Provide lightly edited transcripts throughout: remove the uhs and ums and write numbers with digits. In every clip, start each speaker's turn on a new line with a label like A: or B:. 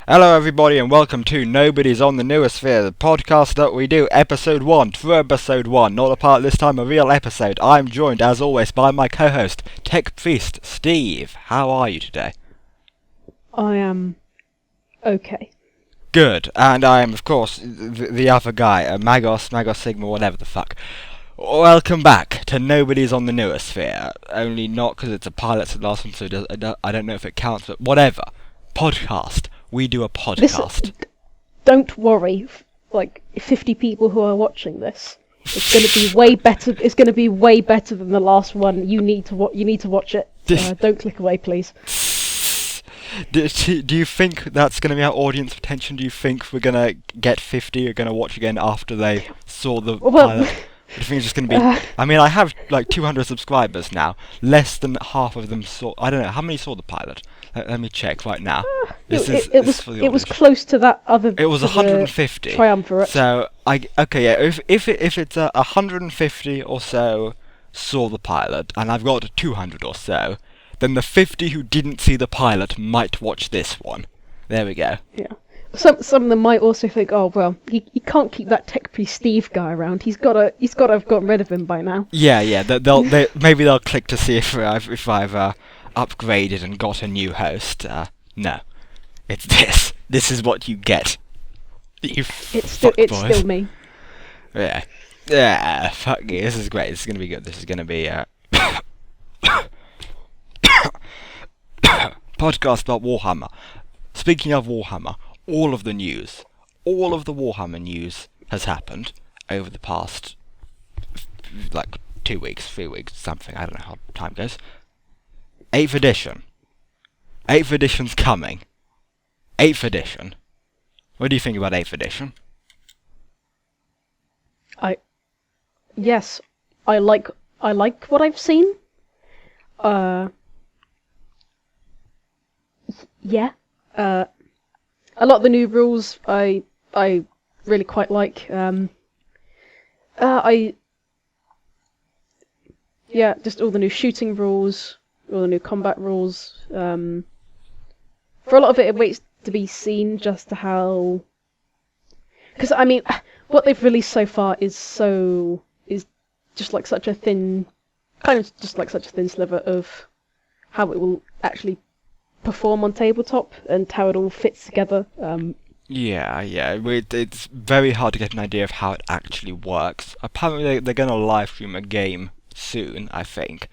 A: Hello everybody and welcome to Nobodies on the Noosphere, the podcast that we do, episode 1, true episode 1, not a part this time, a real episode. I'm joined as always by my co-host, Tech Priest Steve. How are you today?
B: I am okay.
A: Good, and I am of course the other guy, Magos Sigma, whatever the fuck. Welcome back to Nobodies on the Noosphere, only not because it's a pilot to the last one, so I don't know if it counts, but whatever. Podcast. We do a podcast.
B: Don't worry, like 50 people who are watching this. It's going to be way better. It's going to be way better than the last one. You need to watch it. Don't click away, please.
A: Do you think that's going to be our audience retention? Do you think we're going to get 50 who are going to watch again after they saw the pilot? Do you think it's just going to be... I mean, I have like 200 subscribers now. Less than half of them saw... I don't know, how many saw the pilot? Let me check right now.
B: It was close to that other...
A: It was 150.
B: Triumvirate.
A: So, if it's 150 or so saw the pilot, and I've got 200 or so, then the 50 who didn't see the pilot might watch this one. There we go.
B: Yeah. Some of them might also think, oh well, he can't keep that Tech Priest Steve guy around. He's got to have gotten rid of him by now.
A: Yeah. Maybe they'll click to see if I've upgraded and got a new host. No, it's this. This is what you get. It's
B: still me.
A: Yeah. Fuck you. This is great. This is gonna be good. This is gonna be podcast about Warhammer. Speaking of Warhammer, all of the Warhammer news has happened over the past, like, 2 weeks, 3 weeks, something, I don't know how time goes. 8th edition. 8th edition's coming. 8th edition. What do you think about 8th edition?
B: Yes, I like what I've seen. Yeah. A lot of the new rules I really quite like. Just all the new shooting rules, all the new combat rules. For a lot of it waits to be seen just to how. Because I mean, what they've released so far is just like such a thin, sliver of how it will actually perform on tabletop and how it all fits together.
A: Yeah. It's very hard to get an idea of how it actually works. Apparently they're going to live stream a game soon, I think.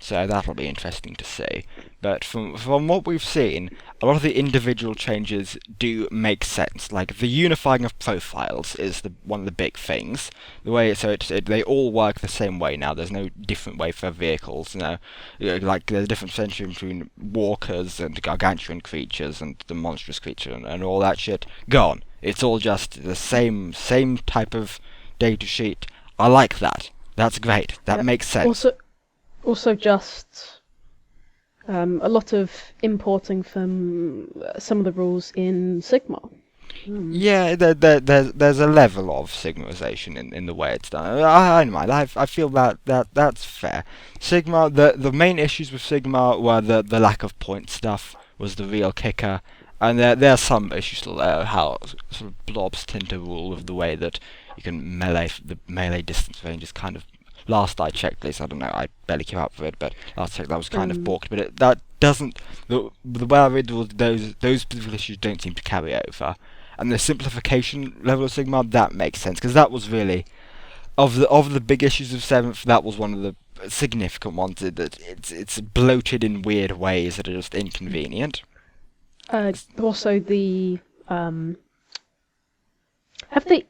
A: So that'll be interesting to see. But from what we've seen, a lot of the individual changes do make sense. Like the unifying of profiles is one of the big things. The way they all work the same way now. There's no different way for vehicles. Like there's a difference between walkers and gargantuan creatures and the monstrous creature and all that shit. Gone. It's all just the same type of data sheet. I like that. That's great. That makes sense.
B: Also just a lot of importing from some of the rules in Sigma.
A: Yeah, there's a level of Sigmarization in the way it's done. I don't mind. I feel that's fair. Sigma, the main issues with Sigma were the lack of point stuff was the real kicker, and there are some issues still there. How sort of blobs tend to rule with the way that you can the melee distance range is kind of. Last I checked this, I don't know, I barely came up with it, but last I checked that was kind of balked. But that doesn't, the way I read those specific issues don't seem to carry over. And the simplification level of Sigma, that makes sense, because that was really, of the big issues of 7th, that was one of the significant ones, that it's bloated in weird ways that are just inconvenient.
B: Also the, have they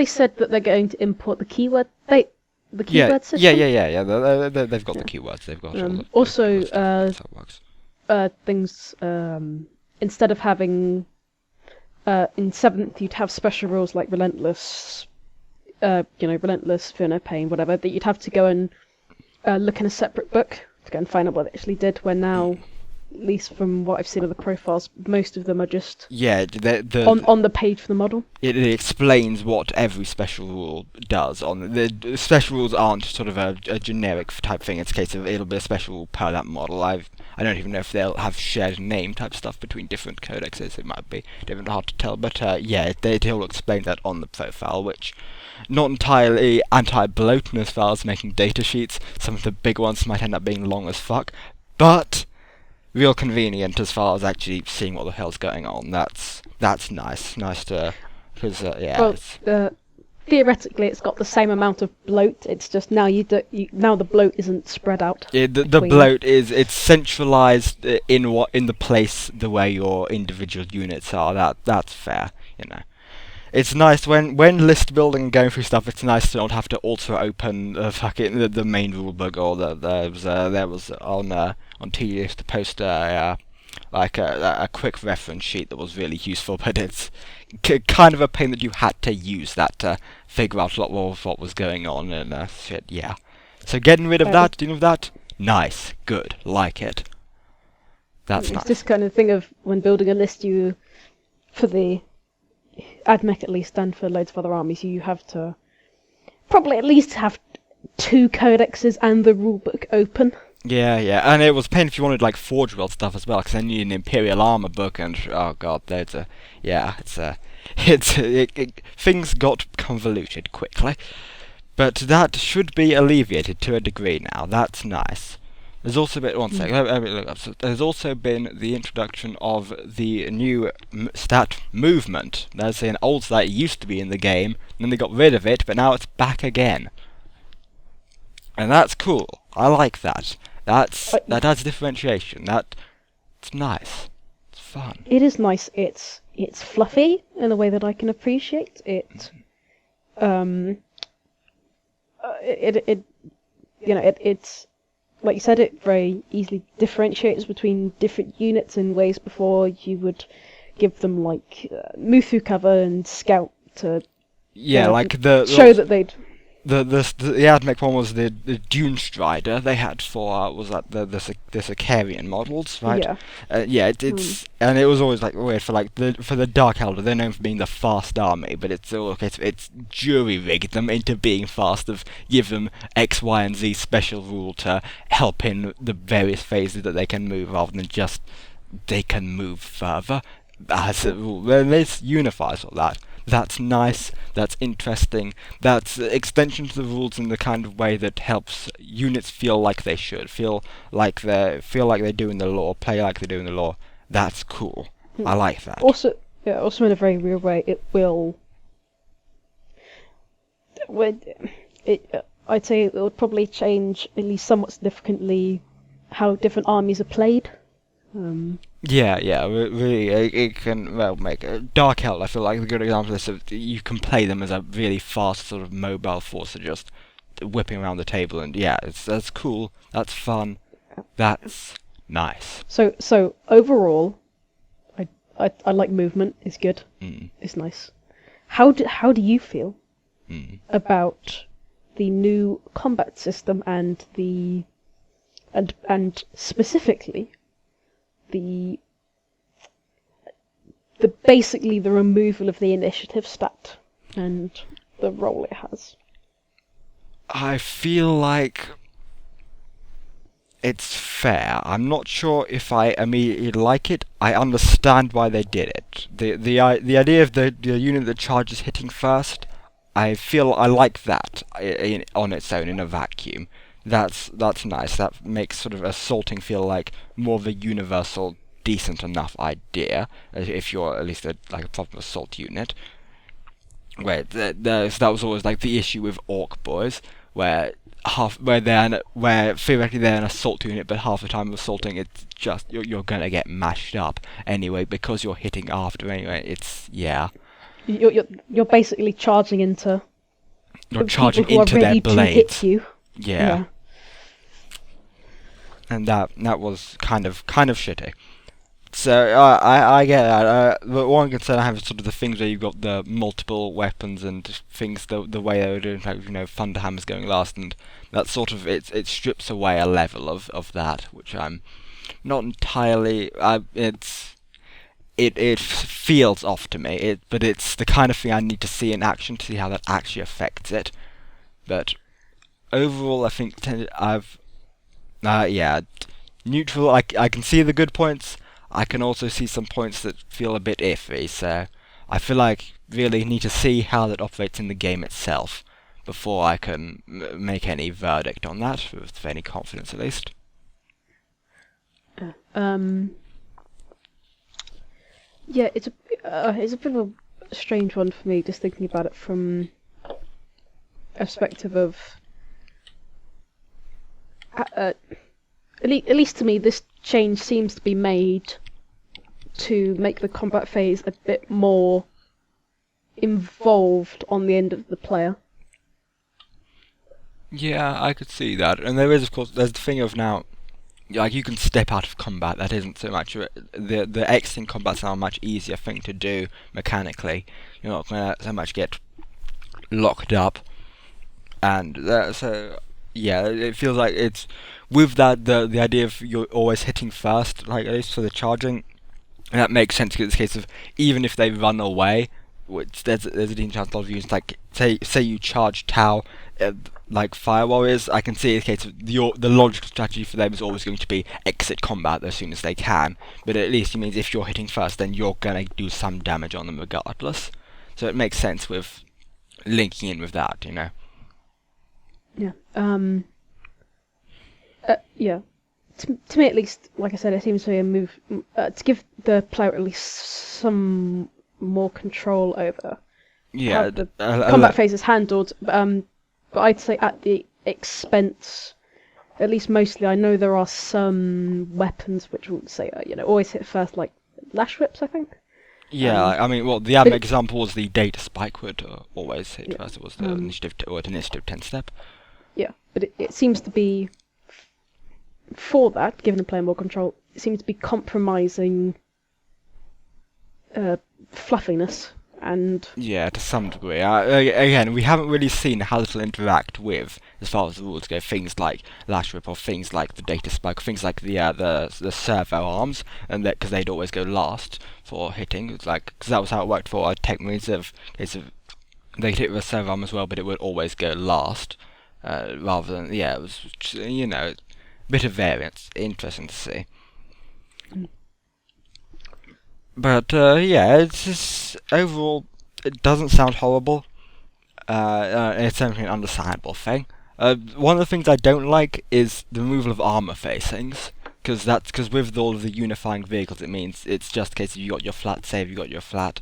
B: said that they're going to import the keyword? The keyword system?
A: Yeah. They've got the keywords. They've got
B: also things. Instead of having in 7th, you'd have special rules like relentless, relentless, fear no pain, whatever. That you'd have to go and look in a separate book to go and find out what they actually did. Where now At least from what I've seen of the profiles, most of them are just
A: Yeah,
B: on the page for the model.
A: it explains what every special rule does. On the special rules aren't sort of a generic type thing. It's a case of it'll be a special rule per that model. I don't even know if they'll have shared name type stuff between different codexes. It might be different, hard to tell. But yeah, they'll explain that on the profile, which not entirely anti-bloating as far as making data sheets. Some of the big ones might end up being long as fuck, but real convenient as far as actually seeing what the hell's going on. That's nice to, because yeah.
B: Well, theoretically, it's got the same amount of bloat. It's just now now the bloat isn't spread out.
A: The bloat it's centralized in the place the way your individual units are. That's fair, you know. It's nice when list building and going through stuff. It's nice to not have to also open the main rulebook, or there was on T used to post a quick reference sheet that was really useful, but it's kind of a pain that you had to use that to figure out a lot more of what was going on and shit. Yeah, so getting rid of dealing with that, nice, good, like it. That's nice.
B: It's this kind of thing of when building a list, for the Admech at least, and for loads of other armies, you have to probably at least have 2 codexes and the rulebook open.
A: Yeah, and it was a pain if you wanted like Forge World stuff as well, because then you need an Imperial Armor book, and oh god, things got convoluted quickly. But that should be alleviated to a degree now. That's nice. There's also been there's also been the introduction of the new stat movement. There's an old stat that used to be in the game, and then they got rid of it, but now it's back again. And that's cool. I like that. That adds differentiation. It's nice. It's fun.
B: It is nice. It's fluffy in a way that I can appreciate. It's like you said, it very easily differentiates between different units in ways before you would give them like Muthu cover and Scout to show that they'd.
A: The Admech one was the Dune Strider they had for was that the Sicarian models, right?
B: Yeah.
A: It's and it was always like weird for the Dark Elder. They're known for being the fast army, but it's jury rigged them into being fast. Give them X, Y, and Z special rule to help in the various phases that they can move, rather than just they can move further as a rule. Then this unifies all that. That's nice, that's interesting, that's extension to the rules in the kind of way that helps units feel like they should, feel like they're doing the law, play like they're doing the law. That's cool. I like that.
B: Also in a very real way, it will. I'd say it will probably change at least somewhat significantly how different armies are played.
A: Really, it can make Dark Elder. I feel like a good example of this. You can play them as a really fast sort of mobile force, of just whipping around the table, and that's cool. That's fun. That's nice.
B: So overall, I like movement. It's good. It's nice. How do you feel about the new combat system and and specifically the basically the removal of the initiative stat and the role it has?
A: I feel like it's fair. I'm not sure if I immediately like it. I understand why they did it. The idea of the unit that charges hitting first, I feel I like that on its own in a vacuum. That's nice. That makes sort of assaulting feel like more of a universal, decent enough idea, if you're at least a proper assault unit. Where that was always like the issue with Orc Boys, where theoretically they're an assault unit, but half the time of assaulting it's just you're gonna get mashed up anyway because you're hitting after anyway. It's
B: You're basically charging into.
A: You're charging into their blades.
B: To hit you.
A: Yeah. And that was kind of shitty. So I get that. But one concern I have is sort of the things where you've got the multiple weapons and things the way they were doing, like Thunderhammer's going last, and that sort of it strips away a level of that, which I'm Not entirely. It feels off to me. But it's the kind of thing I need to see in action to see how that actually affects it. But overall, I think neutral. I can see the good points. I can also see some points that feel a bit iffy. So I feel like really need to see how that operates in the game itself before I can make any verdict on that with any confidence, at least.
B: Yeah, it's a bit of a strange one for me, just thinking about it from a perspective of at least to me, this change seems to be made to make the combat phase a bit more involved on the end of the player.
A: Yeah, I could see that. And there is, of course, there's the thing of now, like, you can step out of combat. That isn't so much the exiting combat's now a much easier thing to do mechanically. You're not going to so much get locked up, and so yeah, it feels like it's with that the idea of you're always hitting first, like at least for the charging. And that makes sense in this case of even if they run away, which there's a decent chance a lot of you like say you charge Tau, like Fire Warriors. I can see the case of the logical strategy for them is always going to be exit combat as soon as they can. But at least it means if you're hitting first, then you're gonna do some damage on them regardless. So it makes sense with linking in with that, you know.
B: Yeah. Yeah. To me, at least, like I said, it seems to be a move to give the player at least some more control over how the combat phase is handled. But I'd say at the expense, at least mostly, I know there are some weapons which will say, always hit first, like lash whips, I think.
A: Yeah, I mean, well, the Admech example was the data spike would always hit first. It was the initiative 10 step.
B: Yeah, but it seems to be, for that, giving the player more control, it seems to be compromising fluffiness and...
A: Yeah, to some degree. Again, we haven't really seen how it'll interact with, as far as the rules go, things like Lash Whip or things like the Data Spike, things like the servo arms, and that because they'd always go last for hitting. It's like because that was how it worked for Tech Marines. They could hit with a servo arm as well, but it would always go last, rather than it was a bit of variance. Interesting to see. But it's just overall, it doesn't sound horrible. It's certainly an understandable thing. One of the things I don't like is the removal of armor facings, because with all of the unifying vehicles, it means it's just a case of you got your flat save, you got your flat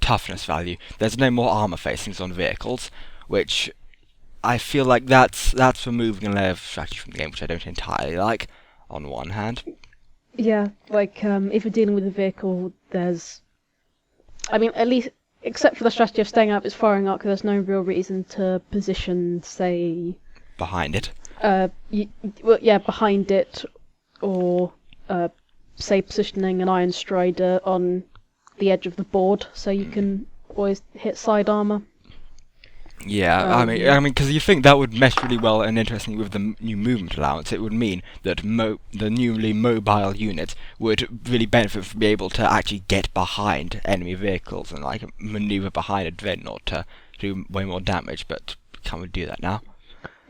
A: toughness value. There's no more armor facings on vehicles, which I feel like that's removing a layer of strategy from the game, which I don't entirely like. On one hand.
B: Yeah, like, if you're dealing with a vehicle, there's... I mean, at least, except for the strategy of staying out of its firing arc, there's no real reason to position, say...
A: behind it.
B: Behind it, or, say, positioning an Iron Strider on the edge of the board, so you can always hit side armor.
A: Yeah, I mean, because you think that would mesh really well and interestingly with the new movement allowance. It would mean that the newly mobile unit would really benefit from being able to actually get behind enemy vehicles and like maneuver behind a dreadnought to do way more damage. But can't we do that now?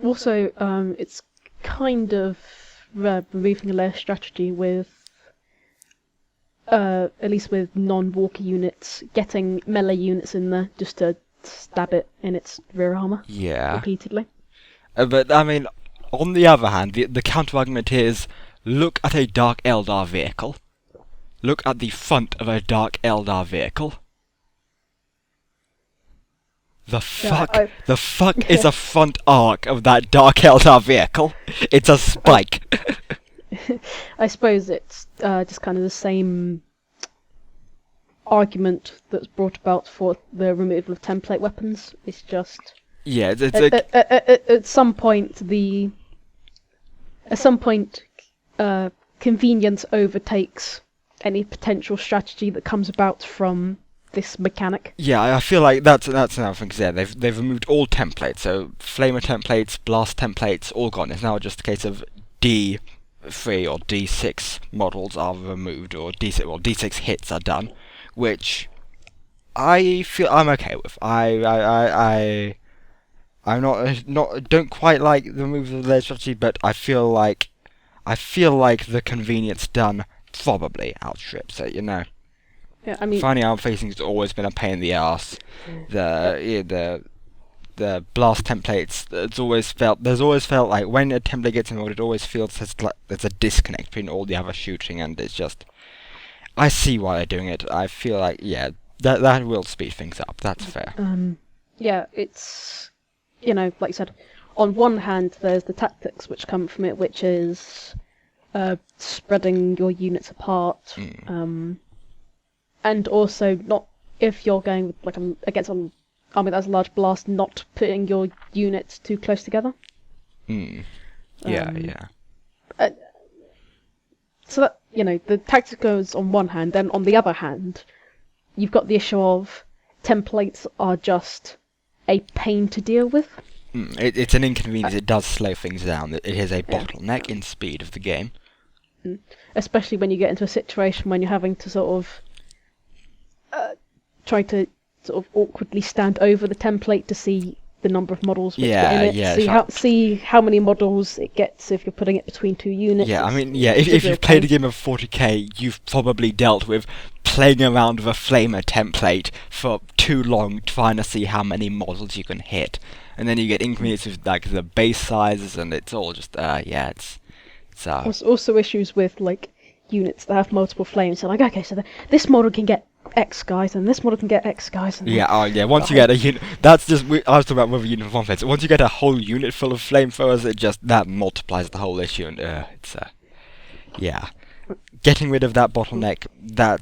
B: Also, it's kind of removing a layer strategy with, at least with non-walker units, getting melee units in there just to stab it in its rear armor repeatedly.
A: But I mean, on the other hand, the counter-argument is, look at a Dark Eldar vehicle. Look at the front of a Dark Eldar vehicle. The fuck is a front arc of that Dark Eldar vehicle? It's a spike.
B: I suppose it's just kind of the same argument that's brought about for the removal of template weapons. It's just at some point convenience overtakes any potential strategy that comes about from this mechanic.
A: Yeah, I feel like that's another thing. Cause, they've removed all templates, so flamer templates, blast templates, all gone. It's now just a case of D3 or D6 models are removed, or D6 hits are done, which I feel I'm okay with. I'm not don't quite like the removal of the layer strategy, but I feel like the convenience done probably outstrips it.
B: Yeah, I mean,
A: finding out facing has always been a pain in the ass. The blast templates, there's always felt like when a template gets involved, it always feels there's a disconnect between all the other shooting, and it's just, I see why they're doing it. I feel like, yeah, that will speed things up. That's fair.
B: yeah, it's, like you said, on one hand, there's the tactics which come from it, which is spreading your units apart, and also not, if you're going with against an army that has a large blast, not putting your units too close together.
A: Yeah.
B: So that, the tactics goes on one hand, then on the other hand, you've got the issue of templates are just a pain to deal with.
A: It's an inconvenience. It does slow things down. It is a bottleneck in speed of the game.
B: Especially when you get into a situation when you're having to sort of try to sort of awkwardly stand over the template to see the number of models which get in it. See how many models it gets if you're putting it between two units.
A: Yeah, I mean, yeah. If you've played a game of 40k, you've probably dealt with playing around with a flamer template for too long, trying to see how many models you can hit, and then you get inconvenience with like the base sizes, and it's all just it's.
B: Also issues with like units that have multiple flames. So like, okay, so this model can get X guys, and this model can get X guys. And
A: once you get a unit, that's just. I was talking about with a unit of one phase. Once you get a whole unit full of flamethrowers, that multiplies the whole issue, and getting rid of that bottleneck. I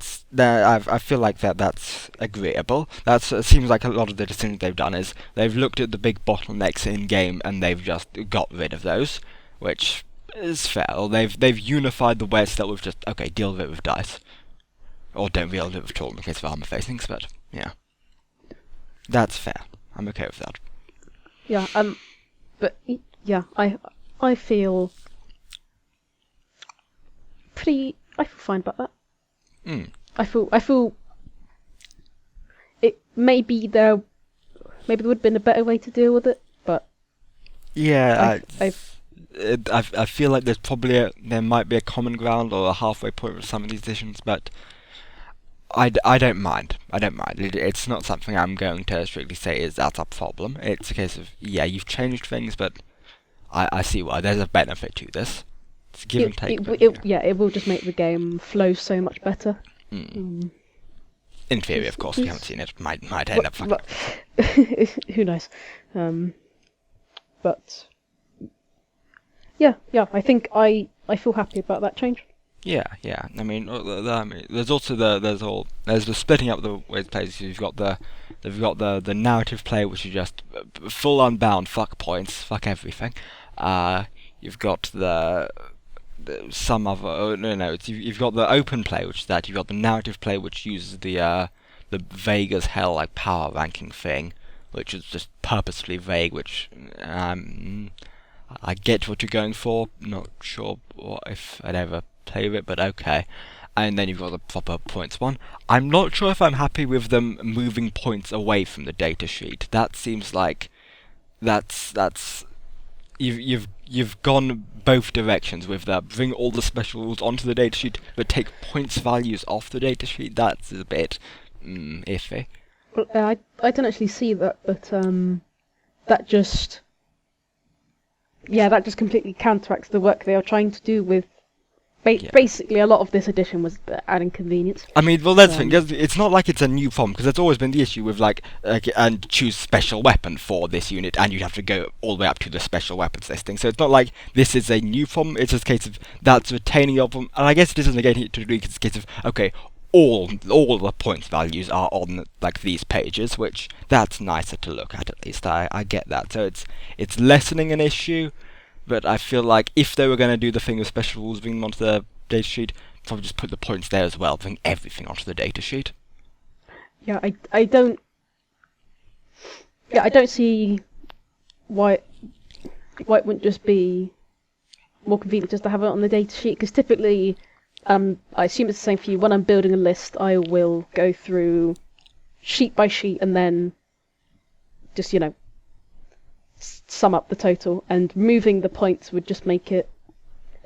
A: feel like that's agreeable. It seems like a lot of the decisions they've done is they've looked at the big bottlenecks in game and they've just got rid of those, which is fair. Or they've unified the way that we've just deal with it with dice. Or don't deal with it at all in the case of armor facings, but yeah. That's fair. I'm okay with that.
B: Yeah, but yeah, I feel fine about that. I feel it maybe there would have been a better way to deal with it, but
A: yeah, I feel like there might be a common ground or a halfway point with some of these decisions, but I don't mind. It's not something I'm going to strictly say that's a problem. It's a case of, you've changed things, but I see why. There's a benefit to this. It's give and take.
B: It will just make the game flow so much better.
A: In theory, of course, we haven't seen it. Might end up fucking.
B: Who knows? But yeah, I think I feel happy about that change.
A: Yeah. I mean, there's also there's the splitting up the ways plays. You've got the narrative play, which is just full unbound, fuck points, fuck everything. You've got you've got the open play, which is that. You've got the narrative play, which uses the vague as hell like power ranking thing, which is just purposefully vague. Which I get what you're going for. Not sure if I'd ever play with it, but okay. And then you've got the proper points one. I'm not sure if I'm happy with them moving points away from the data sheet. That seems like you've gone both directions with that. Bring all the special rules onto the datasheet, but take points values off the datasheet. That's a bit iffy.
B: Well, I don't actually see that, but that just completely counteracts the work they are trying to do with. Basically, a lot of this edition was adding convenience.
A: I mean, well, that's the thing. It's not like it's a new problem, because there's always been the issue with, and choose special weapon for this unit, and you'd have to go all the way up to the special weapons listing. So it's not like this is a new problem. It's just a case of that's retaining your problem. And I guess it isn't negating it to degree, it's a case of, all the points values are on, these pages, which that's nicer to look at least. I get that. So it's lessening an issue. But I feel like if they were going to do the thing with special rules bringing them onto the datasheet, probably just put the points there as well, bring everything onto the datasheet.
B: Yeah, I don't see why it wouldn't just be more convenient just to have it on the data sheet, because typically, I assume it's the same for you. When I'm building a list, I will go through sheet by sheet and then just, sum up the total. And moving the points would just make it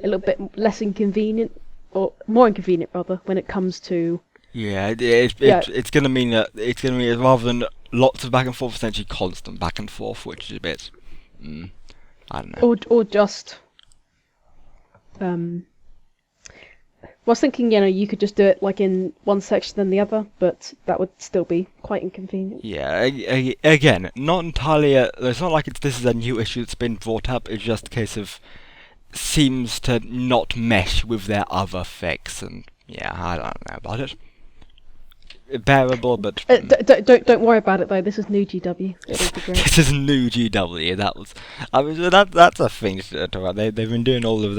B: a little bit less inconvenient, or more inconvenient rather, when it comes to.
A: Yeah, it's gonna mean that rather than lots of back and forth, essentially constant back and forth, which is a bit. I don't know.
B: Or just. I was thinking, you could just do it like in one section then the other, but that would still be quite inconvenient.
A: Yeah, again, not entirely. It's not like this is a new issue that's been brought up. It's just a case of seems to not mesh with their other fix, and yeah, I don't know about it. Bearable, but
B: don't worry about it though. This is new GW. It'll be great.
A: This is new GW. That's a thing to talk about. They've been doing all of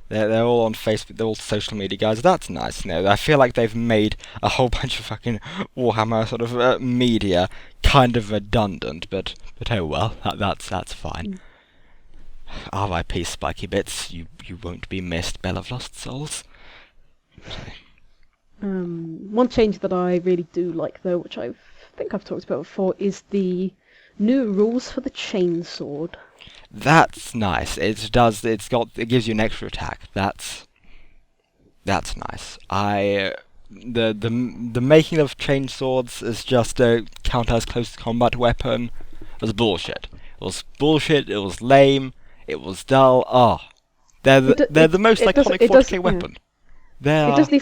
A: they're all on Facebook. They're all social media guys. That's nice. I feel like they've made a whole bunch of fucking Warhammer sort of media kind of redundant. But oh well. That's fine. R.I.P. Spiky Bits. You won't be missed, Bell of Lost Souls.
B: One change that I really do like though, which I think I've talked about before, is the new rules for the chainsword.
A: That's nice. It gives you an extra attack. That's nice. The making of chainswords as just a count as close to combat weapon was bullshit. It was bullshit. It was lame. It was dull. They're the most iconic 40k weapon.
B: Yeah. It doesn't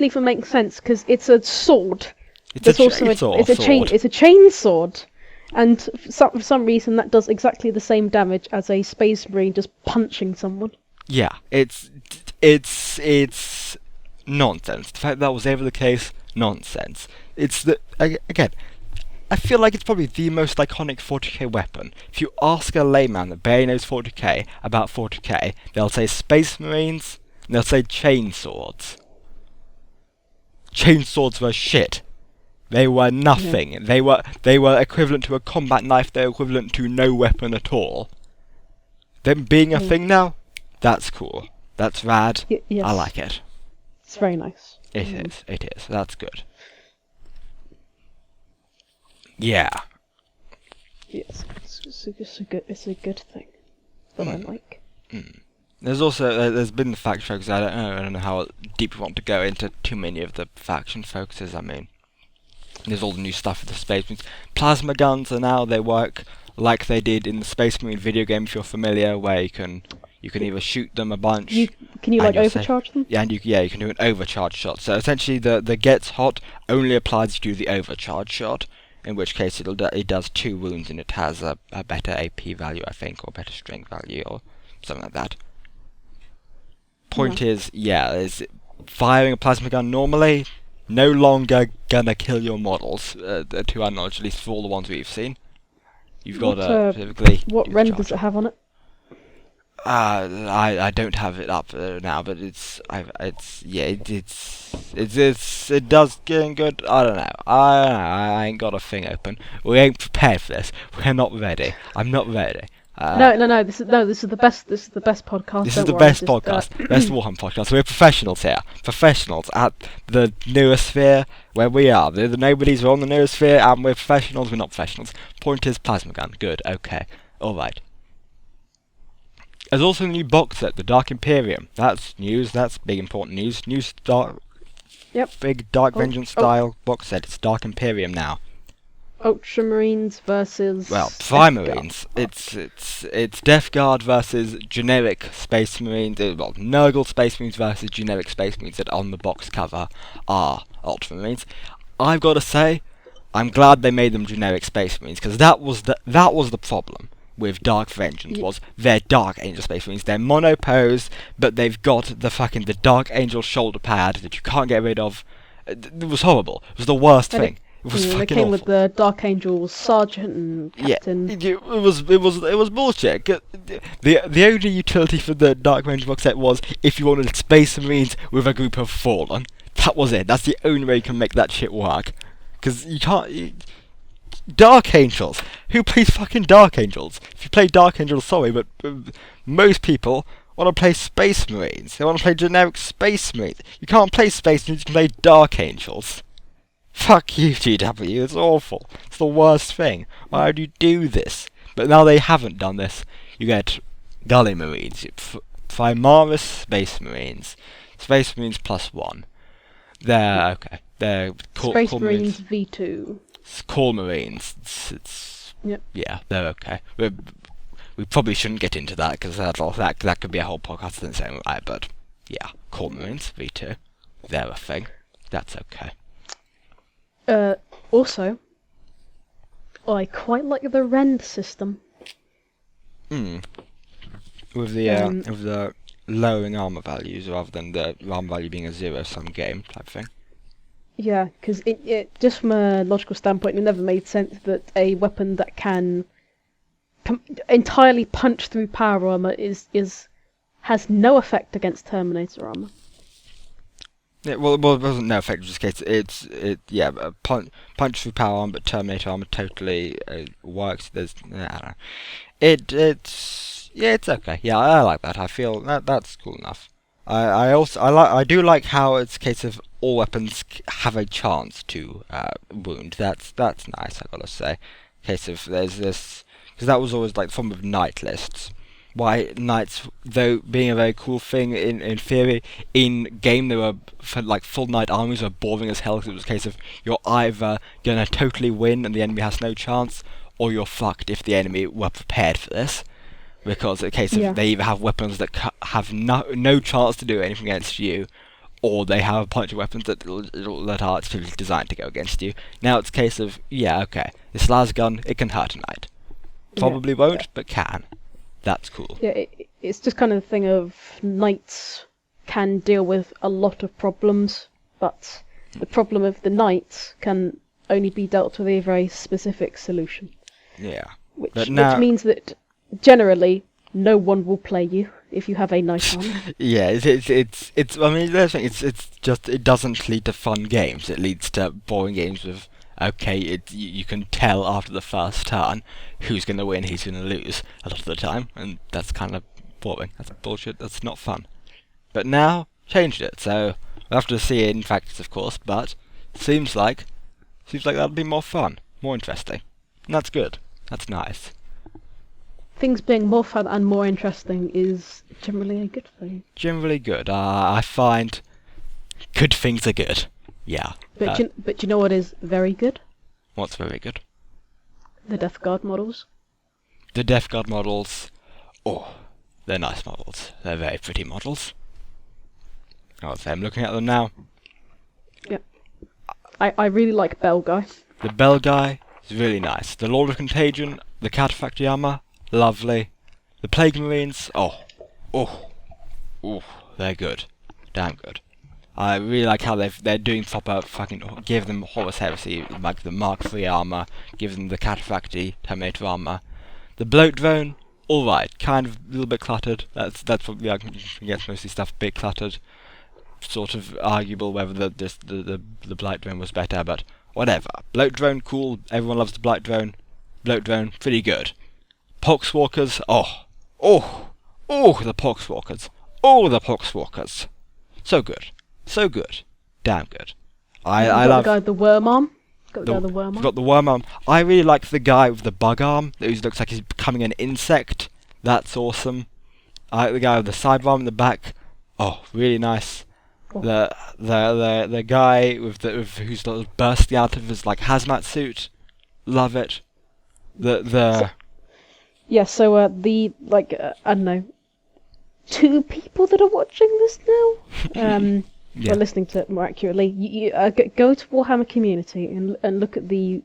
B: even make sense because it's a sword.
A: It's a
B: chainsword. And for some reason that does exactly the same damage as a Space Marine just punching someone.
A: Yeah, it's nonsense. The fact that was ever the case, nonsense. Again, I feel like it's probably the most iconic 40k weapon. If you ask a layman that barely knows 40k about 40k, they'll say Space Marines, and they'll say chainswords. Chainswords were shit. They were nothing. Yeah. They were equivalent to a combat knife. They were equivalent to no weapon at all. Them being a thing now, that's cool. That's rad.
B: Yes.
A: I like it.
B: It's very nice.
A: It is. That's good. Yeah.
B: Yes, it's a good thing that I like.
A: There's been the faction focus. I don't know how deep we want to go into too many of the faction focuses. I mean, there's all the new stuff with the Space Marines. Plasma guns are now, they work like they did in the Space Marine video game, if you're familiar, where you can either shoot them a bunch.
B: Can you overcharge them?
A: Yeah, and you can do an overcharge shot. So essentially, the gets hot only applies if you do the overcharge shot, in which case it does 2 wounds and it has a better AP value, I think, or better strength value, or something like that. Point is firing a plasma gun normally. No longer gonna kill your models, to our knowledge, at least for all the ones we've seen. You've got specifically.
B: What rend does it have on it?
A: I don't have it up now, but it does get good. I don't know. I ain't got a thing open. We ain't prepared for this. We're not ready. I'm not ready.
B: No. This is the best. This is the best podcast.
A: This is the best podcast. Best Warhammer podcast. We're professionals here. Professionals at the Noosphere, where we are. The Nobodies are on the Noosphere, and we're professionals. We're not professionals. Point is plasma gun. Good. Okay. All right. There's also a new box set, the Dark Imperium. That's news. That's big important news. New big Dark Vengeance style box set. It's Dark Imperium now.
B: Ultramarines versus.
A: Well, Primarines. It's Death Guard versus generic Space Marines. Well, Nurgle Space Marines versus generic Space Marines that on the box cover are Ultramarines. I've got to say, I'm glad they made them generic Space Marines, because that was the problem with Dark Vengeance, was they're Dark Angel Space Marines. They're mono-pose, but they've got the Dark Angel shoulder pad that you can't get rid of. It was horrible. It was the worst thing. It was fucking
B: awful. They came with the Dark Angel Sergeant and Captain.
A: Yeah, it was bullshit. The only utility for the Dark Vengeance box set was if you wanted Space Marines with a group of Fallen. That was it. That's the only way you can make that shit work. Because you can't. Dark Angels. Who plays fucking Dark Angels? If you play Dark Angels, sorry, but most people want to play Space Marines. They want to play generic Space Marines. You can't play Space Marines, you can play Dark Angels. Fuck you, GW, it's awful. It's the worst thing. Why would you do this? But now they haven't done this. You get Gully Marines, Primaris Space Marines, Space Marines +1. They're okay. They're
B: Space Marines V2.
A: Core Marines.
B: Yep.
A: Yeah, they're okay. We probably shouldn't get into that because that could be a whole podcast in its own right. But yeah, Core Marines V2. They're a thing. That's okay.
B: Also, I quite like the rend system.
A: With the lowering armor values rather than the armor value being a zero-sum game type thing.
B: Yeah, because it just from a logical standpoint, it never made sense that a weapon that can entirely punch through power armor has no effect against Terminator armor.
A: Yeah, well, it wasn't no effect in this case. Punch through power armor, but Terminator armor totally works. I don't know. It's okay. Yeah, I like that. I feel that's cool enough. I do like how it's a case of all weapons have a chance to wound. That's nice. I gotta say. Case of there's this because that was always like the form of knight lists. Why knights, though being a very cool thing in theory, in game they were like full knight armies were boring as hell because it was a case of you're either gonna totally win and the enemy has no chance, or you're fucked if the enemy were prepared for this. Because it's a case of they either have weapons that have no chance to do anything against you, or they have a bunch of weapons that are specifically designed to go against you. Now it's a case of, yeah, okay, this las gun, it can hurt a knight. Probably won't, but can. That's cool.
B: Yeah, it's just kind of the thing of knights can deal with a lot of problems, but the problem of the knights can only be dealt with a very specific solution.
A: Yeah.
B: Which means that generally no one will play you if you have a knight on.
A: Yeah, it's. I mean, it's just it doesn't lead to fun games. It leads to boring games with. Okay, you can tell after the first turn who's going to win, who's going to lose a lot of the time, and that's kind of boring. That's bullshit. That's not fun. But now changed it, so we'll have to see it in practice, of course. But seems like that'll be more fun, more interesting, and that's good. That's nice.
B: Things being more fun and more interesting is generally a good thing.
A: Generally good. I find good things are good. Yeah.
B: But you know what is very good?
A: What's very good?
B: The Death Guard models.
A: The Death Guard models. Oh, they're nice models. They're very pretty models. I would say I'm looking at them now.
B: Yep. I really like Bell Guy.
A: The Bell Guy is really nice. The Lord of Contagion, the Cataphractii armor, lovely. The Plague Marines, they're good. Damn good. I really like how they're doing proper fucking give them Horus Heresy, like the Mark III armor, give them the Cataphractii Terminator armor. The Bloat Drone, alright, kind of a little bit cluttered. That's probably I guess mostly stuff a bit cluttered. Sort of arguable whether the Blight Drone was better, but whatever. Bloat Drone, cool. Everyone loves the Blight Drone. Bloat Drone, pretty good. Poxwalkers, the Poxwalkers. The Poxwalkers. So good. So good. Damn good. I love
B: the guy with the worm arm.
A: Got the worm arm. I really like the guy with the bug arm, who looks like he's becoming an insect. That's awesome. I like the guy with the sidearm in the back. Oh, really nice.
B: Oh.
A: The guy with who's bursting out of his like hazmat suit. Love it. I don't know, 2 people that are watching this now. Yeah.
B: Or listening to it more accurately. You go to Warhammer Community and look at the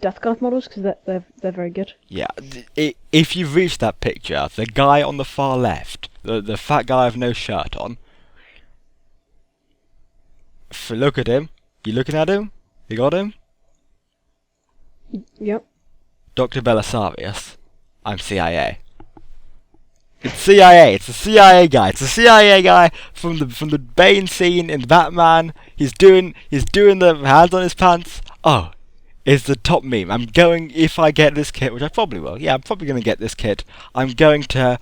B: Death Guard models because they're very good.
A: Yeah, if you've reached that picture, the guy on the far left, the fat guy with no shirt on. Look at him. You looking at him? You got him?
B: Yep.
A: Dr. Belisarius. I'm CIA. It's CIA. It's the CIA guy. It's the CIA guy from the Bane scene in Batman. He's doing the hands on his pants. Oh, it's the top meme. I'm going, if I get this kit, which I probably will. Yeah, I'm probably going to get this kit. I'm going to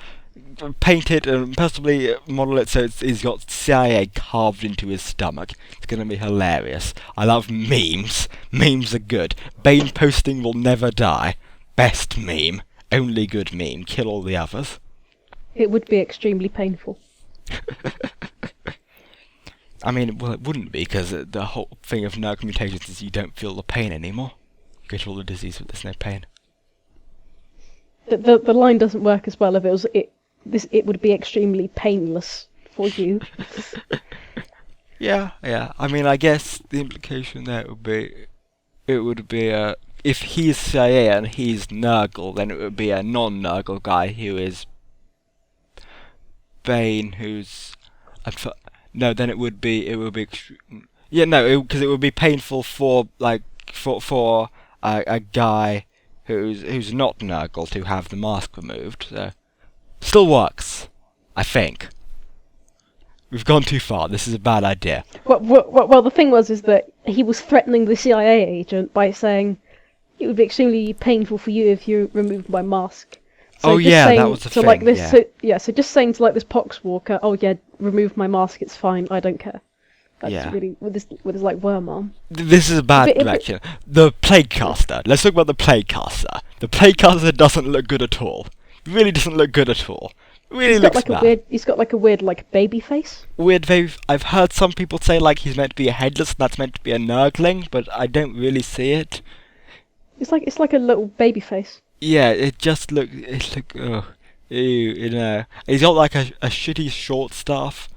A: paint it and possibly model it so he's got CIA carved into his stomach. It's gonna be hilarious. I love memes. Memes are good. Bane posting will never die. Best meme. Only good meme. Kill all the others.
B: It would be extremely painful.
A: I mean, well, it wouldn't be, because the whole thing of nerve mutations is you don't feel the pain anymore. You get all the disease, but there's no pain.
B: The line doesn't work as well if it would be extremely painless for you.
A: Yeah. I mean, I guess the implication there would be, if he's CIA and he's Nurgle, then it would be a non-Nurgle guy who is Bane, who's... No, then it would be yeah, no, because it would be painful for a guy who's not Nurgle to have the mask removed. So still works, I think. We've gone too far. This is a bad idea.
B: Well, the thing is that he was threatening the CIA agent by saying it would be extremely painful for you if you removed my mask. So
A: that was the thing.
B: Like this, so just saying to like this poxwalker, oh yeah, remove my mask, it's fine, I don't care. That's really with his like worm arm.
A: This is a bad direction. The Plaguecaster. Let's talk about the Plaguecaster. The Plaguecaster doesn't look good at all. It really doesn't look good at all. It really looks bad.
B: He's got like a weird like baby face.
A: I've heard some people say like he's meant to be a headless and that's meant to be a Nurgling, but I don't really see it.
B: It's like a little baby face.
A: Yeah, it look, ew, you know. He's got like a shitty short staff.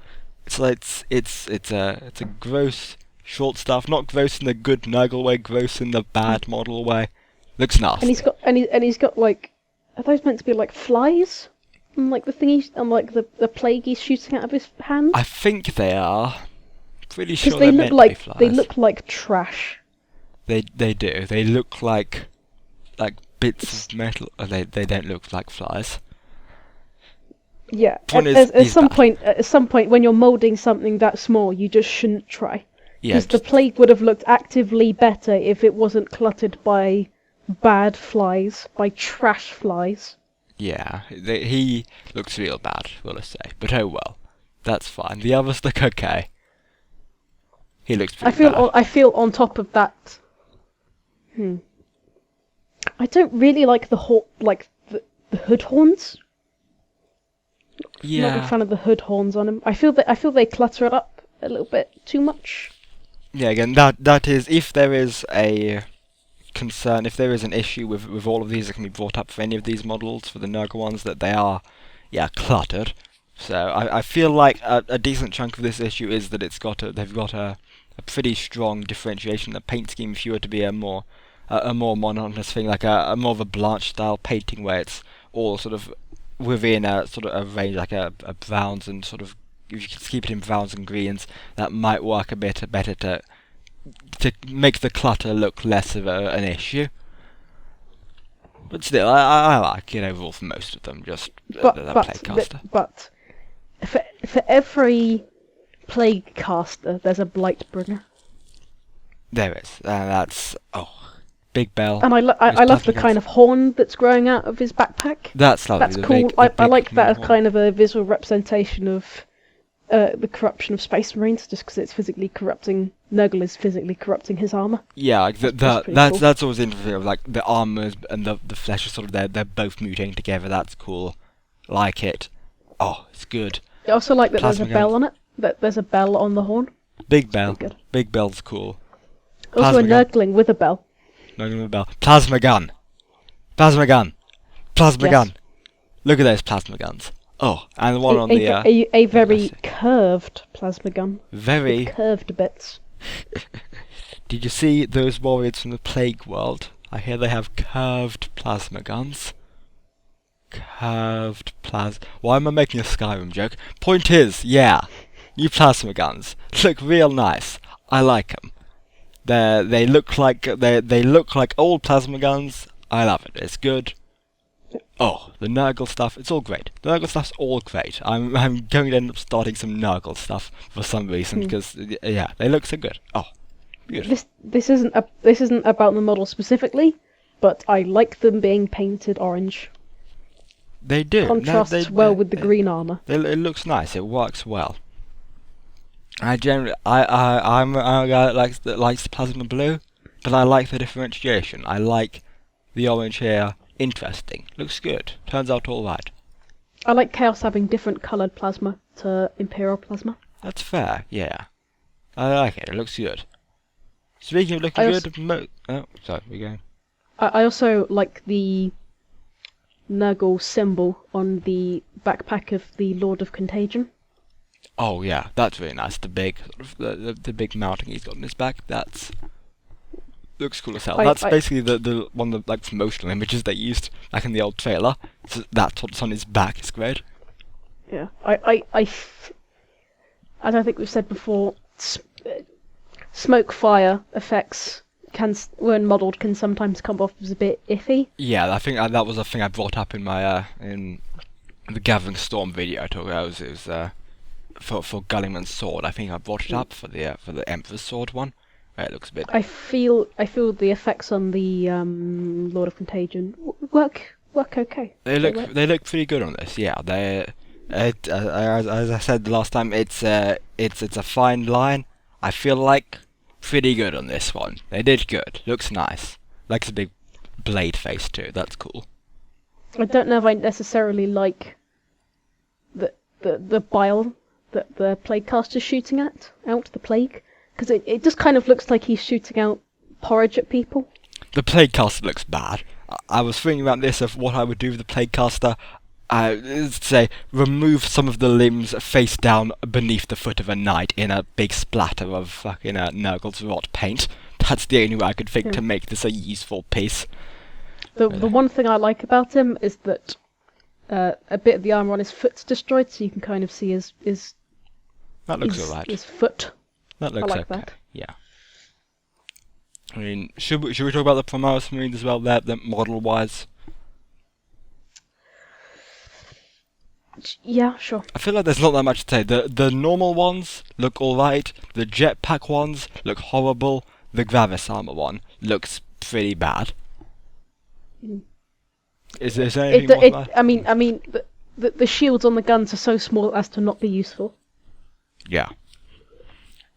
A: It's like, it's a gross short staff, not gross in the good Nurgle way, gross in the bad model way. Looks nasty.
B: And he's got like, are those meant to be like flies? And like the thingy, and like the plague he's shooting out of his hand?
A: I think they are. Pretty sure
B: they
A: meant
B: look like
A: to be flies.
B: they look like trash.
A: They do. They look like bits of metal. They don't look like flies.
B: Yeah. At some point, when you're molding something that small, you just shouldn't try. Because the plague would have looked actively better if it wasn't cluttered by bad flies, by trash flies.
A: Yeah, he looks real bad, will I say. But oh well, that's fine. The others look okay. He looks pretty bad.
B: I feel on top of that. I don't really like the hood horns.
A: Yeah.
B: I'm not a big fan of the hood horns on him. I feel they clutter it up a little bit too much.
A: Yeah, again, that is, if there is a concern, if there is an issue with all of these that can be brought up for any of these models, for the Nurgle ones, that they are, cluttered. So I feel like a decent chunk of this issue is that they've got a pretty strong differentiation in the paint scheme. If you were to be a more monotonous thing, like a more of a Blanche style painting where it's all sort of within a sort of a range, like a browns, and sort of, if you could keep it in browns and greens, that might work a bit better to make the clutter look less of an issue. But still, I like it overall for most of them, just the Plaguecaster.
B: But for every Plaguecaster, there's a Blightbringer.
A: There is. That's big bell.
B: And I love the kind of horn that's growing out of his backpack.
A: That's lovely.
B: That's cool. I like that as kind of a visual representation of the corruption of Space Marines, just because it's physically corrupting. Nurgle is physically corrupting his armor.
A: Yeah, like
B: that's cool.
A: That's always interesting. Like the armors and the flesh are sort of they're both mutating together. That's cool. Like it. Oh, it's good.
B: I also like that there's a bell on it. That there's a bell on the horn.
A: Big bell.
B: Good.
A: Big bell's cool.
B: Also a Nurgling with a bell.
A: Nurgling with a bell. Plasma gun. Plasma gun. Plasma gun. Look at those plasma guns. Oh, and the one on the...
B: A very curved plasma gun.
A: Very...
B: With curved bits.
A: Did you see those warriors from the Plague World? I hear they have curved plasma guns. Curved plasma... Why am I making a Skyrim joke? Point is, new plasma guns. Look real nice. I like them. They look like old plasma guns. I love it. It's good. Oh, the Nurgle stuff, it's all great. The Nurgle stuff's all great. I'm going to end up starting some Nurgle stuff for some reason, because they look so good. Oh, beautiful.
B: This isn't about the model specifically, but I like them being painted orange.
A: They do.
B: Contrasts well with the green armor.
A: It looks nice. It works well. I'm a guy that likes the plasma blue, but I like the differentiation. I like the orange here. Interesting. Looks good. Turns out all right.
B: I like Chaos having different coloured plasma to Imperial plasma.
A: That's fair. Yeah. I like it. It looks good. Speaking of looking good, oh, sorry, we're going.
B: I also like the Nurgle symbol on the backpack of the Lord of Contagion.
A: Oh yeah, that's really nice. The big, the big mounting he's got on his back. That's looks cool as hell. That's basically the one of the like promotional images they used back in the old trailer. So that's what's on his back. It's great.
B: Yeah, as I think we've said before, smoke fire effects when modelled can sometimes come off as a bit iffy.
A: Yeah, I think that was a thing I brought up in my in the Gathering Storm video I talked about. It was for Gullingman's sword. I think I brought it up for the Emperor's sword one. Where it looks a bit.
B: I feel the effects on the Lord of Contagion work okay.
A: They look pretty good on this. Yeah, as I said the last time, it's a fine line. I feel like pretty good on this one. They did good. Looks nice. Likes a big blade face too. That's cool.
B: I don't know if I necessarily like the bile that the Plaguecaster's shooting out the plague, because it just kind of looks like he's shooting out porridge at people.
A: The Plaguecaster looks bad. I was thinking about this of what I would do with the Plaguecaster. Say, remove some of the limbs face down beneath the foot of a knight in a big splatter of fucking Nurgle's rot paint. That's the only way I could think to make this a useful piece.
B: The one thing I like about him is that a bit of the armor on his foot's destroyed, so you can kind of see his
A: that looks alright.
B: His foot.
A: That looks
B: okay.
A: That. Yeah. I mean, should we talk about the Primaris Marines as well? There, model wise.
B: Yeah, sure.
A: I feel like there's not that much to say. The normal ones look alright. The jetpack ones look horrible. The Gravis armor one looks pretty bad. Is there anything more?
B: I mean, the shields on the guns are so small as to not be useful.
A: Yeah.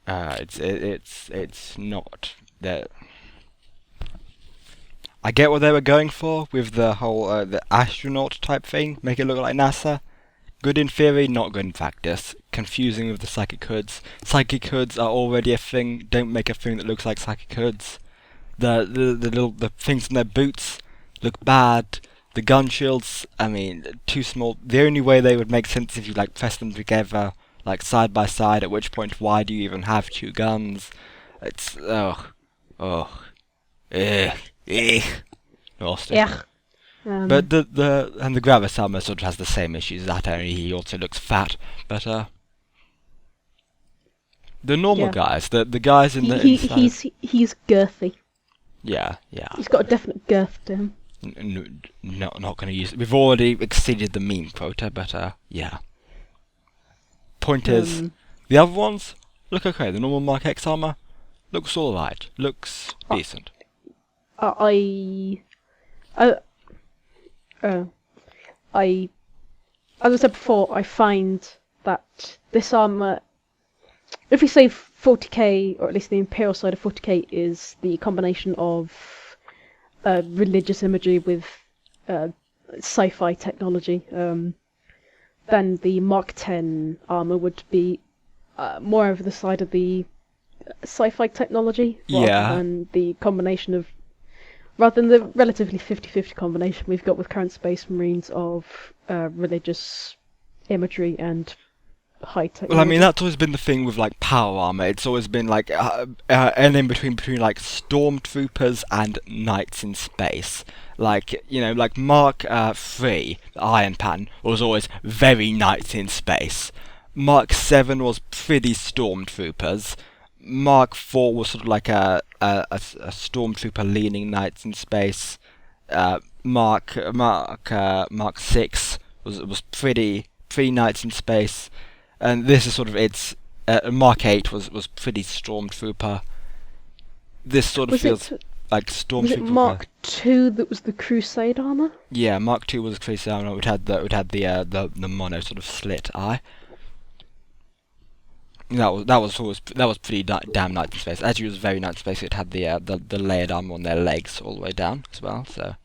A: It's not that. I get what they were going for with the whole the astronaut type thing. Make it look like NASA. Good in theory, not good in practice. Confusing with the psychic hoods. Psychic hoods are already a thing. Don't make a thing that looks like psychic hoods. The things in their boots look bad. The gun shields, I mean, too small. The only way they would make sense if you like press them together, like side by side. At which point, why do you even have two guns? It's lost it.
B: Yeah.
A: But the Gravis armor sort of has the same issues. That only he also looks fat. But the normal guys, the guys in the
B: he's girthy.
A: Yeah.
B: He's got a definite girth to him.
A: Not going to use it. We've already exceeded the meme quota, but yeah. Point is, the other ones look okay. The normal Mark X armor looks alright. Looks decent.
B: As I said before, I find that this armor, if we say 40k, or at least the Imperial side of 40k, is the combination of religious imagery with sci-fi technology, then the Mark X armor would be more over the side of the sci-fi technology, rather than the combination of, rather than the relatively 50-50 combination we've got with current Space Marines of religious imagery and high technology.
A: Well, I mean, that's always been the thing with like power armor. It's always been like an in between like stormtroopers and knights in space. Like, you know, like Mark III, the Iron Pattern, was always very knights in space. Mark 7 was pretty stormtroopers. Mark 4 was sort of like a stormtrooper leaning knights in space. Mark 6 was pretty knights in space, and this is sort of its. Mark 8 was pretty stormtrooper. This sort of feels. like
B: Was it
A: stormtrooper.
B: Mark II that was the Crusade armor?
A: Yeah, Mark II was a Crusade armor. It had the mono sort of slit eye. That was pretty damn nice in space. Actually, it was very nice in space. It had the layered armor on their legs all the way down as well. So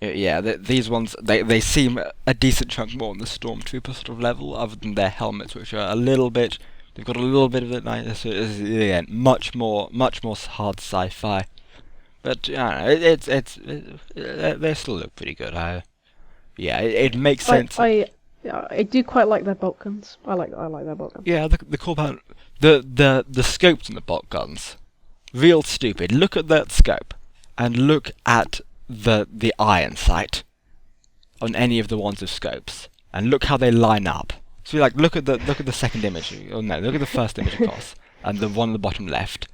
A: yeah, these ones they seem a decent chunk more on the stormtrooper sort of level, other than their helmets, which are a little bit. They've got a little bit of it nice. Again, much more hard sci-fi. But yeah, they still look pretty good. Yeah, it makes sense.
B: I do quite like their bolt guns. I like their bolt guns.
A: Yeah, the cool part, the scopes in the bolt guns, real stupid. Look at that scope, and look at the iron sight on any of the ones with scopes, and look how they line up. So like, look at the second image. Oh no, look at the first image, of course, and the one on the bottom left.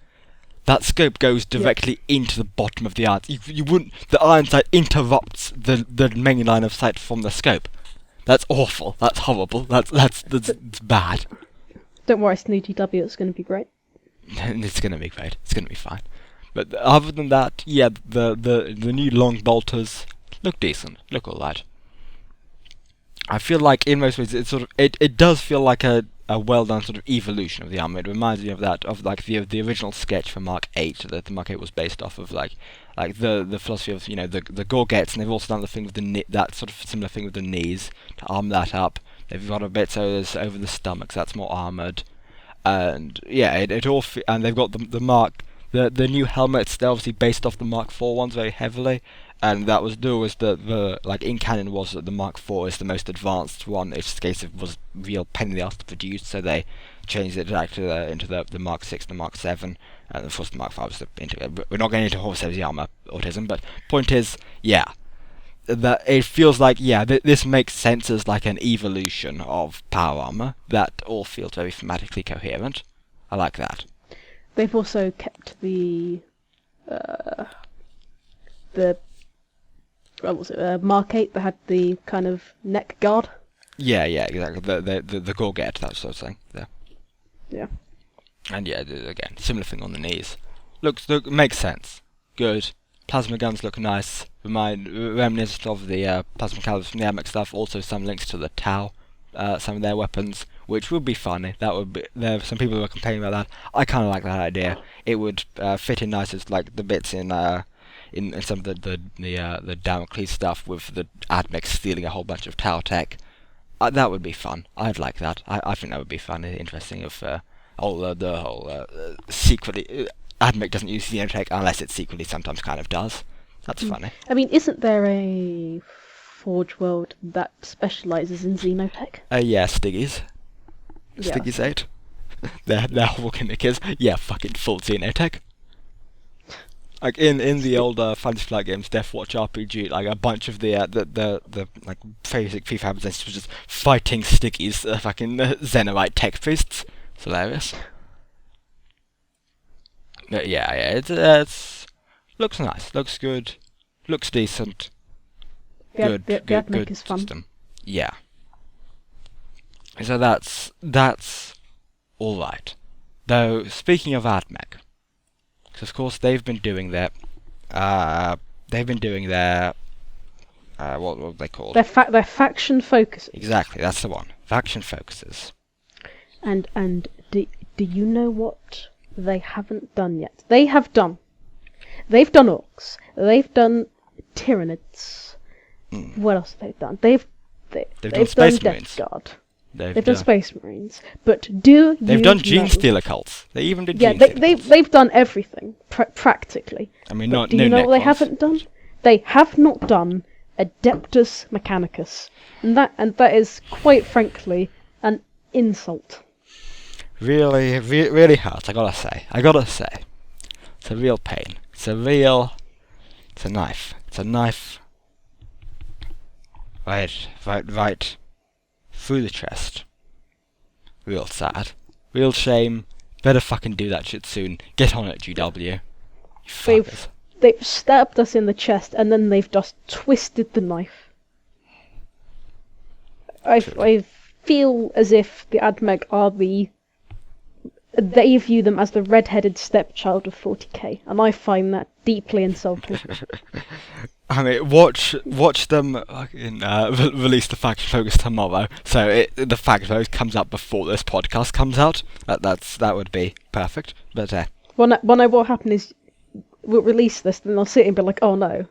A: That scope goes directly into the bottom of the iron. You wouldn't. The iron sight interrupts the main line of sight from the scope. That's awful. That's horrible. That's bad.
B: Don't worry, SnootyW, it's going to be great.
A: It's going to be great. It's going to be fine. But other than that, yeah, the new long bolters look decent. Look alright. I feel like in most ways it does feel like a well done sort of evolution of the armor. It reminds me of like the original sketch for Mark 8 that the Mark 8 was based off of, like the philosophy of, you know, the Gorgets, and they've also done the thing with that sort of similar thing with the knees to arm that up. They've got a bit so there's over the stomachs, that's more armored, and yeah, it all and they've got the new helmets. They're obviously based off the Mark 4 ones very heavily. And that was the like in canon was that the Mark IV is the most advanced one. It's a case of was real pain in the ass to produce, so they changed it back to into the Mark 6 and the Mark 7, and of course the Mark 5 was we're not going into horse heavy armor autism, but point is, yeah, that it feels like, yeah, this makes sense as like an evolution of power armor that all feels very thematically coherent. I like that.
B: They've also kept the what was it? Mark 8 that had the kind of neck guard.
A: Yeah, exactly. The Gorget, that sort of thing.
B: Yeah.
A: And yeah, again, similar thing on the knees. Makes sense. Good. Plasma guns look nice. Reminiscent of the plasma calibers from the Admech stuff. Also some links to the Tau, some of their weapons, which would be funny. That would be. There are some people who are complaining about that. I kind of like that idea. It would fit in nice as like the bits in some of the Damocles stuff with the Admech stealing a whole bunch of Tau tech. That would be fun. I'd like that. I think that would be fun and interesting if the whole secretly Admech doesn't use xenotech unless it secretly sometimes kind of does. That's funny.
B: I mean, isn't there a Forge World that specialises in xenotech?
A: Yeah, Stiggies.
B: Yeah.
A: Stiggies 8. Their whole gimmick is, yeah, fucking full xenotech. Like in the old Fantasy Flight games, Death Watch RPG, like a bunch of the like basic FIFA representatives were just fighting Stickies, fucking Xenorite tech priests. It's hilarious. But yeah, it's looks nice, looks good, looks decent. Good
B: Admech is fun.
A: system. Yeah. So that's all right. Though speaking of Admech. Of course, they've been doing their what were they called?
B: Their faction focuses.
A: Exactly, that's the one. Faction focuses.
B: And do you know what they haven't done yet? They've done orcs. They've done Tyranids. What else have they done? They've done
A: Space
B: Death
A: Marines.
B: Guard.
A: They've
B: done Space Marines, but they've
A: done Gene Stealer cults. They even did.
B: Yeah, they've done everything practically.
A: I mean,
B: do you know what they haven't done? They have not done Adeptus Mechanicus, and that is quite frankly an insult.
A: Really hurts. I gotta say, it's a real pain. It's a knife. It's a knife. Right. Through the chest. Real sad. Real shame. Better fucking do that shit soon. Get on it, GW.
B: They've stabbed us in the chest and then they've just twisted the knife. I feel as if the Admech are they view them as the red-headed stepchild of 40k, and I find that deeply insulting.
A: I mean, watch them release the faction focus tomorrow. So the faction focus comes out before this podcast comes out. That would be perfect. But
B: What will happen is we'll release this, then they'll sit and be like, "Oh no,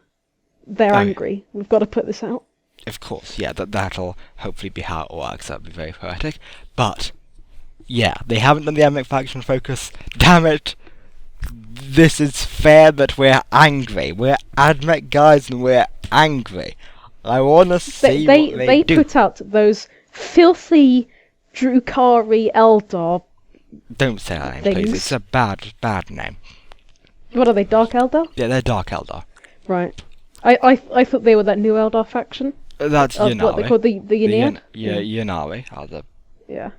B: they're angry. We've got to put this out."
A: Of course, yeah. That'll hopefully be how it works. That'd be very poetic. But yeah, they haven't done the Admech faction focus. Damn it! This is fair that we're angry. We're Admech guys and we're angry. I wanna see what they do.
B: They put out those filthy Drukari Eldar.
A: Don't say that name, please. It's a bad name.
B: What are they, Dark Eldar?
A: Yeah, they're Dark Eldar.
B: Right. I thought they were that new Eldar faction.
A: That's Yanawi.
B: What they call the Yanian?
A: Yanawi are the...
B: Yeah.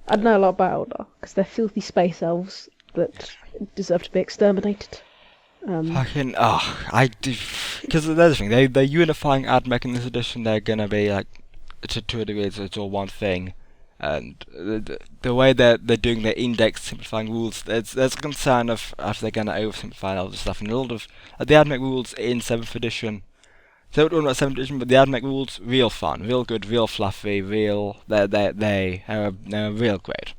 B: I don't know a lot about Eldar, because they're filthy space elves that deserve to be exterminated.
A: Fucking, because the other thing, they're unifying Admech in this edition. They're gonna be like, to a degree, it's all one thing, and the way they're doing their index simplifying rules, there's a concern of if they're gonna oversimplify all this stuff. And a lot of the Admech rules in 7th edition. So we're talking about 7th edition, but the Admech rules real fun, real good, real fluffy, they're real great.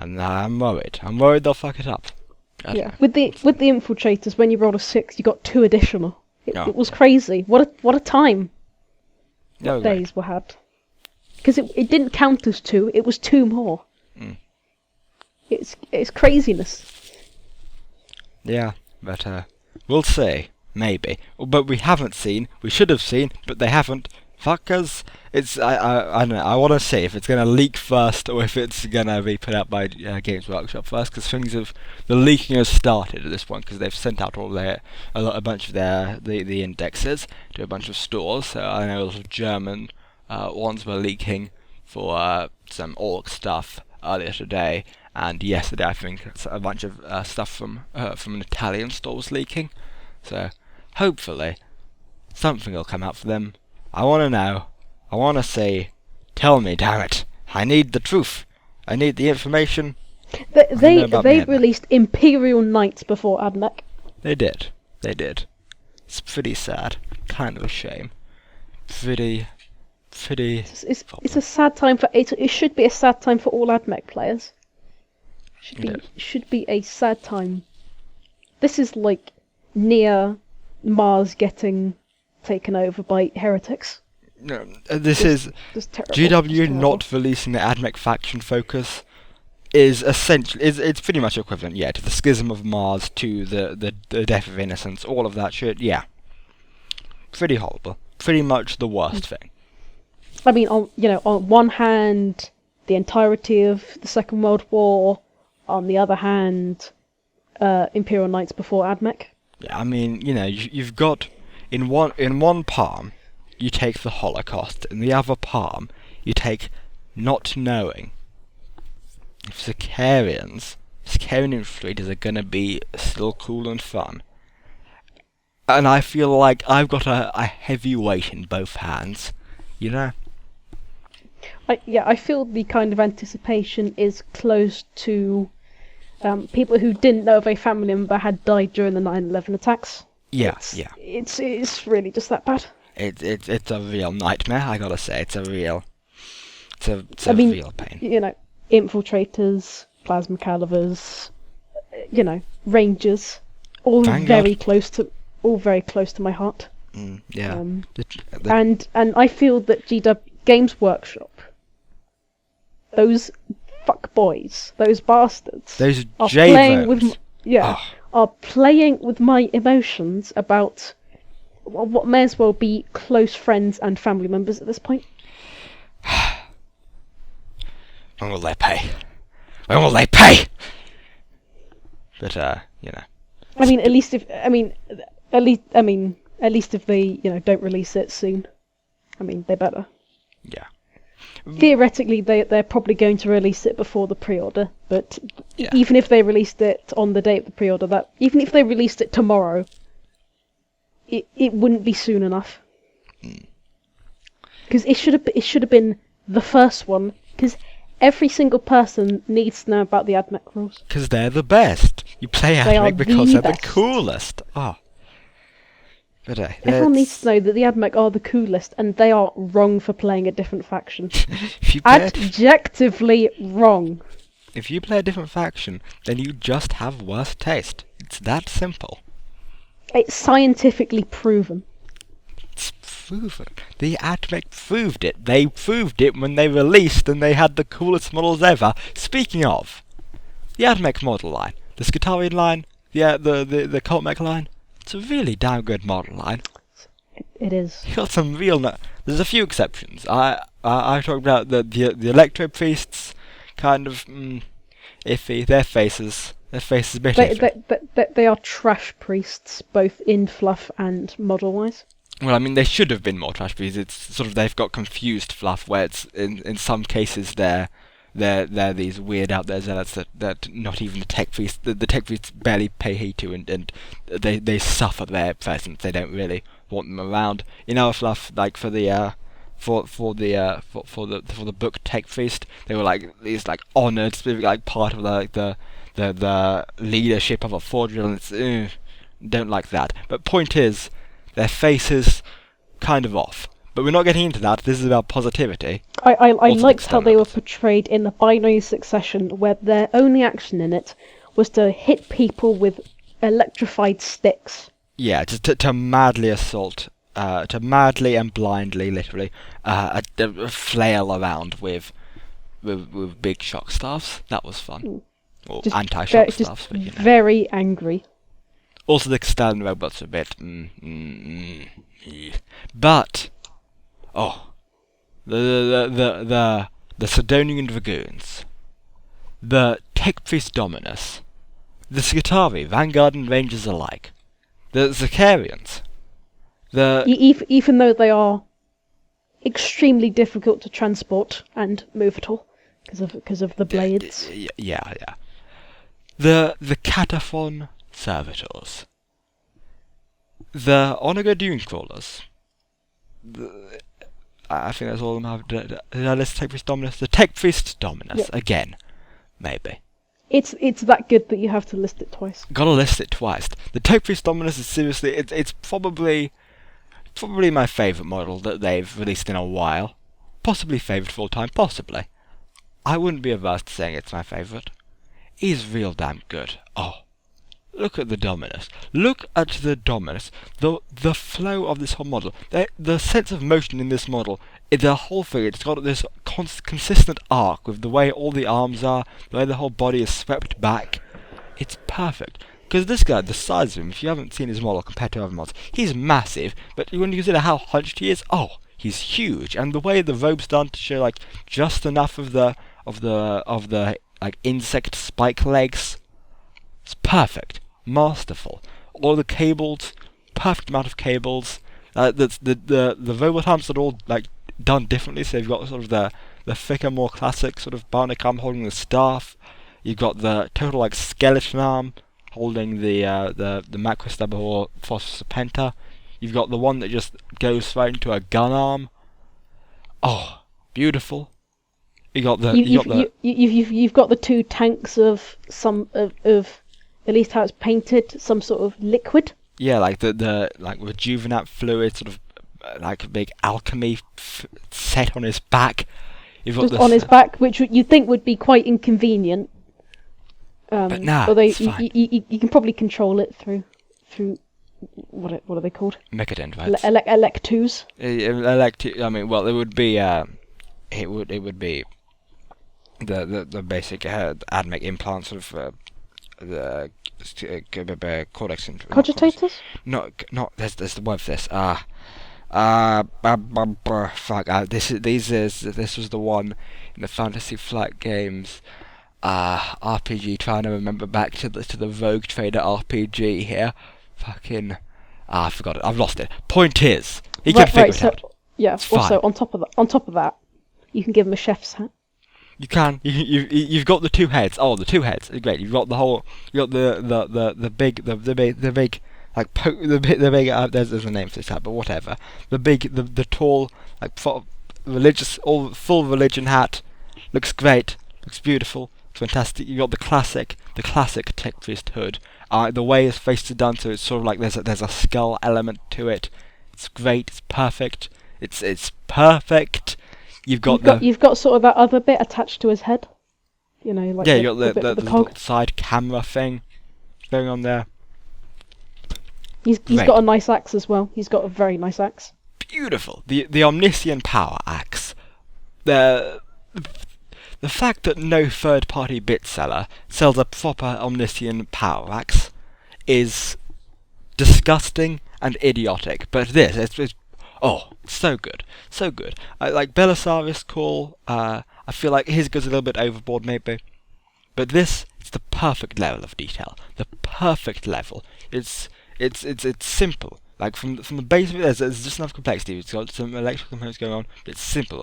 A: And I'm worried. I'm worried they'll fuck it up.
B: Yeah, with the infiltrators, when you rolled a 6, you got 2 additional. It was crazy. What a time. What days were had. Because it didn't count as 2. It was 2 more. It's craziness.
A: Yeah, but we'll see. Maybe, but we haven't seen. We should have seen, but they haven't. Fuckers. It's I don't know. I want to see if it's gonna leak first or if it's gonna be put out by Games Workshop first. Because the leaking has started at this point because they've sent out a bunch of the indexes to a bunch of stores. So I know a lot of German ones were leaking for some orc stuff earlier today, and yesterday I think a bunch of stuff from an Italian store was leaking. So hopefully something will come out for them. I want to know. I want to see. Tell me, damn it! I need the truth. I need the information.
B: They released Imperial Knights before Admech.
A: They did. It's pretty sad. Kind of a shame. Pretty.
B: It's a sad time for it. Should be a sad time for all Admech players. Should be a sad time. This is like near Mars getting taken over by heretics.
A: No, this is GW not releasing the Admech faction focus is essentially it's pretty much equivalent, to the schism of Mars, to the death of innocence, all of that shit. Yeah, pretty horrible. Pretty much the worst thing.
B: I mean, on one hand, the entirety of the Second World War. On the other hand, Imperial Knights before Admech.
A: Yeah, I mean, you've got in one palm you take the Holocaust, in the other palm you take not knowing if Sicarian infiltrators are gonna be still cool and fun. And I feel like I've got a heavy weight in both hands,
B: I feel the kind of anticipation is close to people who didn't know if a family member had died during the 9/11 attacks. It's really just that bad.
A: It's a real nightmare. I gotta say, it's a real pain.
B: Infiltrators, plasma calivers, rangers, all very close to my heart. And I feel that GW Games Workshop, those fuck boys, those bastards,
A: those
B: are playing with are playing with my emotions about what may as well be close friends and family members at this point.
A: When will they pay? When will they pay? But
B: I mean, at least if they don't release it soon. I mean, they better.
A: Yeah.
B: Theoretically, they're probably going to release it before the pre-order, but even if they released it on the date of the pre-order, even if they released it tomorrow, it wouldn't be soon enough. Because it should have been the first one. Because every single person needs to know about the Admech rules.
A: Because they're the best. You play
B: They are
A: Admech because
B: the
A: they're
B: best.
A: the coolest. Oh. But
B: Everyone needs to know that the Admech are the coolest, and they are wrong for playing a different faction.
A: if you play
B: Objectively wrong.
A: if you play a different faction, then you just have worse taste. It's that simple.
B: It's scientifically proven.
A: It's proven. The Admech proved it. They proved it when they released and they had the coolest models ever. Speaking of, the Admech model line, the Skitarian line, the Cult Mech line, it's a really damn good model line.
B: It is.
A: You got some real. There's a few exceptions. I talked about the Electro Priests, kind of iffy. Their faces a bit iffy.
B: They are trash priests, both in fluff and model-wise.
A: Well, I mean, they should have been more trash priests. It's sort of they've got confused fluff, where it's in some cases they're these weird out there zealots that not even the tech priests barely pay heed to, and they suffer their presence. They don't really want them around. In our fluff, like for the book tech priest, they were like these like honoured, specific like part of the leadership of a forgery, and it's don't like that. But point is, their faces kind of off. But we're not getting into that. This is about positivity.
B: I liked how they were portrayed in the binary succession, where their only action in it was to hit people with electrified sticks.
A: Yeah, just to madly assault, to madly and blindly, literally, flail around with big shock staffs. That was fun. Or
B: Just
A: anti-shock staffs. But, you know.
B: Very angry.
A: Also, the Stalin robots are a bit. But the Sidonian Dragoons, the Tech Priest Dominus, the Skitari, Vanguard and Rangers alike, the Zakarians,
B: Even though they are extremely difficult to transport and move at all because of the blades.
A: Yeah. The Cataphon Servitors, the Onaga Dune Crawlers. I think that's all of them have. Did I list Tech Priest Dominus? The Tech Priest Dominus again, maybe.
B: It's that good that you have to list it twice.
A: Gotta list it twice. The Tech Priest Dominus is seriously. It's probably my favourite model that they've released in a while. Possibly favourite full time. Possibly. I wouldn't be averse to saying it's my favourite. He's real damn good. Oh. Look at the Dominus. Look at the Dominus. The flow of this whole model. The sense of motion in this model. The whole thing. It's got this consistent arc with the way all the arms are, the way the whole body is swept back. It's perfect. Because this guy, the size of him, if you haven't seen his model compared to other models, he's massive. But when you consider how hunched he is, he's huge. And the way the robe's done to show like just enough of the like insect spike legs. It's perfect. Masterful. All the cables, perfect amount of cables. The robot arms are all like done differently. So you've got sort of the thicker, more classic sort of bionic arm holding the staff. You've got the total like skeleton arm holding the Macrostabber or Phosphorus Serpenta. You've got the one that just goes right into a gun arm. Oh, beautiful. You've got
B: the two tanks of at least how it's painted, some sort of liquid.
A: Yeah, like the rejuvenate fluid, sort of like a big alchemy set on his back. You've got
B: on his back, which you'd think would be quite inconvenient.
A: But nah,
B: although
A: it's fine.
B: You can probably control it through what are they called?
A: Mechadendrites. Right?
B: Electus.
A: I mean, well, it would be it would be the basic Admech implants of the cortex.
B: Cogitators?
A: No, there's the word for this. Fuck. This was the one in the Fantasy Flight games. RPG. Trying to remember back to the Rogue Trader RPG here. Fucking. I forgot it. I've lost it. Point is, he can figure it out.
B: Yeah.
A: It's
B: also,
A: fine.
B: on top of that, you can give him a chef's hat.
A: You can. You've got the two heads. Oh, the two heads. Great. You've got the whole. You got the big like the big. There's a name for this hat, but whatever. The tall like religious full religion hat. Looks great. Looks beautiful. It's fantastic. You got the classic Tech Priest hood. The way his face is done, so it's sort of like there's a skull element to it. It's great. It's perfect. It's perfect. You've got
B: sort of that other bit attached to his head. You know, like
A: you got the
B: cog.
A: little side camera thing going on there.
B: He's got a nice axe as well. He's got a very nice axe.
A: Beautiful. The Omniscient Power Axe. The fact that no third-party bit seller sells a proper Omniscient Power Axe is disgusting and idiotic. But this, it's so good, so good. Like Belisarius Call. I feel like his goes a little bit overboard maybe, but this is the perfect level of detail. The perfect level. It's simple. Like from the base of it, there's just enough complexity. It's got some electrical components going on. But it's simple.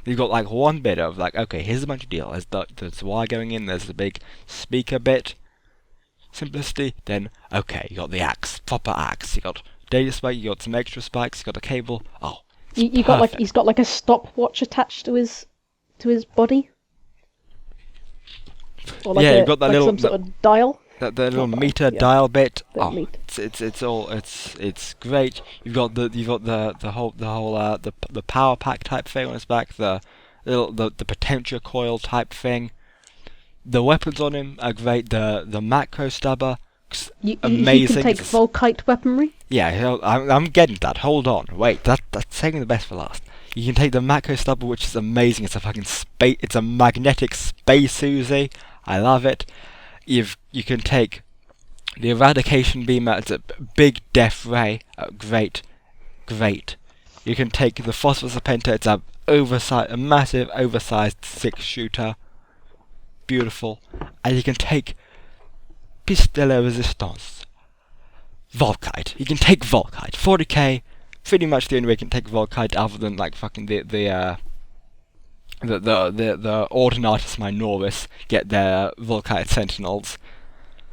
A: You've got like one bit of like, okay, here's a bunch of deal. There's the wire going in. There's the big speaker bit. Simplicity. Then okay, you got the axe, proper axe. You got data spike. You got some extra spikes. You got a cable. Oh,
B: you got like he's got like a stopwatch attached to his body. Or like
A: you've got that
B: like
A: little
B: some sort of dial.
A: The little meter dial bit.
B: Meter.
A: It's great. You've got the whole power pack type thing on his back. The potential coil type thing. The weapons on him are great. The macro stabber, amazing.
B: You can take Volkite weaponry.
A: Yeah, I'm getting that. Hold on, wait. That's saving the best for last. You can take the macro stubber, which is amazing. It's a fucking space. It's a magnetic space Uzi. I love it. You can take the eradication beam. It's a big death ray. Great. You can take the phosphorus penta. It's a massive oversized 6-shooter. Beautiful. And you can take Pistolet Resistance. Volkite. You can take Volkite. 40k. Pretty much the only way you can take Volkite, other than like fucking the Ordinatus Minoris get their Volkite Sentinels.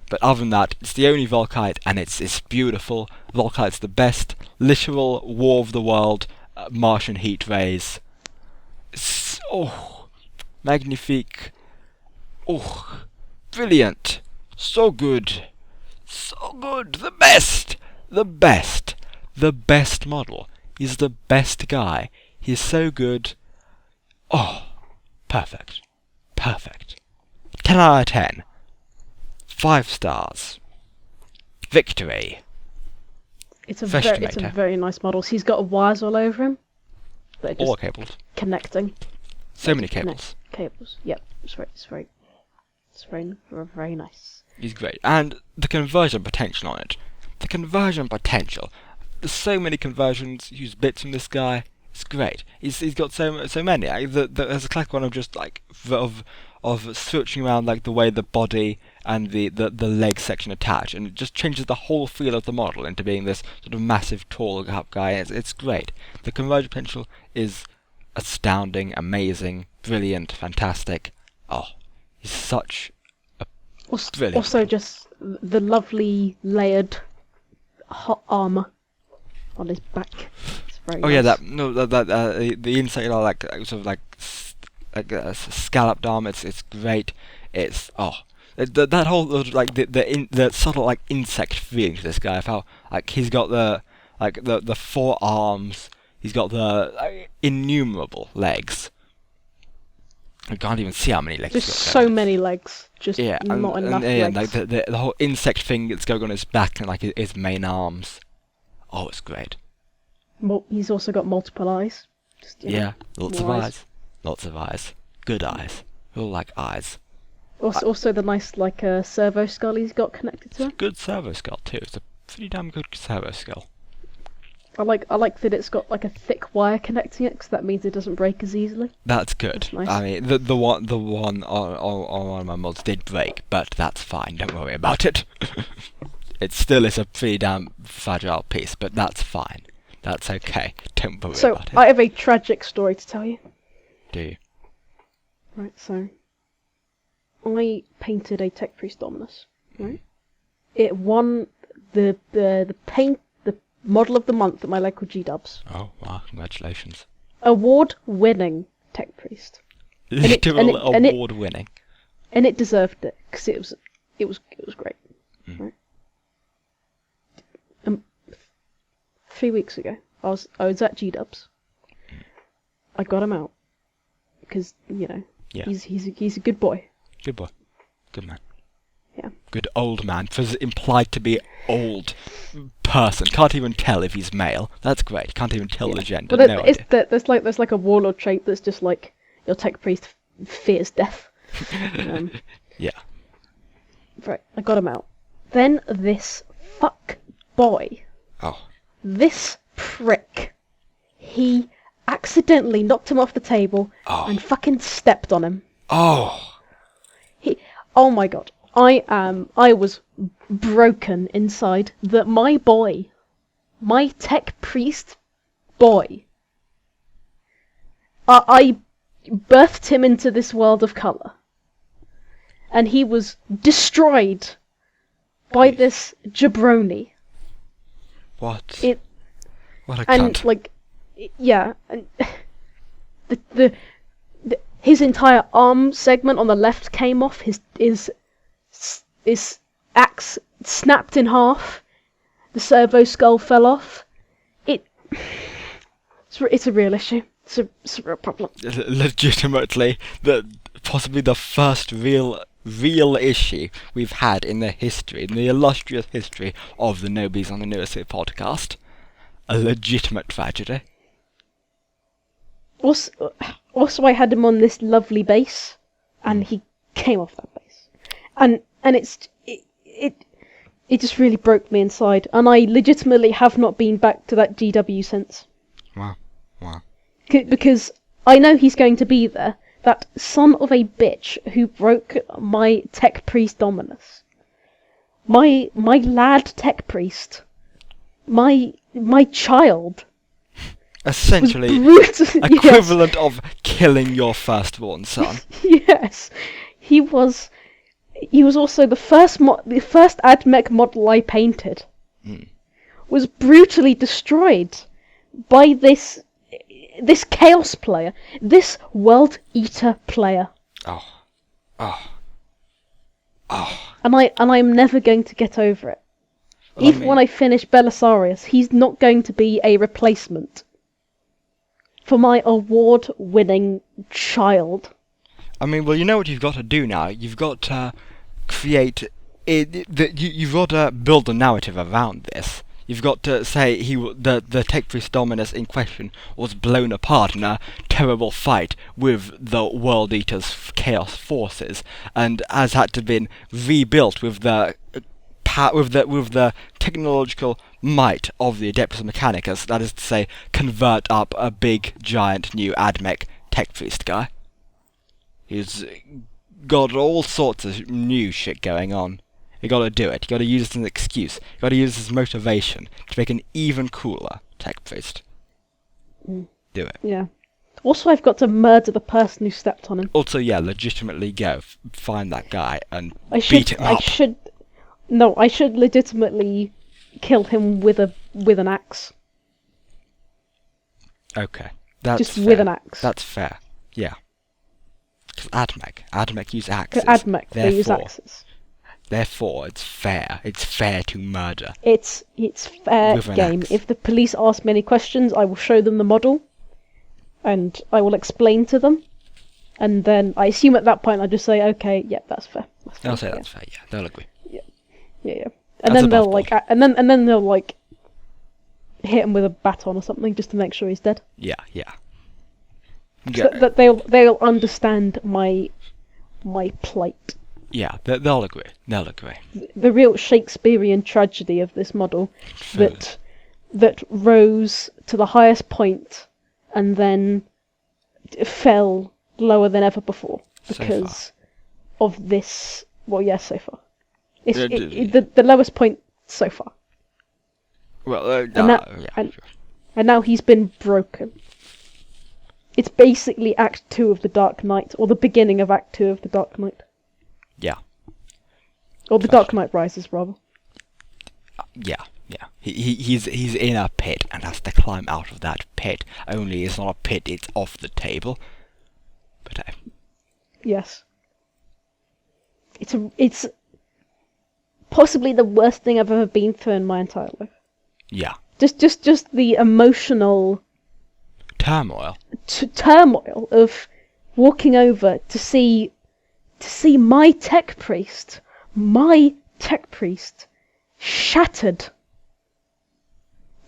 A: But other than that, it's the only Volkite, and it's beautiful. Volkite's the best literal War of the World Martian heat rays. Magnifique. Brilliant. So good. The best model. He's the best guy. He's so good. Perfect. 10 out of 10. 5 stars. Victory.
B: It's a very nice model. So he's got wires all over him.
A: All cables.
B: Connecting.
A: So many cables.
B: Cables. Yep. It's very nice.
A: He's great. And the conversion potential on it. There's so many conversions. Use bits from this guy. It's great. He's got so many. There's a classic one of just like of switching around like the way the body and the leg section attach, and it just changes the whole feel of the model into being this sort of massive tall guy. It's great. The conversion potential is astounding, amazing, brilliant, fantastic. He's such a brilliant.
B: Also, just the lovely layered hot armor on his back. It's very nice.
A: The inside are like sort of like a scalloped armor. It's great. It's that whole like the subtle like insect feeling to this guy. Of how like he's got the 4 arms. He's got the innumerable legs. I can't even see how many legs.
B: There's so many legs, just not enough legs.
A: Like the whole insect thing that's going on his back and like his main arms. It's great.
B: He's also got multiple eyes.
A: Lots of eyes. Good eyes. We all like eyes.
B: Also the nice like servo skull he's got connected to it.
A: Good servo skull too. It's a pretty damn good servo skull.
B: I like that it's got like a thick wire connecting it, because that means it doesn't break as easily.
A: That's good.
B: That's nice.
A: I mean, the one on one of my mods did break, but that's fine. Don't worry about it. It still is a pretty damn fragile piece, but that's fine. That's okay. Don't worry about it.
B: So I have a tragic story to tell you.
A: Do you?
B: Right. So I painted a Tech Priest Dominus. Right. It won the Model of the Month at my local G-Dubs.
A: Oh, wow, congratulations.
B: Award-winning Tech Priest.
A: Literal award-winning.
B: And it deserved it, because it was great.
A: Mm.
B: Right? 3 weeks ago, I was at G-Dubs. I got him out because he's a good boy.
A: Good boy, good man.
B: Yeah.
A: Good old man. For implied to be old person. Can't even tell if he's male. That's great. Can't even tell the gender.
B: Well,
A: No idea.
B: there's like a warlord trait that's just like your tech priest fears death.
A: Yeah.
B: Right, I got him out. Then this fuck boy.
A: Oh.
B: This prick. He accidentally knocked him off the table and fucking stepped on him.
A: Oh.
B: Oh my god. I was broken inside that my boy, my tech priest boy, I birthed him into this world of colour. And he was destroyed by this jabroni.
A: What? What a
B: and
A: cunt.
B: like, yeah, and his entire arm segment on the left came off. His axe snapped in half. The servo skull fell off. It's a real issue. It's a real problem.
A: Legitimately, possibly the first real issue we've had in the illustrious history of the Nobodies on the Noosphere podcast. A legitimate tragedy.
B: Also, I had him on this lovely base, and he came off that base, and it just really broke me inside, and I legitimately have not been back to that GW since.
A: Wow.
B: Because I know he's going to be there. That son of a bitch who broke my tech priest Dominus. My lad tech priest. My child.
A: Essentially,
B: Was
A: equivalent of killing your firstborn son.
B: Yes, he was also the first Admech model I painted. Was brutally destroyed by this chaos player, this world eater player. And I'm never going to get over it.
A: Well,
B: Even when I finish Belisarius, he's not going to be a replacement for my award-winning child.
A: I mean, well, you know what you've got to do now? You've got to create... You've got to build a narrative around this. You've got to say the Tech Priest Dominus in question was blown apart in a terrible fight with the World Eater's Chaos Forces, and has had to been rebuilt with the technological might of the Adeptus Mechanicus, that is to say, convert up a big, giant, new Admech Tech Priest guy. He's got all sorts of new shit going on. You gotta do it. You gotta use it as an excuse. You gotta use it as motivation to make an even cooler Tech Priest. Do it.
B: Yeah. Also, I've got to murder the person who stepped on him.
A: Also, yeah, legitimately go find that guy and beat him up.
B: I should legitimately kill him with an axe.
A: Okay, that's
B: just
A: fair.
B: with an axe.
A: That's fair. Yeah. Because Admech use axes.
B: They use axes.
A: Therefore, it's fair. It's fair to murder.
B: It's fair game.
A: Axe.
B: If the police ask me any questions, I will show them the model, and I will explain to them, and then I assume at that point I just say, okay, yeah, that's fair.
A: They'll say that's fair. Yeah, they'll agree.
B: Yeah. And then they'll like, and then they'll like hit him with a baton or something just to make sure he's dead.
A: Yeah.
B: So that they'll understand my plight.
A: Yeah, they'll agree. They'll agree.
B: The real Shakespearean tragedy of this model that rose to the highest point and then fell lower than ever before because of this. Well, yes, so far. It's the lowest point so far.
A: Well,
B: and now he's been broken. It's basically Act 2 of the Dark Knight, or the beginning of Act 2 of the Dark Knight.
A: Yeah.
B: Or the Dark Knight Rises, rather.
A: Yeah. He's in a pit and has to climb out of that pit. Only it's not a pit; it's off the table. But
B: Yes. It's possibly the worst thing I've ever been through in my entire life.
A: Yeah.
B: Just the emotional
A: Turmoil.
B: turmoil of walking over to see my tech priest shattered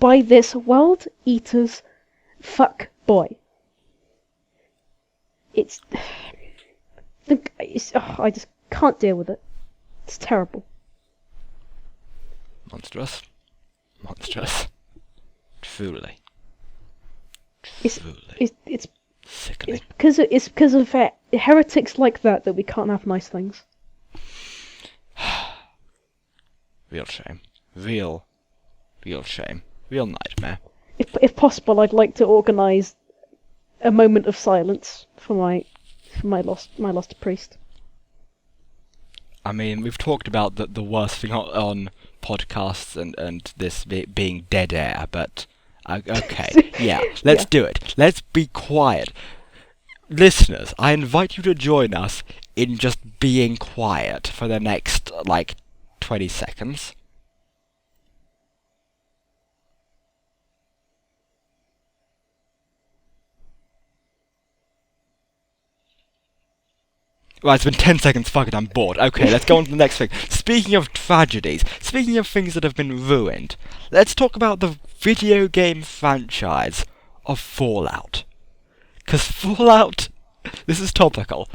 B: by this world eater's fuck boy. I just can't deal with it. It's terrible.
A: Monstrous. Truly.
B: It's
A: Sickening.
B: it's because of heretics like that we can't have nice things.
A: Real shame. Real shame. Real nightmare.
B: If possible, I'd like to organise a moment of silence for my lost priest.
A: I mean, we've talked about the worst thing on podcasts and this being dead air, but okay, yeah, let's do it. Let's be quiet. Listeners, I invite you to join us in just being quiet for the next, 20 seconds. Right, it's been 10 seconds, fuck it, I'm bored. Okay, let's go on to the next thing. Speaking of tragedies, speaking of things that have been ruined, let's talk about the video game franchise of Fallout. 'Cause Fallout... This is topical.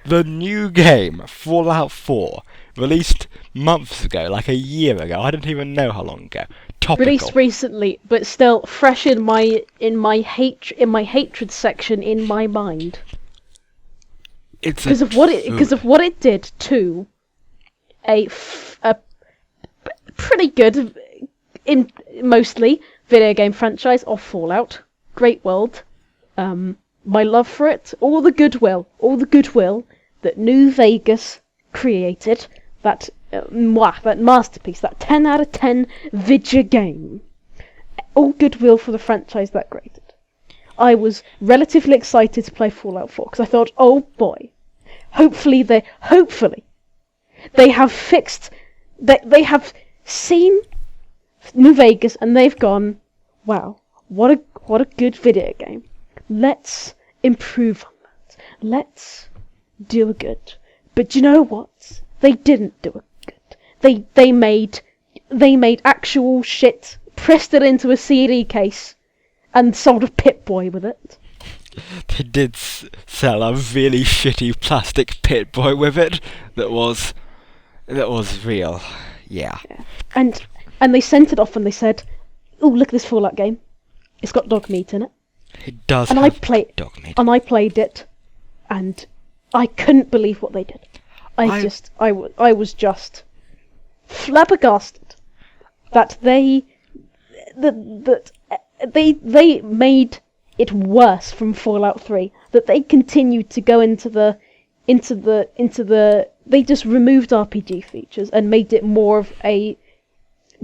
A: The new game, Fallout 4, released months ago, like a year ago. I don't even know how long ago. Topical.
B: Released recently, but still fresh in my hatred section in my mind. Because of what it did to a pretty good, mostly video game franchise of Fallout. Great world. My love for it, all the goodwill that New Vegas created, that masterpiece, that 10 out of 10 video game. All goodwill for the franchise that created. I was relatively excited to play Fallout 4 because I thought, oh boy, hopefully they have fixed, they have seen New Vegas and they've gone, wow, what a good video game. Let's improve on that. Let's do it good. But you know what? They didn't do it good. They made actual shit, pressed it into a CD case, and sold a Pip-Boy with it.
A: They did sell a really shitty plastic Pip-Boy with it that was real. Yeah.
B: And they sent it off and they said, "Oh, look at this Fallout game. It's got dog meat in it."
A: It does
B: and
A: have
B: dog meat. And I played it, and I couldn't believe what they did. I was just flabbergasted that they made it worse from Fallout 3. That they continued to go into the they just removed RPG features and made it more of a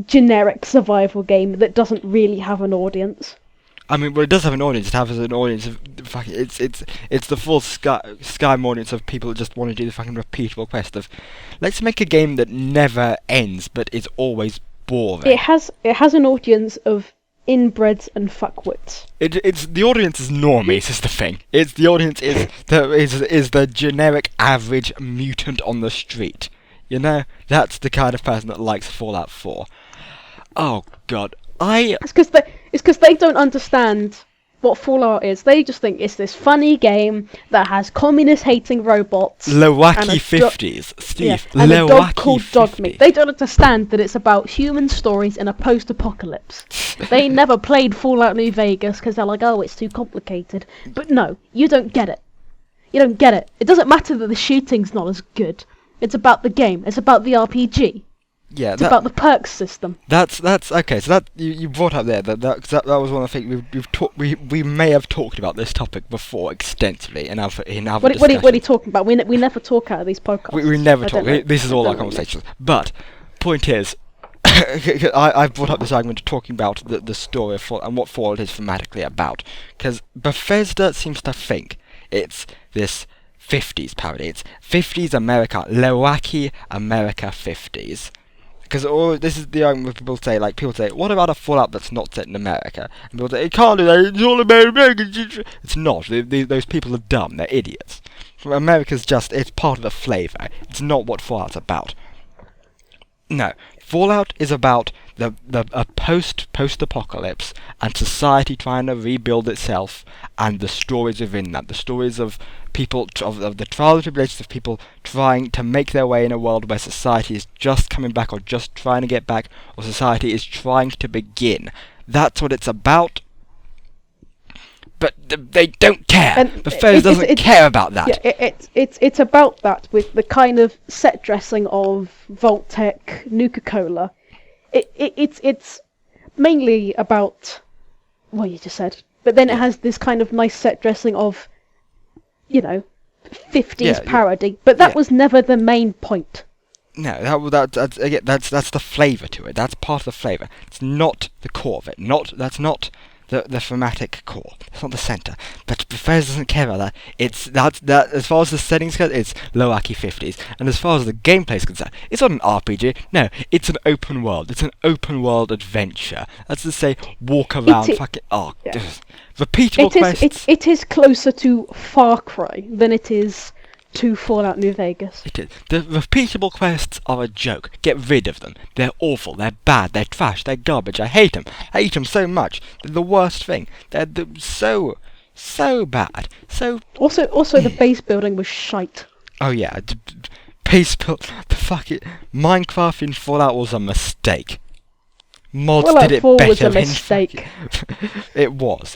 B: generic survival game that doesn't really have an audience.
A: I mean, well, it does have an audience. It has an audience of fucking. It's the full Skyrim audience of people that just want to do the fucking repeatable quest of, let's make a game that never ends but is always boring.
B: It has an audience of inbreds and fuckwits.
A: It's the audience is normies is the thing. It's the audience is the generic average mutant on the street. You know, that's the kind of person that likes Fallout 4. Oh god. It's because they don't understand what Fallout is. They just think it's this funny game that has communist-hating robots. Low-wacky 50s, Steve.
B: Yeah, and a dog called Dogmeat. They don't understand that it's about human stories in a post-apocalypse. They never played Fallout New Vegas because they're like, oh, it's too complicated. But no, you don't get it. You don't get it. It doesn't matter that the shooting's not as good. It's about the game. It's about the RPG.
A: Yeah,
B: it's about the perks system.
A: That's okay. So that you brought up there that was one of the things we may have talked about this topic before extensively in other discussions.
B: What are you talking about? We never talk out of these podcasts.
A: We never talk. This is all our conversations. But point is, I brought up this argument talking about the story of Fallout and what Fallout is thematically about, because Bethesda seems to think it's this 50s parody. It's 50s America, Lowaki America 50s. Because this is the argument people say, what about a Fallout that's not set in America? And people say, it can't do that, it's all about America. It's not. Those people are dumb, they're idiots. America's just, it's part of the flavour. It's not what Fallout's about. No, Fallout is about a post-apocalypse and society trying to rebuild itself, and the stories within that. The stories of people, of the trials and tribulations of people trying to make their way in a world where society is just coming back, or just trying to get back, or society is trying to begin. That's what it's about. But they don't care.
B: And
A: Bethesda doesn't care about that.
B: Yeah, it's about that, with the kind of set dressing of Vault-Tec, Nuka-Cola. It's mainly about what you just said, but then it has this kind of nice set dressing of, 50s parody. But that was never the main point.
A: No, that's the flavour to it. That's part of the flavour. It's not the core of it. That's not the thematic core. It's not the centre. But Bethesda doesn't care about that. That as far as the settings go, it's Lowaki 50s. And as far as the gameplay is concerned, it's not an RPG. No, it's an open world. It's an open world adventure. That's to say, walk around, repeatable quests.
B: It is closer to Far Cry than it is to Fallout New Vegas.
A: It is. The repeatable quests are a joke. Get rid of them. They're awful. They're bad. They're trash. They're garbage. I hate them. I hate them so much. They're the worst thing. They're so bad. So
B: also the base building was shite.
A: Oh yeah, base build. Fuck it. Minecraft in Fallout was a mistake. Mods
B: Fallout
A: did it
B: 4
A: better
B: was a
A: than
B: mistake.
A: It was.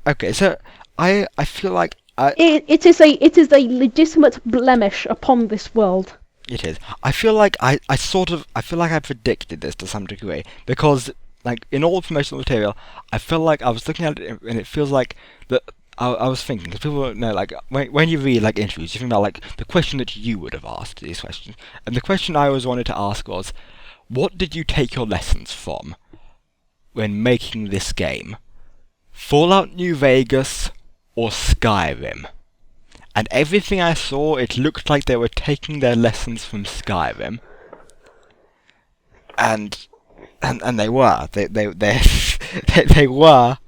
A: Okay, so I feel like.
B: It is a legitimate blemish upon this world.
A: It is. I feel like I feel like I predicted this to some degree, because like in all the promotional material, I feel like I was looking at it and it feels like that I was thinking, because people don't know, like when you read like interviews, you think about like the question that you would have asked these questions, and the question I always wanted to ask was, what did you take your lessons from when making this game? Fallout New Vegas or Skyrim? And everything I saw, it looked like they were taking their lessons from Skyrim. And they were. They were.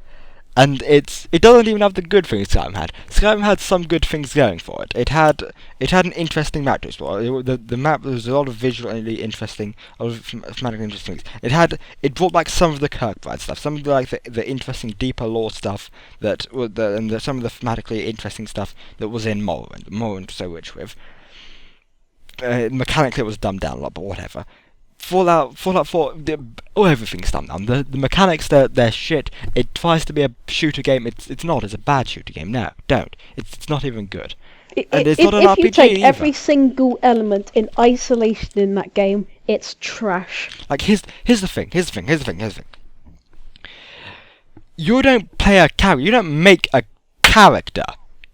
A: And it doesn't even have the good things Skyrim had. Skyrim had some good things going for it. It had an interesting map to explore. The map, there was a lot of visually interesting, a lot of thematically interesting things. It brought back some of the Kirkbride stuff, some of the interesting deeper lore stuff some of the thematically interesting stuff that was in Morrowind. Morrowind was so rich with. Mechanically it was dumbed down a lot, but whatever. Fallout 4, everything's dumbed down. The mechanics, they're shit. It tries to be a shooter game. It's not. It's a bad shooter game. No, don't. It's not even good. And it's not an RPG
B: if you take
A: either.
B: every single element in isolation in that game, it's trash.
A: Like here's the thing. You don't play a character. You don't make a character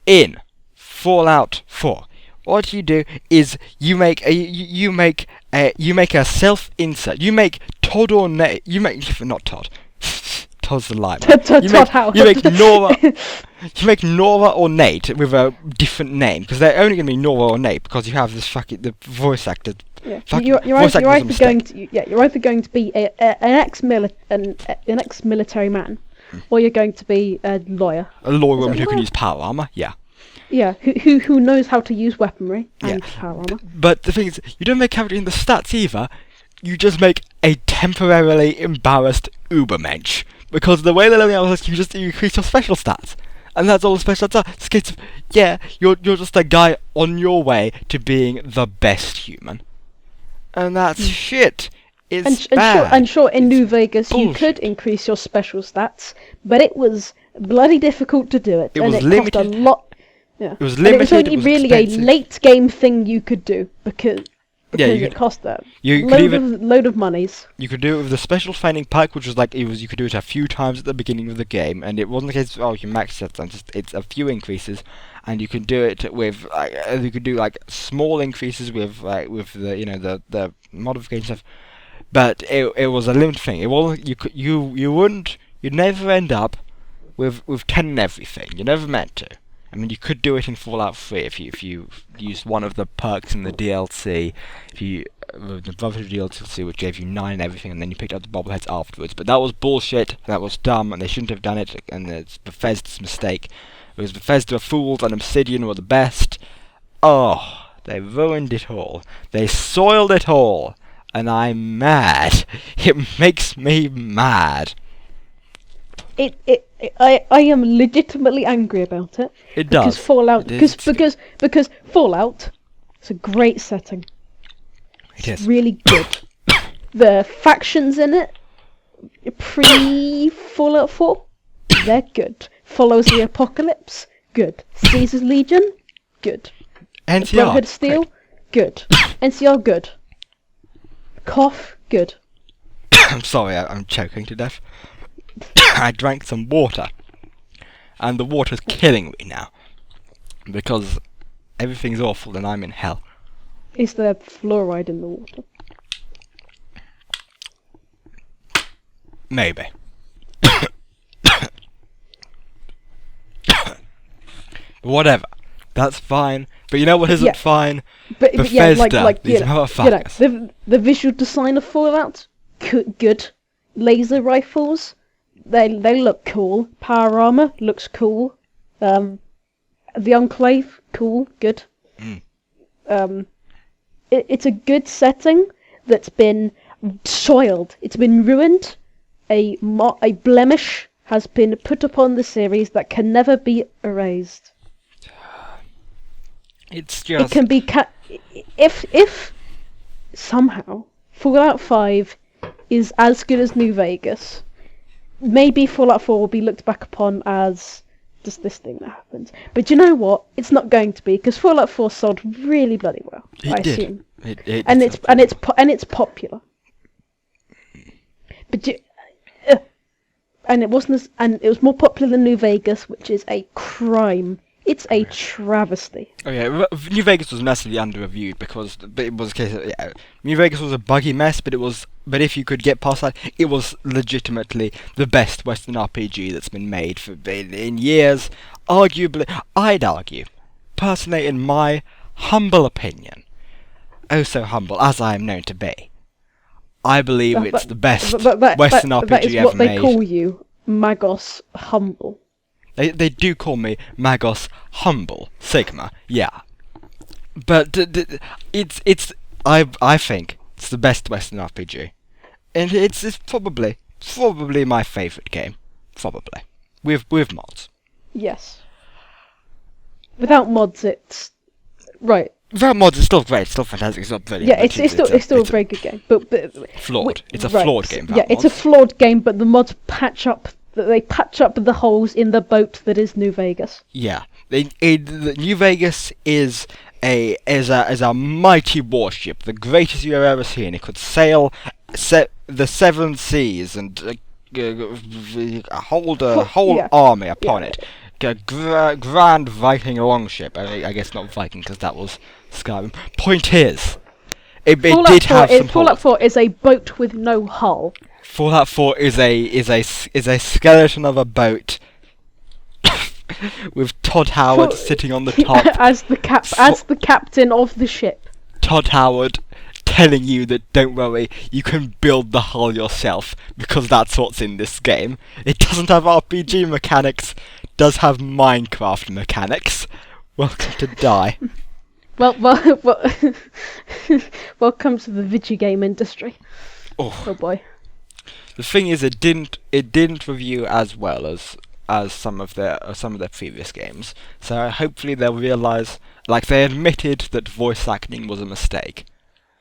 A: in Fallout 4. What you do is you make a self-insert. You make Todd or Nate. Not Todd. Todd's the line. You make Nora. You make Nora or Nate with a different name, because they're only going to be Nora or Nate because you have this the voice actor.
B: Yeah. You're either going to be an ex-military man, or you're going to be a lawyer.
A: A lawyer woman who can use power armor. Yeah.
B: Yeah, who knows how to use weaponry and power armor.
A: But the thing is, you don't make character in the stats either. You just make a temporarily embarrassed Ubermensch. Because the way they're looking at it is you just increase your special stats. And that's all the special stats are. It's a case of, you're just a guy on your way to being the best human. And that's shit. It's bad.
B: Sure, in New Vegas you could increase your special stats, but it was bloody difficult to do it. And it cost a lot. Yeah.
A: It was limited.
B: And it was only really expensive. A late game thing you could do because it cost that load of monies.
A: You could do it with the special training pack, which was like you could do it a few times at the beginning of the game, and it wasn't the case of you max it. It's a few increases, and you can do it with you could do like small increases with the the modification stuff, but it was a limited thing. It wasn't you'd never end up with 10 in everything. You never meant to. I mean, you could do it in Fallout 3 if you used one of the perks in the DLC. If you the Brotherhood DLC, which gave you 9 and everything, and then you picked up the bobbleheads afterwards. But that was bullshit. That was dumb, and they shouldn't have done it. And it's Bethesda's mistake. Because Bethesda are fools, and Obsidian were the best. Oh, they ruined it all. They soiled it all, and I'm mad. It makes me mad.
B: I am legitimately angry about it.
A: It
B: because
A: does.
B: Fallout
A: It is.
B: because Fallout is a great setting.
A: It
B: It's
A: is.
B: really good. The factions in it, pre Fallout 4, they're good. Follows the Apocalypse, good. Caesar's Legion, good.
A: NCR.
B: Brotherhood Steel, good. NCR, good. Cough, good.
A: I'm sorry, I'm choking to death. I drank some water, and the water's killing me now, because everything's awful and I'm in hell.
B: Is there fluoride in the water?
A: Maybe. Whatever. That's fine. But you know what isn't
B: Yeah.
A: fine?
B: But yeah,
A: Bethesda. These
B: you
A: motherfuckers.
B: know, the visual design of Fallout, good. Laser rifles, they look cool. Power armor looks cool. The Enclave, cool, good. It's a good setting that's been soiled. It's been ruined. A blemish has been put upon the series that can never be erased.
A: It's just...
B: It can be if somehow Fallout 5 is as good as New Vegas, maybe Fallout 4 will be looked back upon as just this thing that happened. But you know what? It's not going to be, because Fallout 4 sold really bloody well. I assume. And it's popular. But and it wasn't and it was more popular than New Vegas, which is a crime. It's a travesty.
A: Oh yeah, New Vegas was massively under-reviewed because it was a case of, yeah, New Vegas was a buggy mess, but if you could get past that, it was legitimately the best Western RPG that's been made in years. Arguably, I'd argue, personally, in my humble opinion, oh so humble as I am known to be, I believe it's the best Western RPG
B: that is
A: ever
B: what they
A: made.
B: call you, Magos humble.
A: They do call me Magos Humble Sigma, yeah. But I think it's the best Western RPG, and it's probably my favourite game, probably with mods.
B: Yes. Without mods, it's right.
A: Without mods, it's still great. It's still fantastic. It's not brilliant.
B: Yeah, it's still a very good game, but
A: flawed. It's a
B: right.
A: flawed game.
B: Yeah, it's a flawed game, but the mods patch up the holes in the boat that is New Vegas.
A: Yeah, the New Vegas is a mighty warship, the greatest you've ever seen. It could sail the 7 seas and hold a whole army upon it. A grand Viking longship. I guess not Viking, because that was Skyrim. Point is, it did have some holes.
B: Fallout 4 is a boat with no hull.
A: Fallout 4 is a skeleton of a boat with Todd Howard sitting on the top
B: as the captain of the ship.
A: Todd Howard telling you that don't worry, you can build the hull yourself, because that's what's in this game. It doesn't have RPG mechanics, does have Minecraft mechanics. Welcome to die.
B: Well, welcome to the video game industry. Oh boy.
A: The thing is, it didn't review as well as some of their previous games. So hopefully they'll realise, like they admitted that voice acting was a mistake.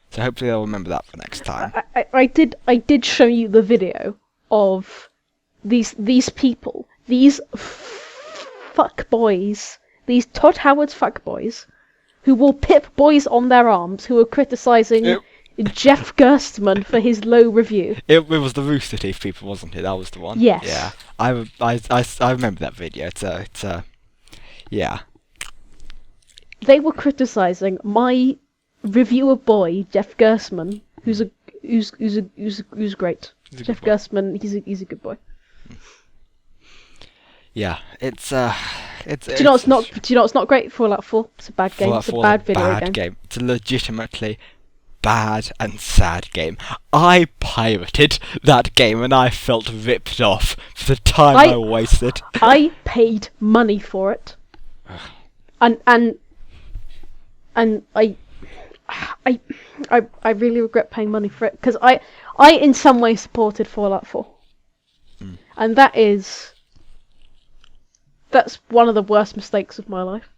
A: So hopefully they'll remember that for next time.
B: I did show you the video of these people, these fuck boys, these Todd Howard's fuck boys, who wore Pip Boys on their arms, who were criticising Jeff Gerstmann for his low review.
A: It was the Rooster Teeth people, wasn't it? That was the one.
B: Yes.
A: Yeah. I remember that video. Yeah.
B: They were criticising my reviewer boy, Jeff Gerstmann, who's great.
A: Jeff
B: Gerstmann, he's a good boy.
A: Yeah, it's
B: Do you know it's not? Do you know it's not great? Fallout 4. It's a bad game. It's a bad video game.
A: It's a legitimately bad and sad game. I pirated that game and I felt ripped off for the time I wasted.
B: I paid money for it, and I really regret paying money for it because I in some way supported Fallout 4, and that's one of the worst mistakes of my life.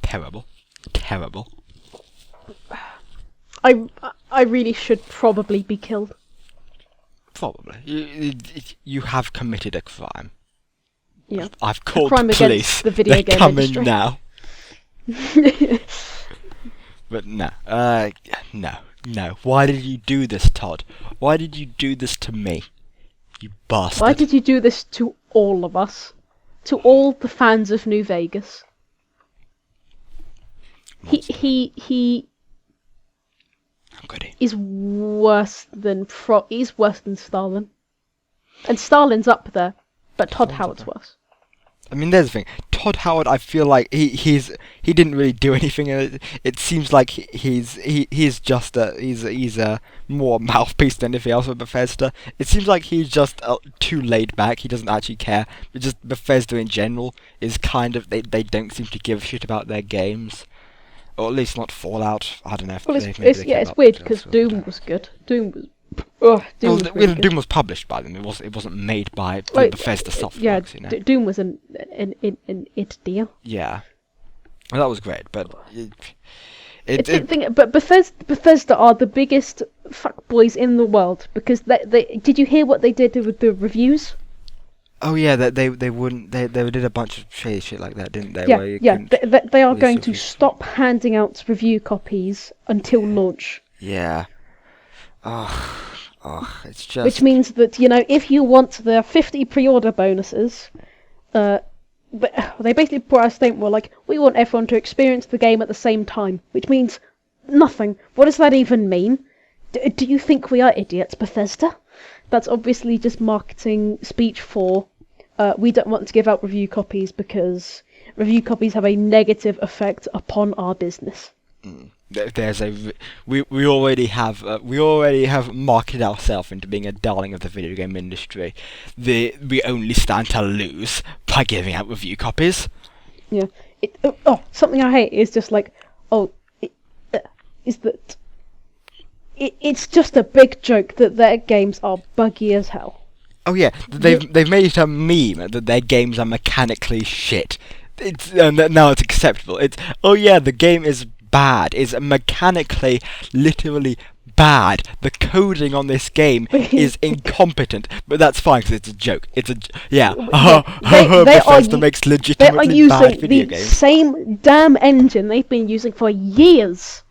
A: Terrible.
B: I really should probably be killed.
A: Probably. You have committed a crime.
B: Yeah.
A: I've called
B: crime
A: the police.
B: Against the video game
A: come
B: industry.
A: in now. But no. No. Why did you do this, Todd? Why did you do this to me? You bastard.
B: Why did you do this to all of us? To all the fans of New Vegas? He is worse than Stalin. And Stalin's up there, but Todd Howard's worse.
A: I mean, there's the thing. Todd Howard, I feel like he didn't really do anything. It seems like he's just a more mouthpiece than anything else with Bethesda. It seems like he's just too laid back. He doesn't actually care. But just Bethesda in general is kind of they don't seem to give a shit about their games, or at least not Fallout. I don't know. If
B: well, it's weird because Doom was good. Doom was
A: Doom was published by them. It wasn't made by Bethesda Softworks.
B: Yeah,
A: you know?
B: Doom was an it deal.
A: Yeah, well, that was great, but
B: but Bethesda are the biggest fuckboys in the world because they did you hear what they did with the reviews?
A: Oh yeah, they wouldn't they did a bunch of shady shit like that, didn't they?
B: They are going to stop handing out review copies until launch.
A: Yeah. It's just...
B: Which means that, if you want the 50 pre-order bonuses, they basically put out a statement like, we want everyone to experience the game at the same time, which means nothing. What does that even mean? Do you think we are idiots, Bethesda? That's obviously just marketing speech for, we don't want to give out review copies because review copies have a negative effect upon our business.
A: We already have marketed ourselves into being a darling of the video game industry. We only stand to lose by giving out review copies.
B: Yeah. Something I hate is just like, it's just a big joke that their games are buggy as hell.
A: Oh yeah, they've made it a meme that their games are mechanically shit. Now it's acceptable. The game is bad. It's mechanically, literally bad. The coding on this game is incompetent, but that's fine because it's a joke. Bethesda makes legitimately bad video games.
B: They are using the same damn engine they've been using for years.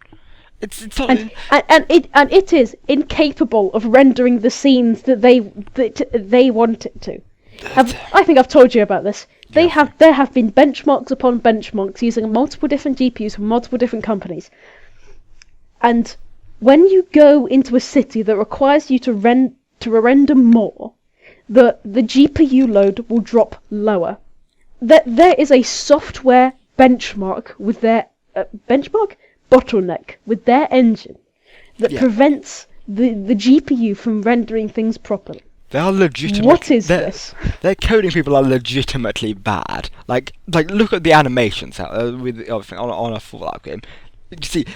B: It is incapable of rendering the scenes that they want it to. I think I've told you about this. There have been benchmarks upon benchmarks using multiple different GPUs from multiple different companies. And when you go into a city that requires you to render more, the GPU load will drop lower. There is a software benchmark with their bottleneck with their engine that prevents the GPU from rendering things properly.
A: They are legitimate.
B: What is this?
A: Their coding people are legitimately bad. Like look at the animations with on a Fallout game. You see,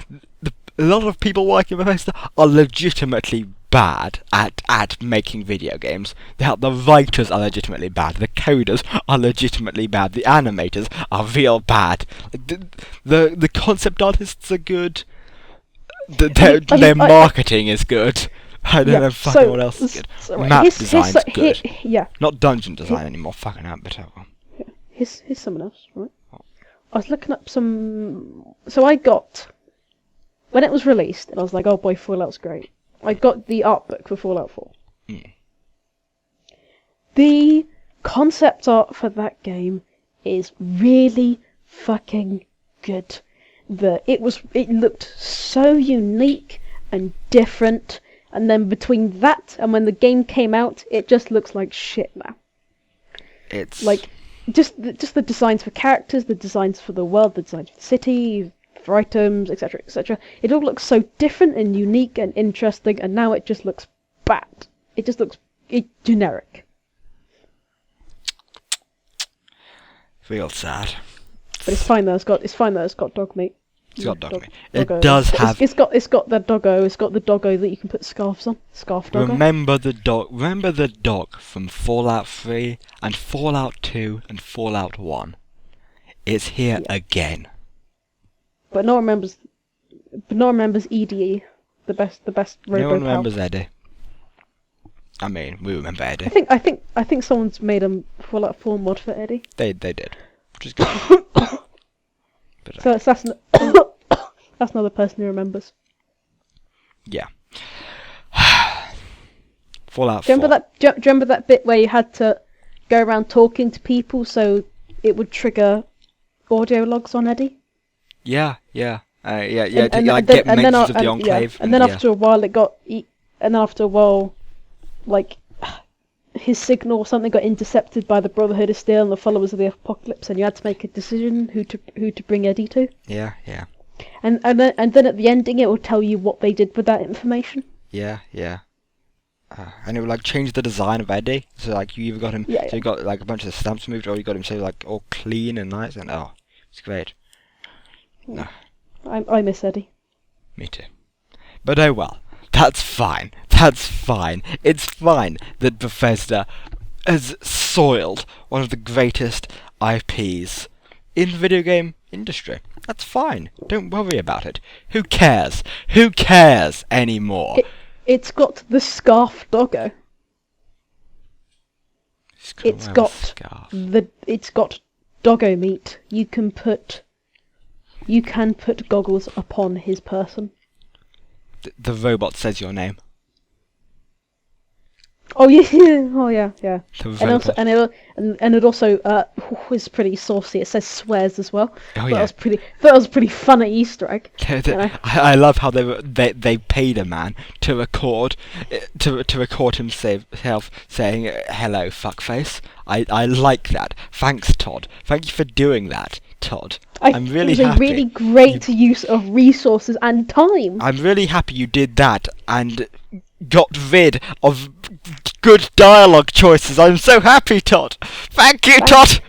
A: a lot of people working with Bethesda are legitimately bad at making video games. The writers are legitimately bad. The coders are legitimately bad. The animators are real bad. The concept artists are good. Their marketing is good. I don't know fucking what else is good. Map design's good. Not dungeon design anymore. Fucking hell, but
B: Here's someone else, right? I was looking up some... So I got... When it was released, and I was like, oh boy, Fallout's great. I got the art book for Fallout 4. The concept art for that game is really fucking good. It looked so unique and different, and then between that and when the game came out, it just looks like shit now.
A: It's
B: like just the designs for characters, the designs for the world, the designs for the city, for items, etc., etc. It all looks so different and unique and interesting, and now it just looks bad. It just looks generic.
A: Real sad.
B: But it's fine though. It's fine though. It's got dog meat.
A: It's got dog meat.
B: Doggo.
A: It does have.
B: It's got the doggo. It's got the doggo that you can put scarves on. Scarf doggo.
A: Remember the dog. Remember the dog from Fallout 3 and Fallout 2 and Fallout 1. It's here again.
B: But no one remembers. But no one remembers EDE, the best robo.
A: No one remembers Eddie. I mean, we remember Eddie.
B: I think someone's made a Fallout 4 mod for Eddie.
A: They did, which is good. But,
B: So that's another person who remembers.
A: yeah. Fallout 4.
B: Do you remember that bit where you had to go around talking to people so it would trigger audio logs on Eddie?
A: Yeah. To
B: then
A: get mentions of the Enclave.
B: And then after a while like his signal or something got intercepted by the Brotherhood of Steel and the followers of the Apocalypse, and you had to make a decision who to bring Eddie to.
A: Yeah.
B: And then at the ending, it will tell you what they did with that information.
A: Yeah. And it would like change the design of Eddie. So like you either got him, so you got like a bunch of stamps moved, or you got him so like all clean and nice, and it's great. No.
B: I miss Eddie.
A: Me too. But oh well. That's fine. It's fine that Bethesda has soiled one of the greatest IPs in the video game industry. That's fine. Don't worry about it. Who cares? Who cares anymore?
B: It's got the scarf doggo. It's got doggo meat. You can put goggles upon his person.
A: The robot says your name.
B: Oh yeah. And it also was pretty saucy. It says swears as well. That was pretty fun at Easter egg.
A: I love how they paid a man to record himself saying hello fuckface. I like that. Thanks, Todd. Thank you for doing that, Todd. I'm really happy.
B: It was a really great use of resources and time.
A: I'm really happy you did that and got rid of good dialogue choices. I'm so happy, Todd. Thank you, Todd.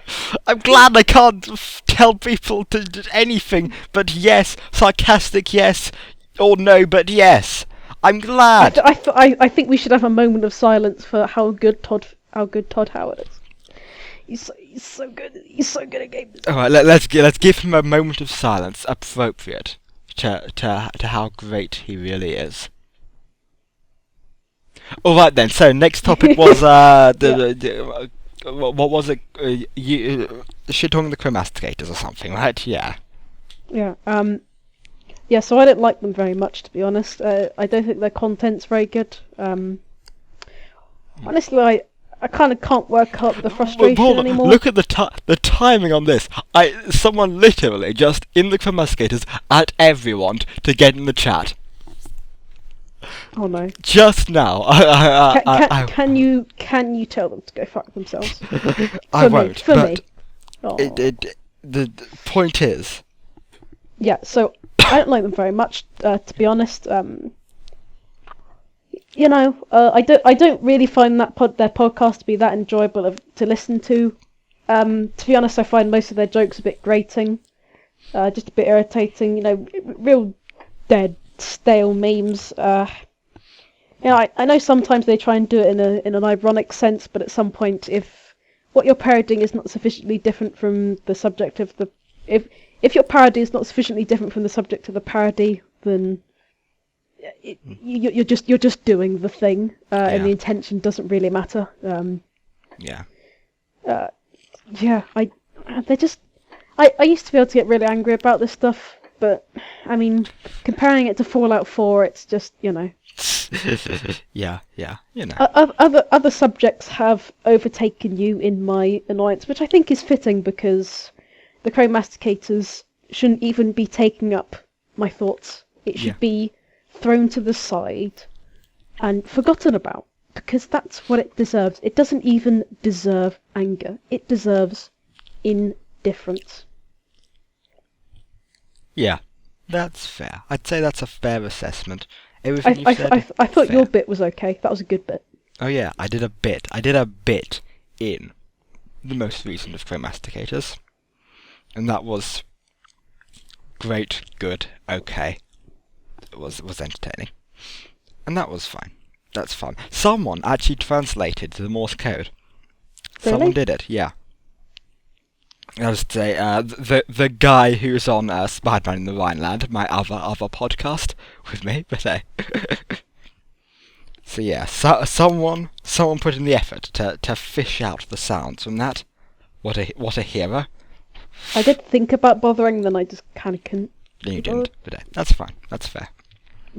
A: I'm glad I can't tell people to do anything but yes, sarcastic yes, or no, but yes. I'm glad.
B: I think we should have a moment of silence for how good Todd Howard is. He's so good. He's so good at games.
A: All right, let's give him a moment of silence, appropriate to how great he really is. All right then. So next topic was what was it? Shit talking the Crow Masticators or something, right? Yeah.
B: Yeah. Yeah. So I don't like them very much, to be honest. I don't think their content's very good. Honestly, I kind of can't work up the frustration anymore.
A: Look at the timing on this. Someone literally just in the Crow Masticators at everyone to get in the chat.
B: Oh no!
A: Just now,
B: can you tell them to go fuck themselves?
A: I won't.
B: For me.
A: The point is.
B: Yeah. So I don't like them very much, to be honest. I don't really find their podcast to be that enjoyable to listen to. To be honest, I find most of their jokes a bit grating, just a bit irritating. Real dead, stale memes. I know sometimes they try and do it in an ironic sense, but at some point, if what you're parodying is not sufficiently different from the subject of the if your parody is not sufficiently different from the subject of the parody, then you're just doing the thing, and the intention doesn't really matter. I used to be able to get really angry about this stuff, but I mean, comparing it to Fallout 4, it's just Other subjects have overtaken you in my annoyance, which I think is fitting because the Crow Masticators shouldn't even be taking up my thoughts. It should be thrown to the side and forgotten about, because that's what it deserves. It doesn't even deserve anger. It deserves indifference.
A: Yeah, that's fair. I'd say that's a fair assessment. Everything you said.
B: I thought
A: fair.
B: your bit was okay. That was a good bit.
A: Oh yeah, I did a bit. I did a bit in the most recent of Crow Masticators, and that was great, good, okay. It was entertaining, and that was fine. That's fun. Someone actually translated the Morse code.
B: Really?
A: Someone did it. Yeah. I was to say the guy who's on Spider-Man in the Rhineland, my other podcast with me, but so yeah, someone put in the effort to fish out the sounds from that. What a hero!
B: I did think about bothering, then I just kind of couldn't.
A: No, you didn't, but that's fine. That's fair.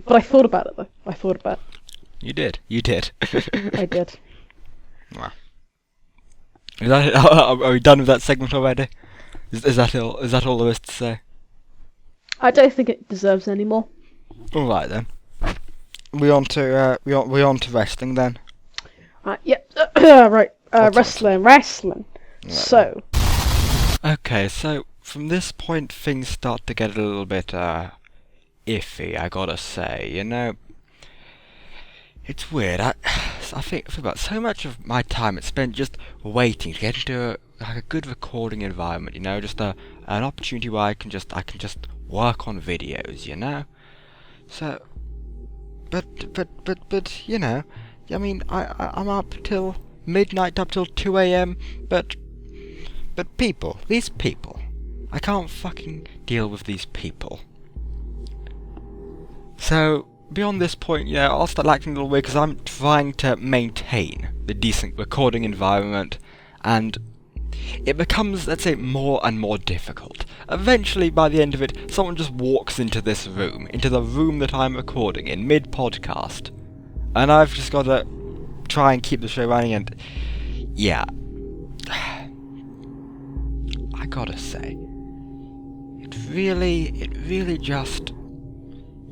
B: But I thought about it though. I thought about it.
A: You did. You did.
B: I did.
A: Wow. Is that it? Are we done with that segment already? Is that all? Is that all there is to say?
B: I don't think it deserves any more.
A: All right then. We on to wrestling then.
B: Yep. Right.
A: What's
B: Wrestling.
A: Right
B: So.
A: Okay, so from this point things start to get a little bit iffy. I gotta say, you know. It's weird. I think about so much of my time it's spent just waiting to get into a good recording environment. You know, just an opportunity where I can just work on videos. You know, so. But you know, I mean, I'm up till midnight, up till 2 a.m. But these people, I can't fucking deal with these people. So. Beyond this point, you know, I'll start acting a little weird because I'm trying to maintain the decent recording environment, and it becomes, let's say, more and more difficult. Eventually, by the end of it, someone just walks into this room, into the room that I'm recording in, mid-podcast, and I've just got to try and keep the show running, and yeah, I gotta say, it really just...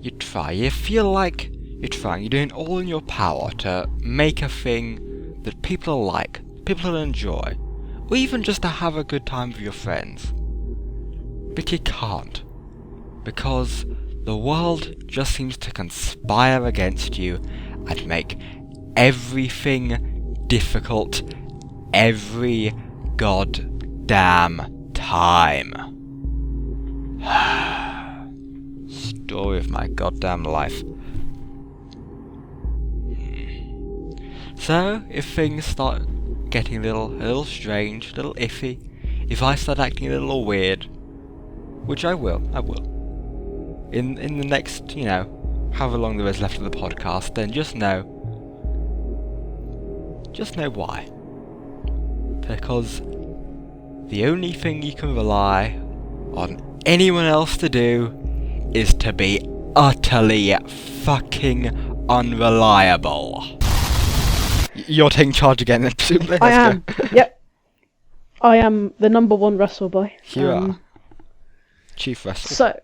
A: You try, you feel like you're trying, you're doing all in your power to make a thing that people like, people will enjoy, or even just to have a good time with your friends. But you can't, because the world just seems to conspire against you and make everything difficult every goddamn time. Story of my goddamn life. So, if things start getting a little strange, a little iffy, if I start acting a little weird, which I will, in the next, you know, however long there is left of the podcast, then just know why. Because the only thing you can rely on anyone else to do is to be utterly fucking unreliable. You're taking charge again, then, presumably.
B: I am. Yep. I am the number one Wrestleboy.
A: You are. Chief Wrestle.
B: So,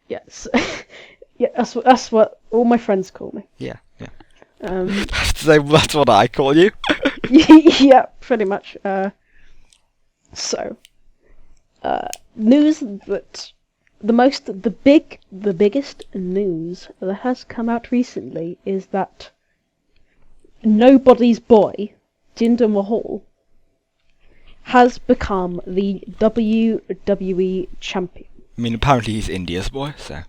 B: yes. Yeah, that's what all my friends call me.
A: Yeah.
B: That's
A: what I call you.
B: Yeah, pretty much. News that... The biggest news that has come out recently is that Nobodies boy, Jinder Mahal, has become the WWE champion.
A: I mean, apparently he's India's boy, so...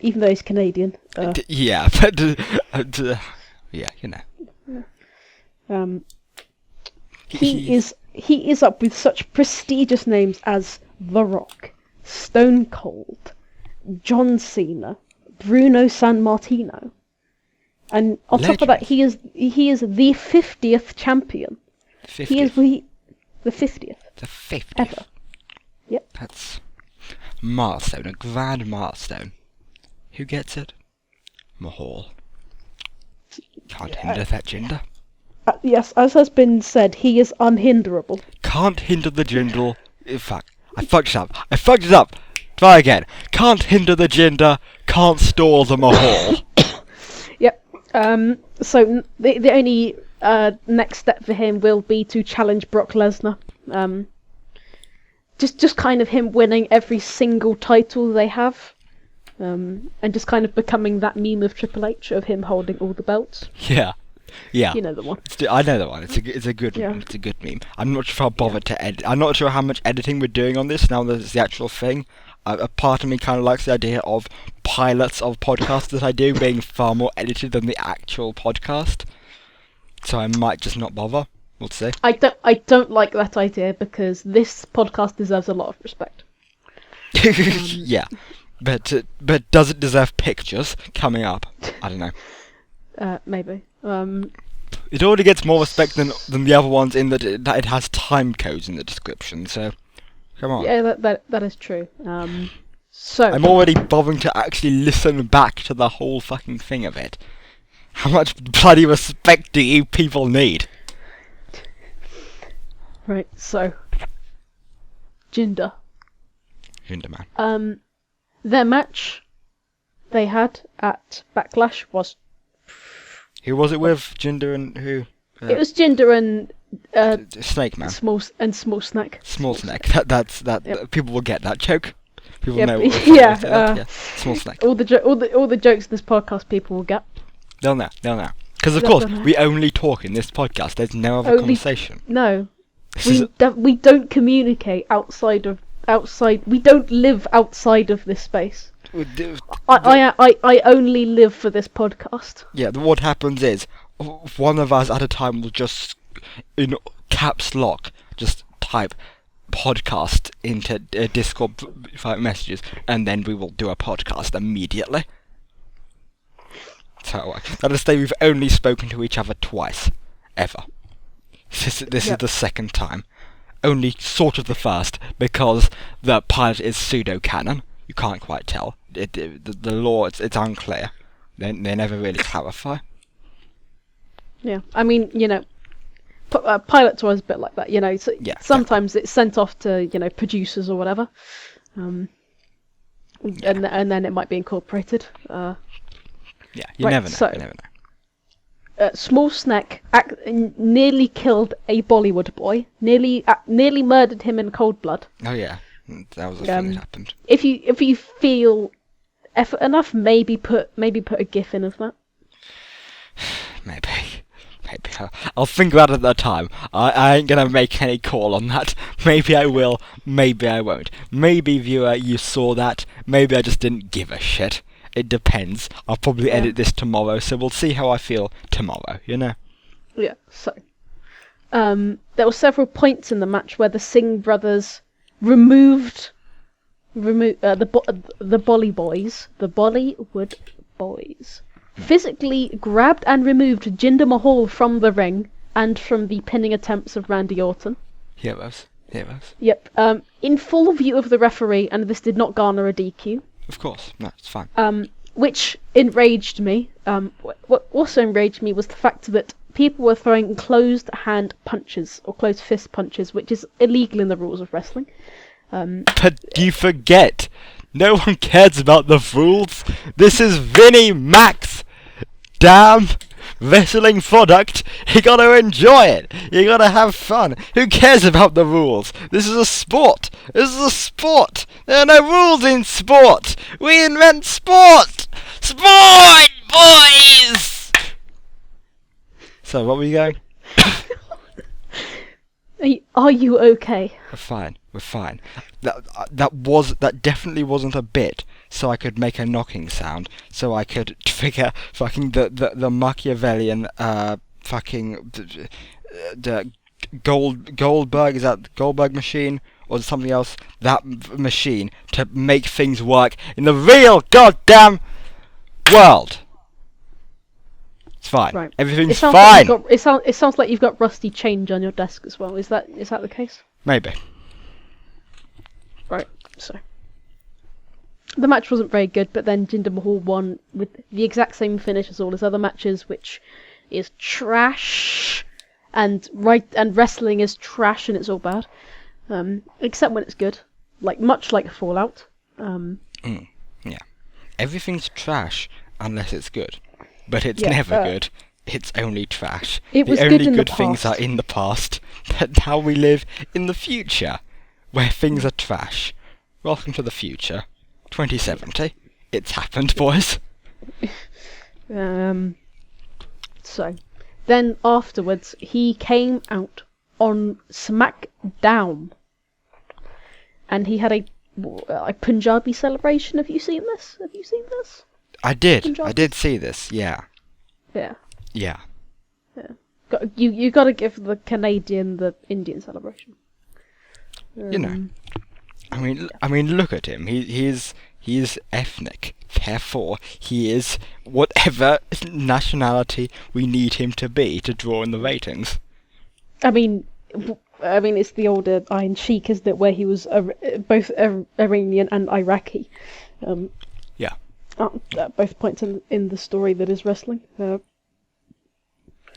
B: Even though he's Canadian.
A: Yeah, but... yeah, you know.
B: He is up with such prestigious names as The Rock, Stone Cold, John Cena, Bruno Sammartino, and on top of that, he is the 50th champion.
A: 50th.
B: He is the 50th.
A: The 50th.
B: Ever. Yep.
A: That's milestone, a grand milestone. Who gets it? Mahal. Can't hinder that Jinder.
B: Yes, as has been said, he is unhinderable.
A: Can't hinder the Jinder. In fact, I fucked it up. Try again. Can't hinder the Jinder. Can't stall the Mahal.
B: Yep. So the only next step for him will be to challenge Brock Lesnar. Just kind of him winning every single title they have. And just kind of becoming that meme of Triple H of him holding all the belts.
A: Yeah. Yeah.
B: You know the one.
A: I know the one. It's a good
B: Yeah.
A: meme. It's a good meme. I'm not sure if I'll bother to edit. I'm not sure how much editing we're doing on this now that it's the actual thing. A part of me kind of likes the idea of pilots of podcasts that I do being far more edited than the actual podcast. So I might just not bother. We'll see.
B: I don't like that idea because this podcast deserves a lot of respect.
A: Yeah. But does it deserve pictures coming up? I don't know.
B: Maybe.
A: It already gets more respect than the other ones in that it has time codes in the description, so come on.
B: Yeah, that is true. So
A: I'm already bothering to actually listen back to the whole fucking thing of it. How much bloody respect do you people need?
B: Right, so Jinder.
A: Jinder, man.
B: Their match they had at Backlash was...
A: Who was it with? Jinder and who?
B: It was Jinder and
A: Snake Man.
B: Small Snack.
A: Small Snake. That's
B: Yep.
A: people will get that joke. People
B: Yep.
A: know. What
B: Yeah,
A: Small Snake.
B: All the jokes this podcast people will get.
A: They'll know. Because of
B: They'll
A: course
B: know.
A: we only talk in this podcast. There's no other
B: Only-
A: conversation.
B: No,
A: This
B: we
A: is
B: we don't communicate outside. We don't live outside of this space. I only live for this podcast.
A: Yeah, what happens is, one of us at a time will just, in caps lock, just type podcast into Discord messages, and then we will do a podcast immediately. So, that is to say we've only spoken to each other twice, ever. This is
B: Yep.
A: the second time. Only sort of the first, because the pilot is pseudo-canon. You can't quite tell. The law, it's unclear. They never really clarify.
B: Yeah, I mean, pilots are always a bit like that. So
A: Yeah,
B: sometimes it's sent off to producers or whatever, and then it might be incorporated.
A: Yeah, you
B: Right,
A: never know.
B: so-
A: You never know.
B: Small Snack nearly killed a Bollywood boy. Nearly murdered him in cold blood.
A: Oh yeah, that was a thing that happened.
B: If you feel effort enough, maybe put a GIF in of that.
A: Maybe I'll think about it at the time. I ain't gonna make any call on that. Maybe I will. Maybe I won't. Maybe viewer, you saw that. Maybe I just didn't give a shit. It depends. I'll probably edit this tomorrow, so we'll see how I feel tomorrow.
B: Yeah. So, there were several points in the match where the Singh brothers removed the Bollywood boys, physically grabbed and removed Jinder Mahal from the ring and from the pinning attempts of Randy Orton.
A: Heroes.
B: Yep. In full view of the referee, and this did not garner a DQ.
A: Of course. No, it's fine.
B: Which enraged me. What also enraged me was the fact that people were throwing closed hand punches or closed fist punches, which is illegal in the rules of wrestling.
A: But you forget, no one cares about the rules. This is Vinnie Mac's damn wrestling product. You gotta enjoy it. You gotta have fun. Who cares about the rules? This is a sport. There are no rules in sport. We invent sport. Sport, boys. So, what were you going?
B: Are you okay?
A: We're fine. That definitely wasn't a bit, so I could make a knocking sound, so I could trigger fucking the Machiavellian fucking the Goldberg, is that the Goldberg machine or something else? That machine to make things work in the real goddamn world. It's fine.
B: Right.
A: Everything's
B: It sounds like you've got rusty change on your desk as well. Is that the case?
A: Maybe.
B: Right. So the match wasn't very good, but then Jinder Mahal won with the exact same finish as all his other matches, which is trash. And wrestling is trash, and it's all bad. Except when it's good, much like Fallout.
A: Yeah. Everything's trash unless it's good. But it's
B: Yeah,
A: never good it's only trash.
B: It was
A: the
B: good
A: only
B: in the
A: good things are
B: past.
A: in the past. But now we live in the future, where things are trash. Welcome to the future. 2070. It's happened, boys.
B: So, then afterwards, he came out on SmackDown, and he had a Punjabi celebration. Have you seen this?
A: I did.
B: Punjabi?
A: I did see this. Yeah.
B: Yeah.
A: Yeah.
B: You got to give the Canadian the Indian celebration.
A: You know. I mean, look at him. He is ethnic. Therefore, he is whatever nationality we need him to be to draw in the ratings.
B: I mean, it's the older Iron Sheik, isn't it? Where he was both Iranian and Iraqi.
A: Yeah.
B: At both points in the story that is wrestling.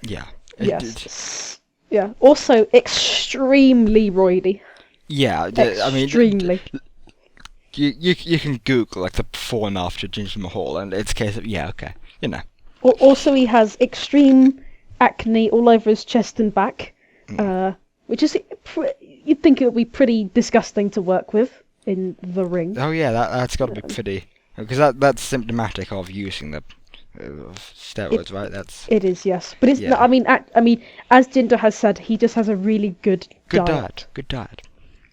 A: Yeah.
B: Yes. Yeah. Also, extremely roidy.
A: Yeah.
B: Extremely.
A: You can Google like the before and after Jinder Mahal, and it's a case of okay, you know.
B: Also, he has extreme acne all over his chest and back, which is you'd think it would be pretty disgusting to work with in the ring.
A: Oh yeah, that's got to be pretty, because that's symptomatic of using the steroids, right?
B: It is, yes, but it's
A: Yeah.
B: I mean, as Jinder has said, he just has a really good diet.
A: Good diet.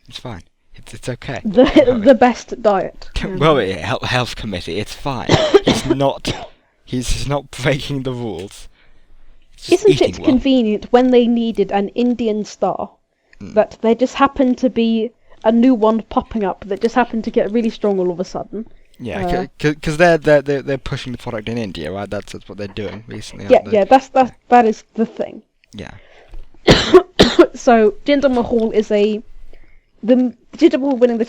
A: It's fine. It's okay.
B: The best diet.
A: Well, yeah, health committee. It's fine. He's not breaking the rules.
B: Isn't it convenient when they needed an Indian star that there just happened to be a new one popping up that just happened to get really strong all of a sudden?
A: Yeah, because they're pushing the product in India, right? That's what they're doing recently.
B: Yeah, that is the thing.
A: Yeah.
B: So Jinder Mahal Jinder Mahal winning the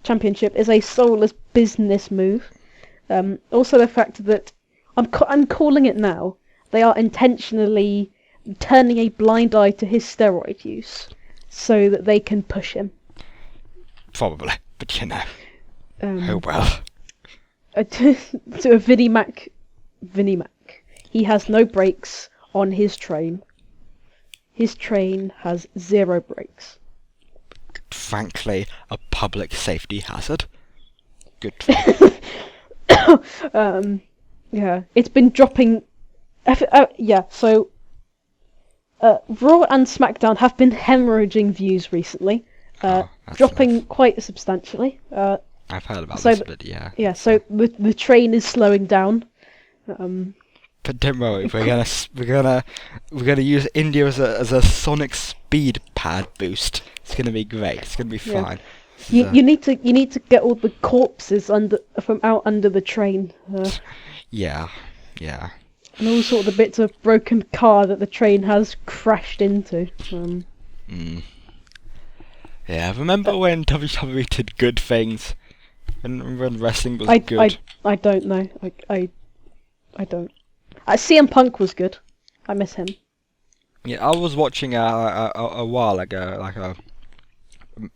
B: championship is a soulless business move. Also, the fact that I'm calling it now. They are intentionally turning a blind eye to his steroid use so that they can push him.
A: Probably, but you know. Oh well.
B: To a Vinnie Mac. He has no brakes on his train. His train has 0 brakes.
A: Frankly, a public safety hazard. Good.
B: Yeah, it's been dropping. So Raw and SmackDown have been hemorrhaging views recently, dropping
A: nice.
B: quite substantially.
A: I've heard about this, but yeah.
B: Yeah, so the train is slowing down.
A: But don't worry, we're gonna use India as a sonic speed pad boost. It's gonna be great. It's gonna be fine.
B: Yeah. You need to get all the corpses from out under the train.
A: Yeah.
B: And all sort of the bits of broken car that the train has crashed into.
A: Yeah, remember when WWE did good things? When wrestling was good?
B: I don't know. I don't. CM Punk was good. I miss him.
A: Yeah, I was watching a while ago,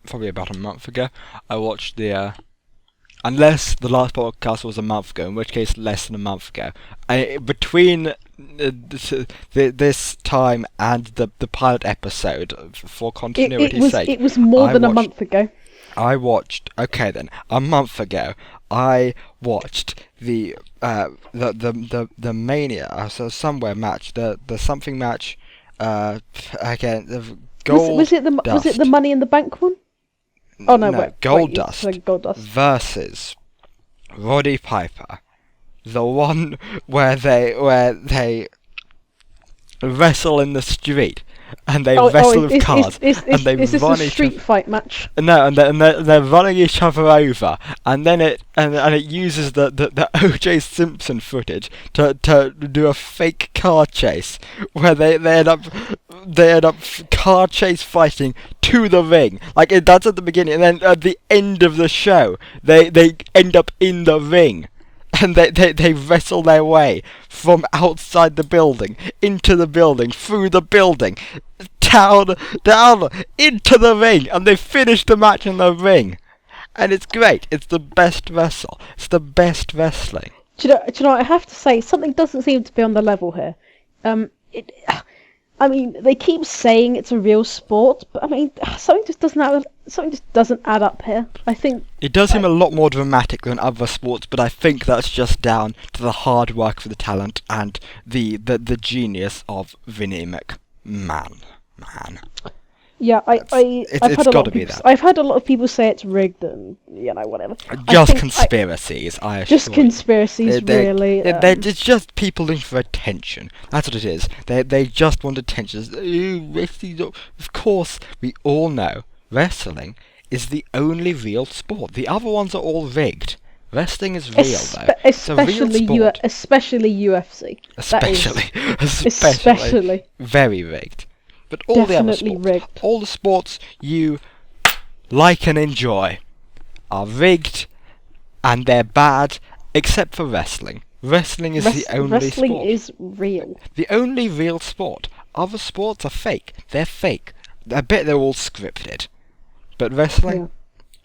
A: probably about a month ago. I watched unless the last podcast was a month ago, in which case less than a month ago. Between this time and the pilot episode, for continuity's sake,
B: it was more than a month ago.
A: I watched. Okay, then a month ago, I watched the Mania, so somewhere match, the something match. Again, the Gold.
B: Was it the Money in the Bank one? Oh no, wait,
A: Goldust versus Roddy Piper, the one where they wrestle in the street and they wrestle with cars and they run
B: a street fight match.
A: No, and they're running each other over, and then it uses the O.J. Simpson footage to do a fake car chase where they end up car chase fighting to the ring. That's at the beginning, and then at the end of the show they end up in the ring. And they wrestle their way from outside the building, into the building, through the building, down, into the ring, and they finish the match in the ring. And it's great. It's the best wrestle. It's the best wrestling.
B: Do you know, I have to say, something doesn't seem to be on the level here. It. I mean, they keep saying it's a real sport, but I mean, something just doesn't add up here. I think
A: it does seem a lot more dramatic than other sports, but I think that's just down to the hard work for the talent and the genius of Vinnie McMahon.
B: Yeah, I've had a lot of people say it's rigged and whatever.
A: Just conspiracies, I assure
B: just conspiracies, really.
A: It's just people looking for attention. That's what it is. They just want attention. Of course, we all know wrestling is the only real sport. The other ones are all rigged. Wrestling is real, though. It's a real sport.
B: Especially UFC.
A: Especially very rigged. But all
B: Definitely
A: the other sports,
B: rigged.
A: all the sports you like and enjoy are rigged, and they're bad, except for wrestling. Wrestling is the only sport.
B: Wrestling is real.
A: The only real sport. Other sports are fake. They're fake. I bet they're all scripted. But wrestling,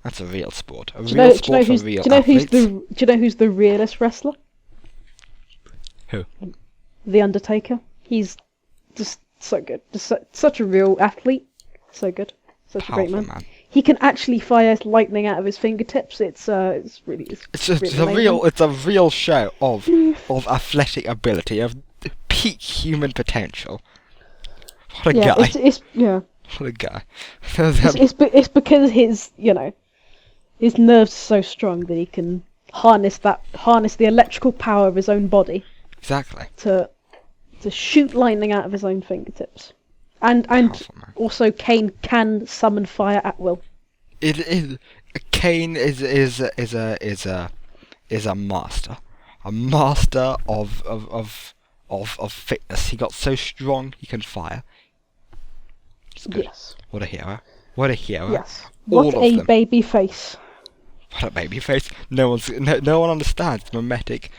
A: that's a real sport. A real sport for real athletes.
B: Do you know who's the realest wrestler?
A: Who?
B: The Undertaker. He's just so good. Just such a real athlete. So good. Such a great man. He can actually fire lightning out of his fingertips. It's a
A: real show of athletic ability, of peak human potential. What a guy. What a guy.
B: It's because his nerves are so strong that he can harness the electrical power of his own body.
A: Exactly.
B: To shoot lightning out of his own fingertips. And also Kane can summon fire at will.
A: Kane is a master. A master of fitness. He got so strong he can fire.
B: Yes.
A: What a hero. What a hero.
B: Yes. What a baby face.
A: What a baby face. No one understands the mimetic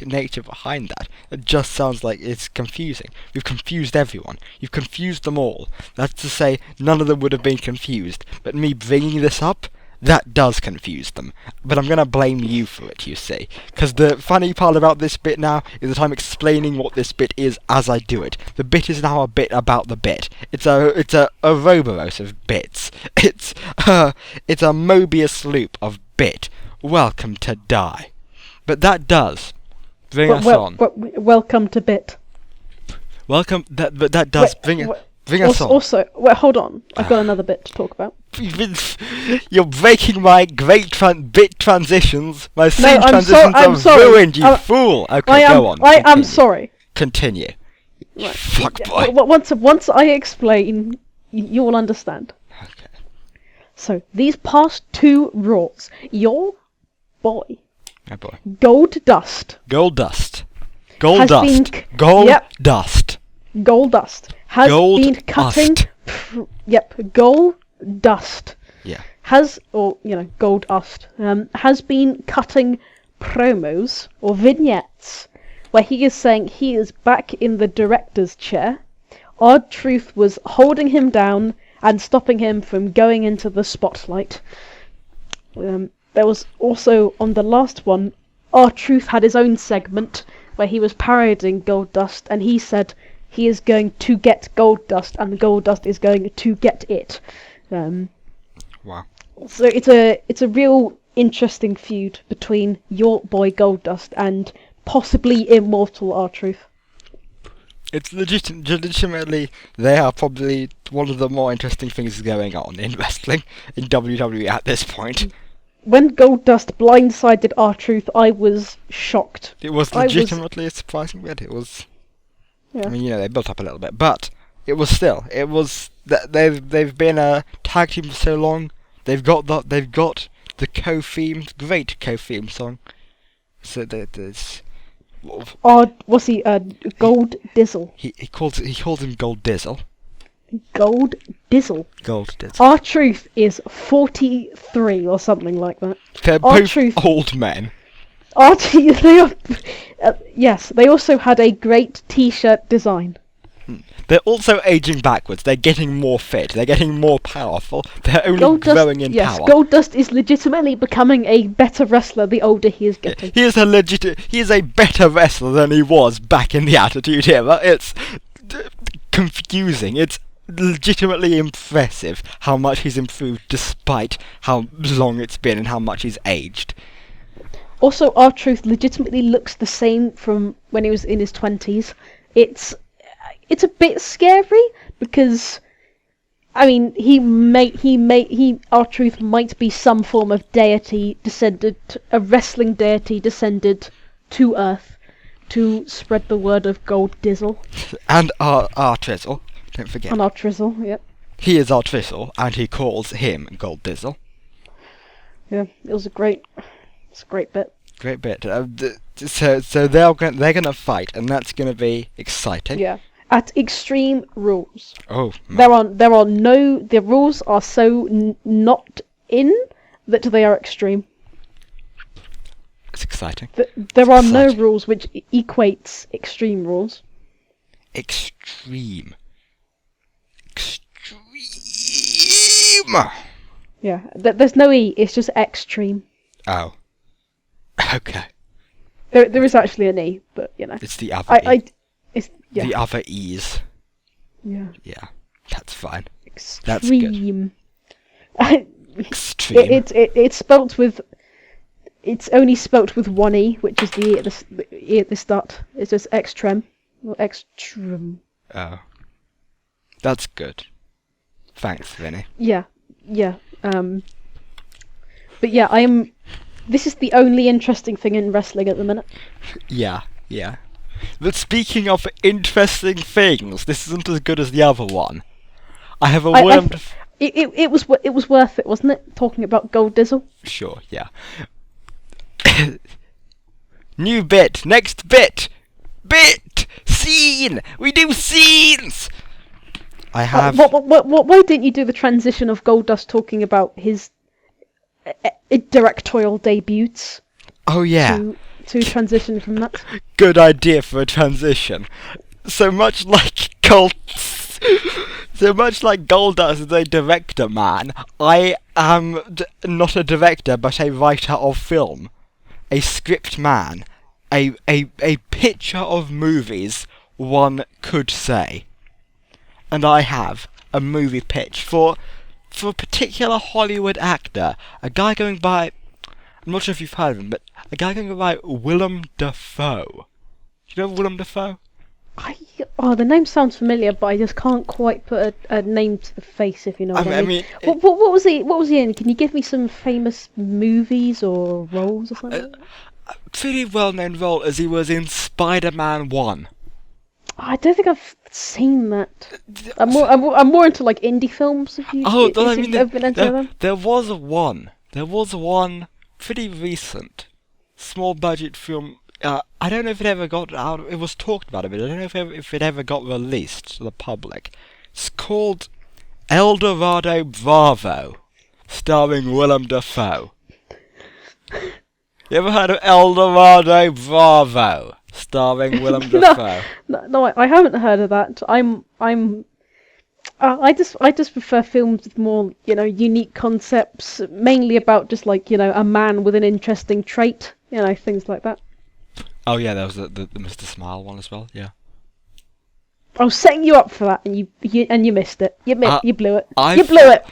A: nature behind that. It just sounds like it's confusing. You've confused everyone. You've confused them all. That's to say, none of them would have been confused. But me bringing this up, that does confuse them. But I'm gonna blame you for it, you see. Because the funny part about this bit now is that I'm explaining what this bit is as I do it. The bit is now a bit about the bit. It's a Ouroboros of bits. It's a Mobius loop of bit. Welcome to die. But that does bring us on.
B: Welcome to bit.
A: Welcome. But that does bring us on.
B: Also, hold on. I've got another bit to talk about.
A: You're breaking my great bit transitions. My scene transitions are ruined, you fool. Okay, go on.
B: I am sorry.
A: Continue.
B: Right.
A: Fuck boy.
B: Once I explain, you'll understand.
A: Okay.
B: So, these past 2 Raws, your boy,
A: my boy,
B: Goldust has been cutting. Goldust.
A: Yeah.
B: Has been cutting promos or vignettes where he is saying he is back in the director's chair. R-Truth was holding him down and stopping him from going into the spotlight. There was also, on the last one, R-Truth had his own segment where he was parodying Goldust, and he said he is going to get Goldust, and Goldust is going to get it.
A: Wow.
B: So it's a real interesting feud between your boy Goldust and possibly immortal R-Truth.
A: It's legitimately, they are probably one of the more interesting things going on in wrestling, in WWE at this point.
B: When Goldust blindsided R-Truth, I was shocked.
A: It was legitimately a surprising bit. It was... Yeah. I mean, they built up a little bit, but it was still... It was... They've been a tag team for so long. They've got the co-theme, great co-theme song. So there's...
B: what's he? Gold Dizzle.
A: He calls him Gold Dizzle.
B: Gold Dizzle. R-Truth is 43 or something like that.
A: They're both old men.
B: They are, yes, they also had a great T-shirt design.
A: they're also aging backwards. They're getting more fit. They're getting more powerful. They're only
B: Goldust,
A: growing in
B: yes,
A: power.
B: Goldust is legitimately becoming a better wrestler the older he is getting.
A: He is a better wrestler than he was back in the Attitude Era. It's confusing. It's legitimately impressive how much he's improved despite how long it's been and how much he's aged.
B: Also, R-Truth legitimately looks the same from when he was in his 20s. It's a bit scary because, I mean, R-Truth might be some form of deity descended, a wrestling deity descended to Earth to spread the word of Gold Dizzle.
A: And our Trizzle, don't forget.
B: And R-Trizzle, yep.
A: He is our Trizzle, and he calls him Gold Dizzle.
B: Yeah, it's a great bit.
A: Great bit. So they're gonna fight, and that's gonna be exciting.
B: Yeah. At Extreme Rules.
A: Oh.
B: The rules are so not in that they are extreme.
A: It's exciting.
B: There are no rules which equates Extreme Rules.
A: Extreme.
B: Yeah, there's no E, it's just extreme.
A: Oh. Okay.
B: There is actually an E, but you know.
A: It's the other E.
B: It's yeah.
A: The other E's.
B: Yeah.
A: Yeah, that's fine.
B: Extreme.
A: That's good. Extreme.
B: It's spelt with. It's only spelt with one E, which is the E at the start. It's just extreme. Or extreme.
A: Oh. That's good. Thanks, Vinny.
B: Yeah. But yeah, this is the only interesting thing in wrestling at the minute.
A: Yeah. But speaking of interesting things, this isn't as good as the other one. I have a Willem.
B: It was worth it, wasn't it? Talking about Gold Dizzle.
A: Sure, yeah. New bit, next bit, scene. We do scenes. I have.
B: Why didn't you do the transition of Goldust talking about his directorial debuts?
A: Oh yeah.
B: To transition from that.
A: Good idea for a transition. So much like Goldust is a director man, I am not a director but a writer of film, a script man, a pitcher of movies, one could say. And I have a movie pitch for a particular Hollywood actor, a guy going by, I'm not sure if you've heard of him, but a guy going by Willem Dafoe. Do you know Willem Dafoe?
B: The name sounds familiar, but I just can't quite put a name to the face, if you know what I mean. What was he in? Can you give me some famous movies or roles or something?
A: A pretty well-known role as he was in Spider-Man 1.
B: I don't think I've seen that. I'm more into like indie films. If you ever been into them?
A: There was one pretty recent, small budget film. I don't know if it ever got out. It was talked about a bit. I don't know if it ever got released to the public. It's called El Dorado Bravo, starring Willem Dafoe. You ever heard of El Dorado Bravo, starring Willem Dafoe?
B: No, I haven't heard of that. I just prefer films with more, unique concepts, mainly about just like, a man with an interesting trait, things like that.
A: Oh yeah, there was the Mr. Smile one as well. Yeah.
B: I was setting you up for that, and you missed it. You blew it. You blew it.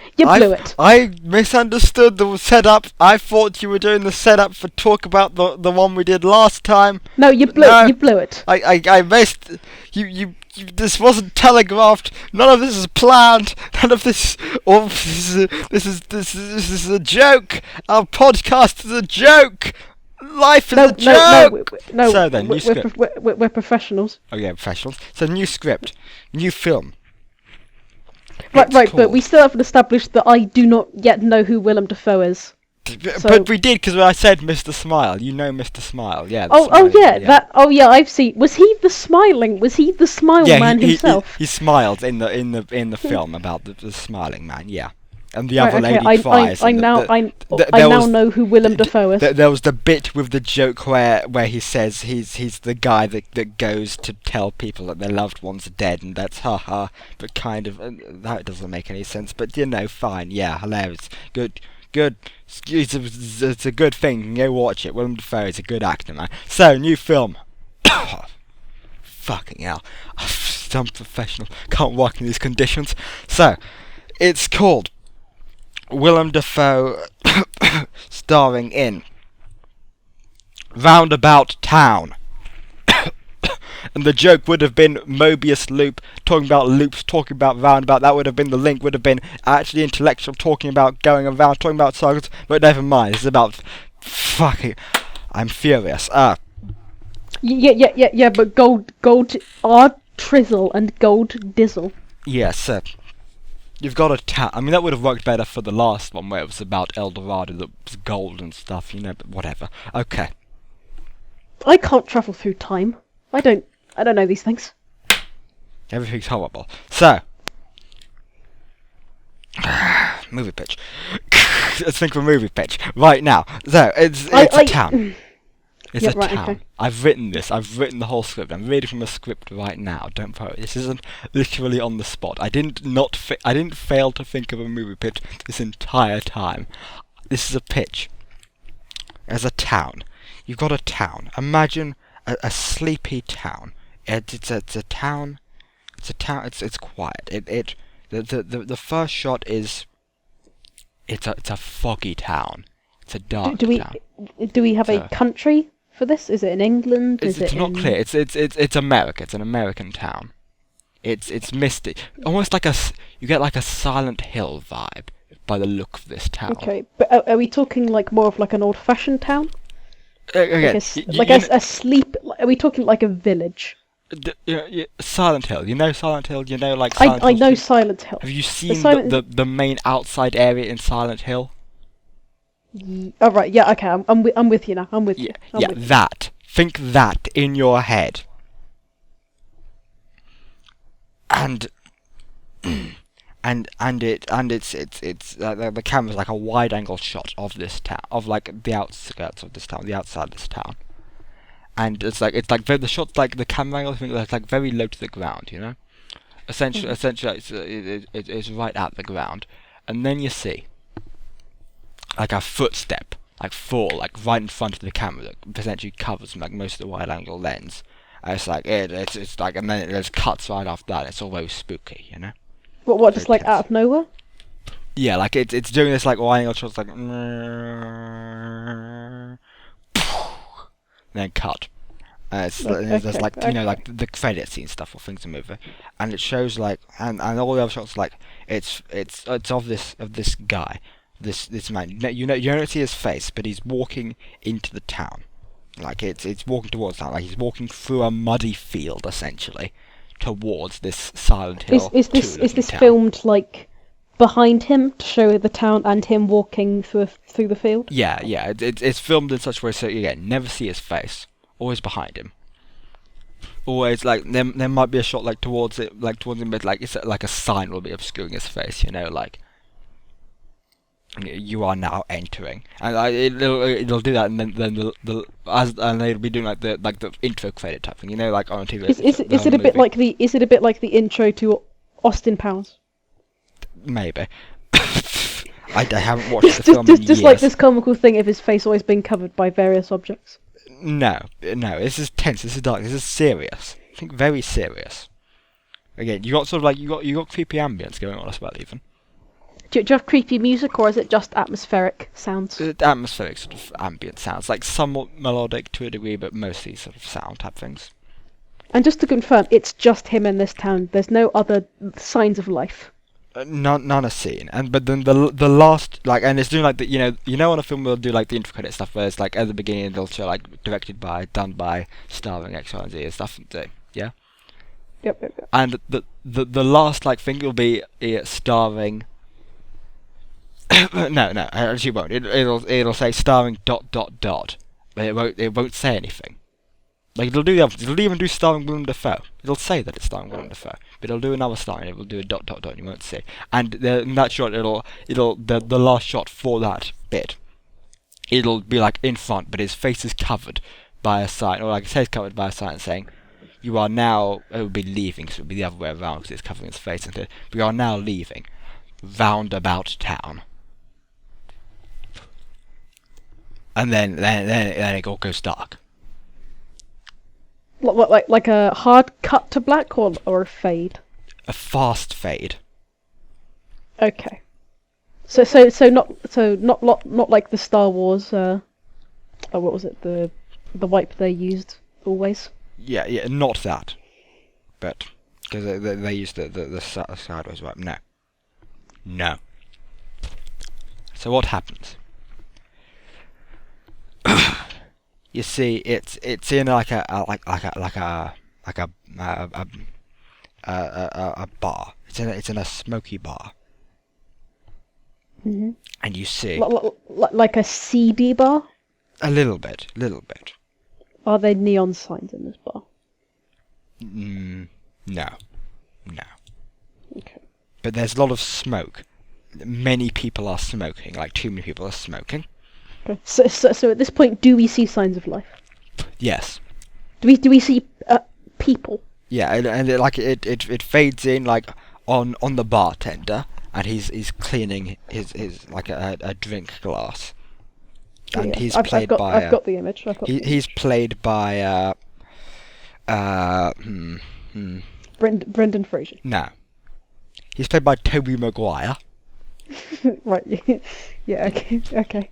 A: I misunderstood the setup. I thought you were doing the setup for talk about the one we did last time.
B: No, you blew it.
A: I missed. You. This wasn't telegraphed. None of this is planned. None of this. This is a joke. Our podcast is a joke. Life is a joke!
B: No,
A: so then, new script.
B: We're professionals.
A: Oh yeah, professionals. So new script, new film.
B: Right, but we still haven't established that I do not yet know who Willem Dafoe is.
A: But we did, because I said Mr. Smile. You know Mr. Smile, yeah.
B: I've seen. Was he the Smile Man himself?
A: He smiled in the film about the smiling man, yeah. and the other lady
B: I
A: cries.
B: I
A: and
B: now
A: there
B: now
A: was-
B: know who Willem Dafoe is.
A: There was the bit with the joke where he says he's the guy that goes to tell people that their loved ones are dead, and that's haha, but kind of that doesn't make any sense. But fine, yeah, hilarious, good. It's a good thing. Go watch it. Willem Dafoe is a good actor, man. So, new film. Fucking hell, I'm professional. Can't work in these conditions. So, it's called Willem Dafoe, starring in Roundabout Town. And the joke would have been Mobius loop, talking about loops, talking about roundabout. That would have been the link, would have been actually intellectual, talking about going around, talking about circles. But never mind, this is about fucking... I'm furious.
B: Yeah, but gold trizzle and gold dizzle.
A: Yes, you've got a town. I mean, that would have worked better for the last one, where it was about El Dorado, that was gold and stuff, but whatever. Okay.
B: I can't travel through time. I don't know these things.
A: Everything's horrible. So, movie pitch. Let's think of a movie pitch right now. So, it's a town. It's a town.
B: Okay.
A: I've written this. I've written the whole script. I'm reading from a script right now. Don't worry. This isn't literally on the spot. I didn't fail to think of a movie pitch this entire time. This is a pitch. As a town. You've got a town. Imagine a sleepy town. It's a town. It's a town. It's quiet. The first shot is. It's a foggy town. It's a dark town.
B: Do we have a country for this? Is it in England?
A: It's not clear. It's America. It's an American town. It's misty. Almost like you get like a Silent Hill vibe by the look of this town.
B: Okay, but are we talking like more of like an old-fashioned town?
A: Okay,
B: a sleep. Are we talking like a village?
A: Silent Hill. You know Silent Hill. You know like Silent Hill.
B: I know Silent Hill.
A: Have you seen the main outside area in Silent Hill?
B: Oh right, yeah, okay. I'm with you now. I'm with you.
A: That. Think that in your head. And it's the camera's like a wide angle shot of this town, of like the outskirts of this town, the outside of this town. And it's like the shot's like the camera angle, I think it's like very low to the ground, Essentially, it's right at the ground, and then you see like a footstep, like fall, like right in front of the camera that essentially covers like most of the wide angle lens. And it's like it's like, and then it just cuts right after that. It's all very spooky,
B: What? Just like out of nowhere?
A: Yeah, like it's doing this like wide angle shots, like then cut. It's like like the credit scene stuff or things are moving, and it shows like and all the other shots like it's of this guy, this man. You don't see his face, but he's walking into the town, like it's walking towards town, like he's walking through a muddy field essentially towards this Silent Hill.
B: Is this filmed like behind him to show the town and him walking through the field?
A: Yeah. It's filmed in such a way so you never see his face. Always behind him. Always like there might be a shot like towards him, but like it's like a sign will be obscuring his face, like you are now entering, and it'll do that, and then and they'll be doing like the intro credit type thing, like on TV.
B: Is it a bit like the intro to Austin Powers?
A: Maybe. I haven't watched the film in years.
B: Just like this comical thing of his face always being covered by various objects.
A: No, this is tense, this is dark, this is serious. I think very serious. Again, you got sort of like, you got creepy ambience going on as well, even.
B: Do you have creepy music, or is it just atmospheric sounds?
A: Atmospheric sort of ambient sounds, like somewhat melodic to a degree, but mostly sort of sound type things.
B: And just to confirm, it's just him in this town, there's no other signs of life?
A: None are seen, but then the last, like, and it's doing like the on a film we'll do like the intro credit stuff where it's like at the beginning they'll show like directed by, done by, starring X, Y, and Z and stuff, yeah.
B: Yep.
A: And the last like thing will be starring. no, actually it won't. It'll say starring ... but it won't say anything. Like, it'll do the other. It'll even do starring Willem Dafoe. It'll say that it's starring Willem Dafoe, but it'll do another star, and it will do a ... and you won't see. And in that shot, the last shot for that bit, it'll be like in front, but his face is covered by a sign, or like his head's covered by a sign saying, "You are now." It would be leaving, because it would be the other way around, because it's covering his face. And we are now leaving, roundabout town. And then it all goes dark.
B: What, like a hard cut to black or a fade?
A: A fast fade.
B: Okay. So not like the Star Wars. What was it? The wipe they used always.
A: Yeah, not that. But because they used the sideways wipe. No. So what happens? You see, it's in like a bar. It's in a smoky bar.
B: Mm-hmm.
A: And you see
B: like a CD bar.
A: a little bit.
B: Are there neon signs in this bar?
A: No.
B: Okay.
A: But there's a lot of smoke. Many people are smoking. Like, too many people are smoking.
B: Okay. So at this point, do we see signs of life?
A: Yes.
B: Do we see people?
A: Yeah, and it fades in like on the bartender, and he's cleaning his like a drink glass, and
B: Yeah.
A: he's
B: I've
A: played
B: got,
A: by.
B: I've got the image.
A: He's played by.
B: Brendan Fraser.
A: No. He's played by Tobey Maguire,
B: Right. Yeah. Okay.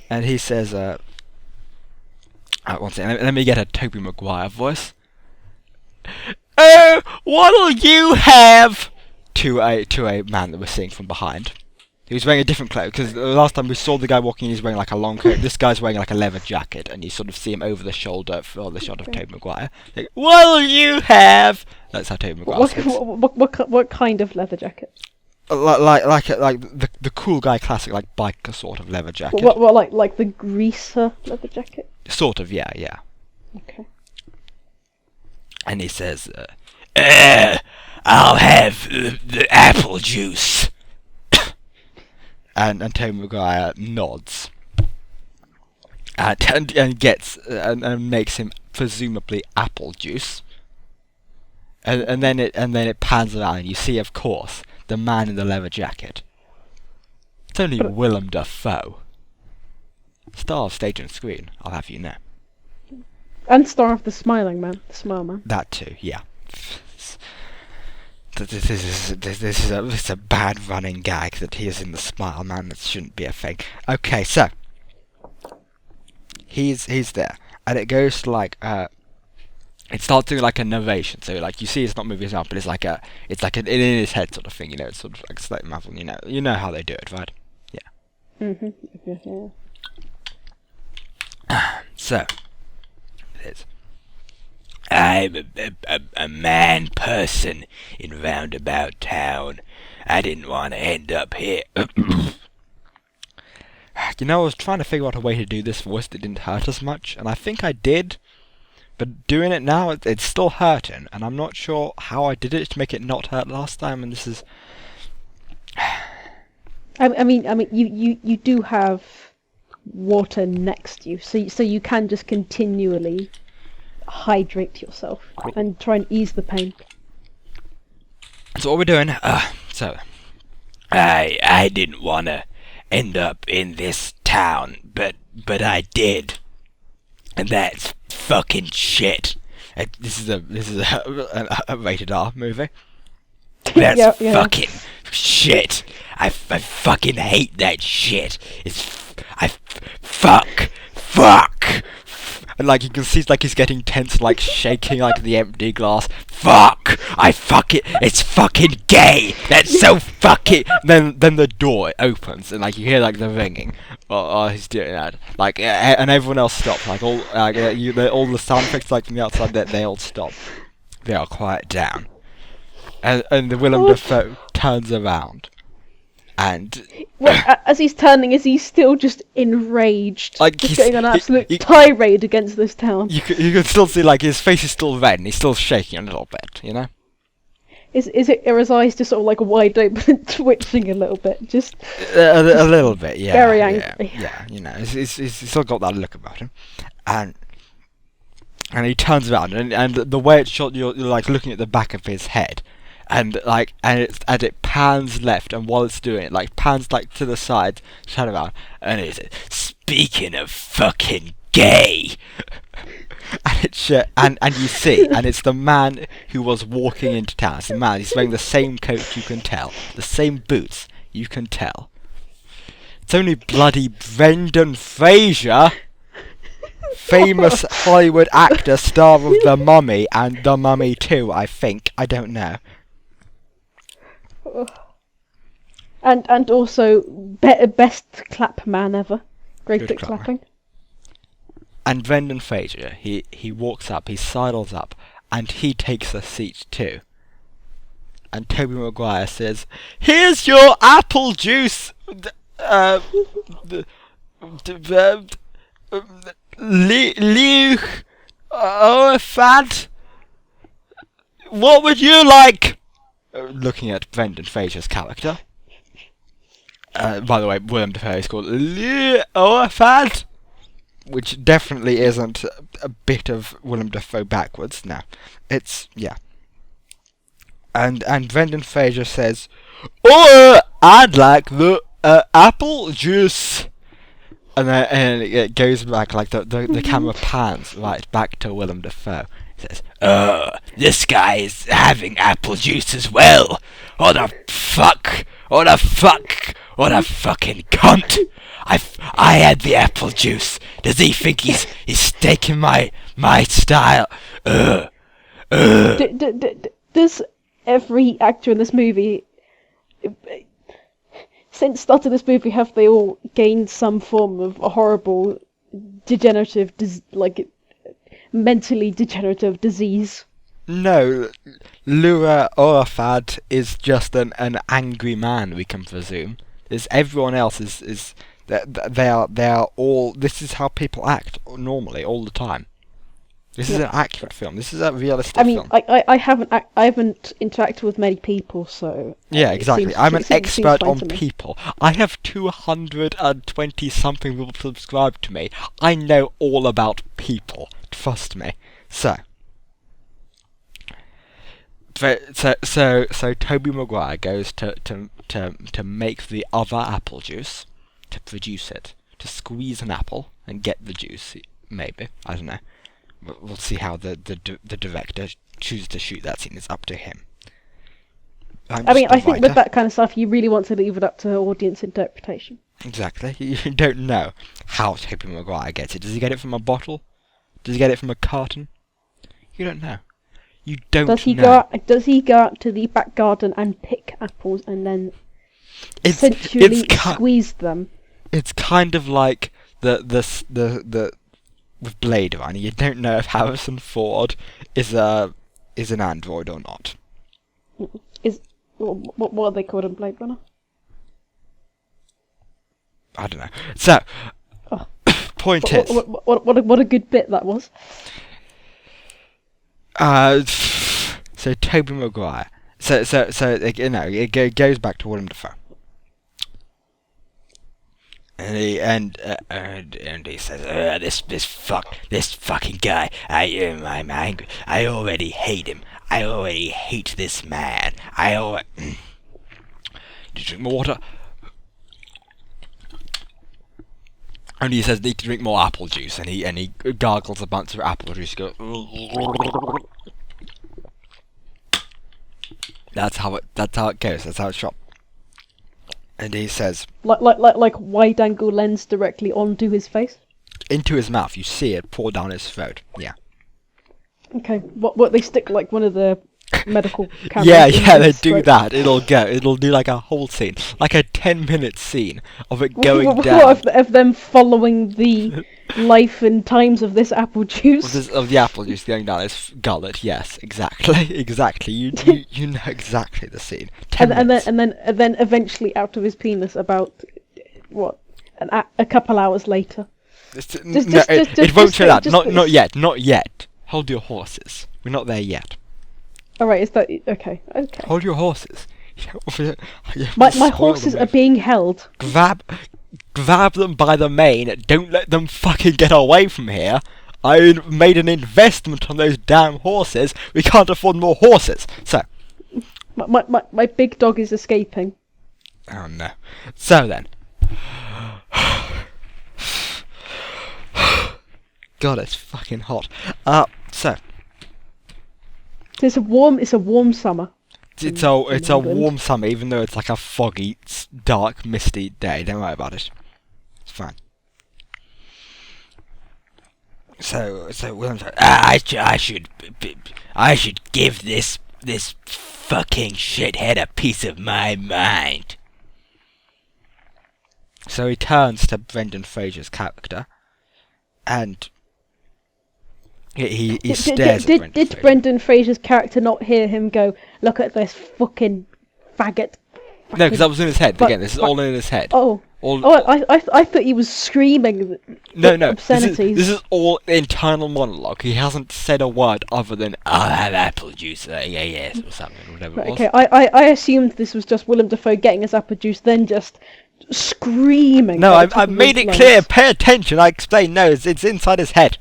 A: and he says, one second, let me get a Tobey Maguire voice. Oh, what'll you have? To a man that we're seeing from behind. He was wearing a different clothes, because the last time we saw the guy walking, he's wearing like a long coat. This guy's wearing like a leather jacket, and you sort of see him over the shoulder for the shot of Tobey Maguire. Like, what'll you have? That's how Tobey Maguire speaks.
B: What kind of leather jacket?
A: Like the cool guy classic, like biker sort of leather jacket.
B: What like the greaser leather jacket?
A: Sort of, yeah.
B: Okay.
A: And he says, I'll have the apple juice. and Tobey Maguire nods. And gets and makes him presumably apple juice. And then it pans around, and you see, of course, the man in the leather jacket. It's only Willem Dafoe, star of stage and screen. I'll have you know.
B: And star of the Smile Man.
A: That too, yeah. This is a bad running gag that he is in the Smile Man. That shouldn't be a thing. Okay, so he's there, and it goes to like it starts doing like a narration. So like you see, it's not moving around, but it's like an in his head sort of thing. You know, it's sort of like a slight muffle. You know how they do it, right? Yeah.
B: Mhm. Yeah.
A: So it is. I'm a man person in roundabout town. I didn't want to end up here. You know, I was trying to figure out a way to do this voice that didn't hurt as much, and I think I did. But doing it now, it's still hurting, and I'm not sure how I did it to make it not hurt last time. And this is.
B: I mean, you do have water next to you, so you can just continually hydrate yourself and try and ease the pain.
A: So what we're doing, so I didn't want to end up in this town, but I did, and that's fucking shit. This is a rated R movie. That's fucking shit. I fucking hate that shit. Fuck. And like you can see, like he's getting tense, like shaking like the empty glass. Fuck! It's fucking gay. That's so fucking. Then the door opens and like you hear like the ringing. Oh, he's doing that. Like and everyone else stops. Like all all the sound effects like from the outside, they all stop. They all quiet down. And the Willem Dafoe turns around, And
B: as he's turning, is he still just enraged?
A: Like,
B: just
A: he's-
B: going on an absolute
A: he-
B: tirade against this town.
A: you can still see, like, his face is still red and he's still shaking a little bit, you know?
B: Is it? Are his eyes just sort of like wide open and twitching a little bit? Just
A: A little bit, yeah.
B: very angry.
A: Yeah, you know, he's still got that look about him. And he turns around, and the way it's shot, you're like looking at the back of his head. And it pans left, and while it's doing it, like pans like to the side, turn around, and it says, "Speaking of fucking gay," and and you see, and it's the man who was walking into town. It's the man. He's wearing the same coat, you can tell, the same boots, you can tell. It's only bloody Brendan Fraser, famous Hollywood actor, star of The Mummy and The Mummy 2, I think. I don't know.
B: And also best clap man ever. Great
A: Good
B: at
A: clapper.
B: clapping.
A: And Brendan Fraser, he walks up, he sidles up, and he takes a seat too. And Tobey Maguire says, "Here's your apple juice, Luke, fad. What would you like?" Looking at Brendan Fraser's character. By the way, Willem Dafoe is called fad, which definitely isn't a bit of Willem Dafoe backwards. No, it's yeah. And Brendan Fraser says, "Oh, I'd like the apple juice." And then it goes back, like the camera pans right back to Willem Dafoe. It says, "Oh, this guy is having apple juice as well. What a fuck! What a fuck! What a fucking cunt! I had the apple juice. Does he think he's taking my style?
B: Does every actor in this movie, since the start of this movie, have they all gained some form of a horrible degenerative, mentally degenerative disease?
A: No, Lura Orafad is just an angry man, we can presume. Everyone else is they are all. This is how people act normally, all the time. This is an accurate film. This is a realistic film.
B: I haven't interacted with many people, so
A: yeah, exactly. I'm an
B: seems
A: expert
B: fine
A: on
B: to me.
A: people. I have 220 something people subscribe to me. I know all about people. Trust me. So Tobey Maguire goes to make the other apple juice, to produce it, to squeeze an apple and get the juice. Maybe, I don't know. We'll see how the director chooses to shoot that scene. It's up to him. I
B: think with that kind of stuff, you really want to leave it up to audience interpretation.
A: Exactly. You don't know how Tobey Maguire gets it. Does he get it from a bottle? Does he get it from a carton? You don't know. You don't know.
B: Does he go out to the back garden and pick apples and then essentially squeeze them?
A: It's kind of like the with Blade Runner. You don't know if Harrison Ford is an android or not.
B: What are they called in Blade Runner?
A: I don't know. So, point is,
B: what a good bit that was.
A: So Tobey Maguire. So you know, it goes back to Willem Dafoe. And he says, this fucking guy. I'm angry. I already hate him. I already hate this man. Did you drink more water? And he says, need to drink more apple juice, and he gargles a bunch of apple juice. He goes, that's how it goes. That's how it's shot. And he says,
B: like wide angle lens directly onto his face.
A: Into his mouth. You see it pour down his throat. Yeah.
B: Okay. What they stick like one of the medical cameras.
A: Yeah,
B: in
A: yeah, they
B: his
A: do
B: throat.
A: that. It'll do like a whole scene, like a 10-minute scene of it going
B: What
A: down.
B: of them following the life and times of this apple juice?
A: Of the apple juice going down his gullet. Yes, exactly, exactly. You know exactly the scene. 10 minutes.
B: And then eventually out of his penis about what a couple hours later.
A: It won't show that. Not yet. Not yet. Hold your horses. We're not there yet.
B: All right, is that okay? Okay.
A: Hold your horses.
B: My horses are being held.
A: Grab them by the mane. Don't let them fucking get away from here. I made an investment on those damn horses. We can't afford more horses. So.
B: My big dog is escaping.
A: Oh no. So then. God, it's fucking hot. So.
B: It's a warm summer.
A: It's a warm summer, even though it's like a foggy, dark, misty day. Don't worry about it. It's fine. So William's like, I should give this fucking shithead a piece of my mind. So he turns to Brendan Fraser's character, and he stares at Brendan Fraser.
B: Did Brendan Fraser's character not hear him go, "Look at this fucking faggot"?
A: No, because that was in his head. Again, this is all in his head.
B: I thought he was screaming.
A: No,
B: obscenities.
A: This is all internal monologue. He hasn't said a word other than "I'll have apple juice." Yes, or something, whatever it was.
B: Okay, I assumed this was just Willem Dafoe getting his apple juice, then just screaming.
A: No, I made it clear. Pay attention. I explained. No, it's inside his head.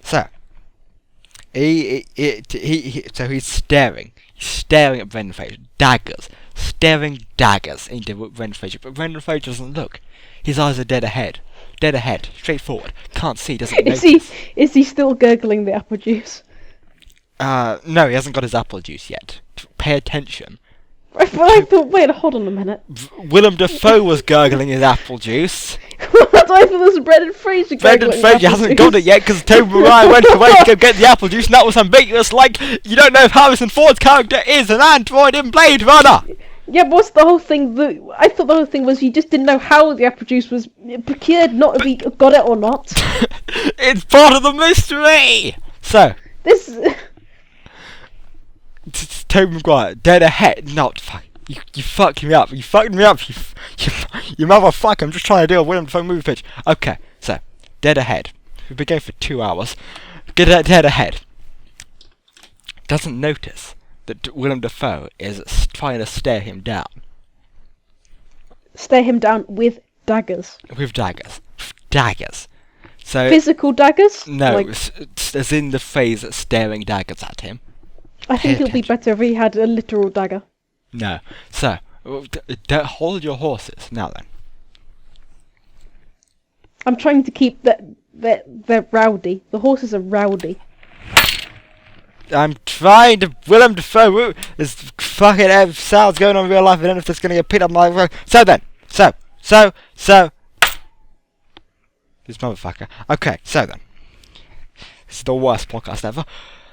A: So he's staring at Brendan Fraser, staring daggers into Brendan Fraser, but Brendan Fraser doesn't look. His eyes are dead ahead, straight forward. Can't see, doesn't notice.
B: Is he still gurgling the apple juice?
A: No, he hasn't got his apple juice yet. Pay attention.
B: But I thought, wait, hold on a minute.
A: Willem Dafoe was gurgling his apple juice.
B: I thought it was Brendan Fraser.
A: Brendan Fraser hasn't got it yet because Tobey Maguire went away to go get the apple juice, and that was ambiguous. Like, you don't know if Harrison Ford's character is an android in Blade Runner.
B: Yeah, but what's the whole thing? I thought the whole thing was you just didn't know how the apple juice was procured, not if he got it or not.
A: It's part of the mystery. So
B: this.
A: It's Tobey Maguire, dead ahead. Not fuck. You fucked me up. You fucked me up. You motherfucker. I'm just trying to do a Willem Dafoe movie pitch. Okay, so dead ahead. We've been going for 2 hours. Dead ahead. Doesn't notice that Willem Dafoe is trying to stare him down.
B: Stare him down with daggers.
A: With daggers. Daggers. So
B: physical daggers?
A: No,
B: like,
A: as in the phrase staring daggers at him.
B: I think it'll be better if he had a literal dagger.
A: No. So, don't hold your horses. Now then.
B: I'm trying to keep they're rowdy. The horses are rowdy.
A: I'm trying to Willem Dafoe. There's fucking sounds going on in real life. I don't know if that's going to get picked up my phone. So then. So. This motherfucker. Okay, so then. This is the worst podcast ever.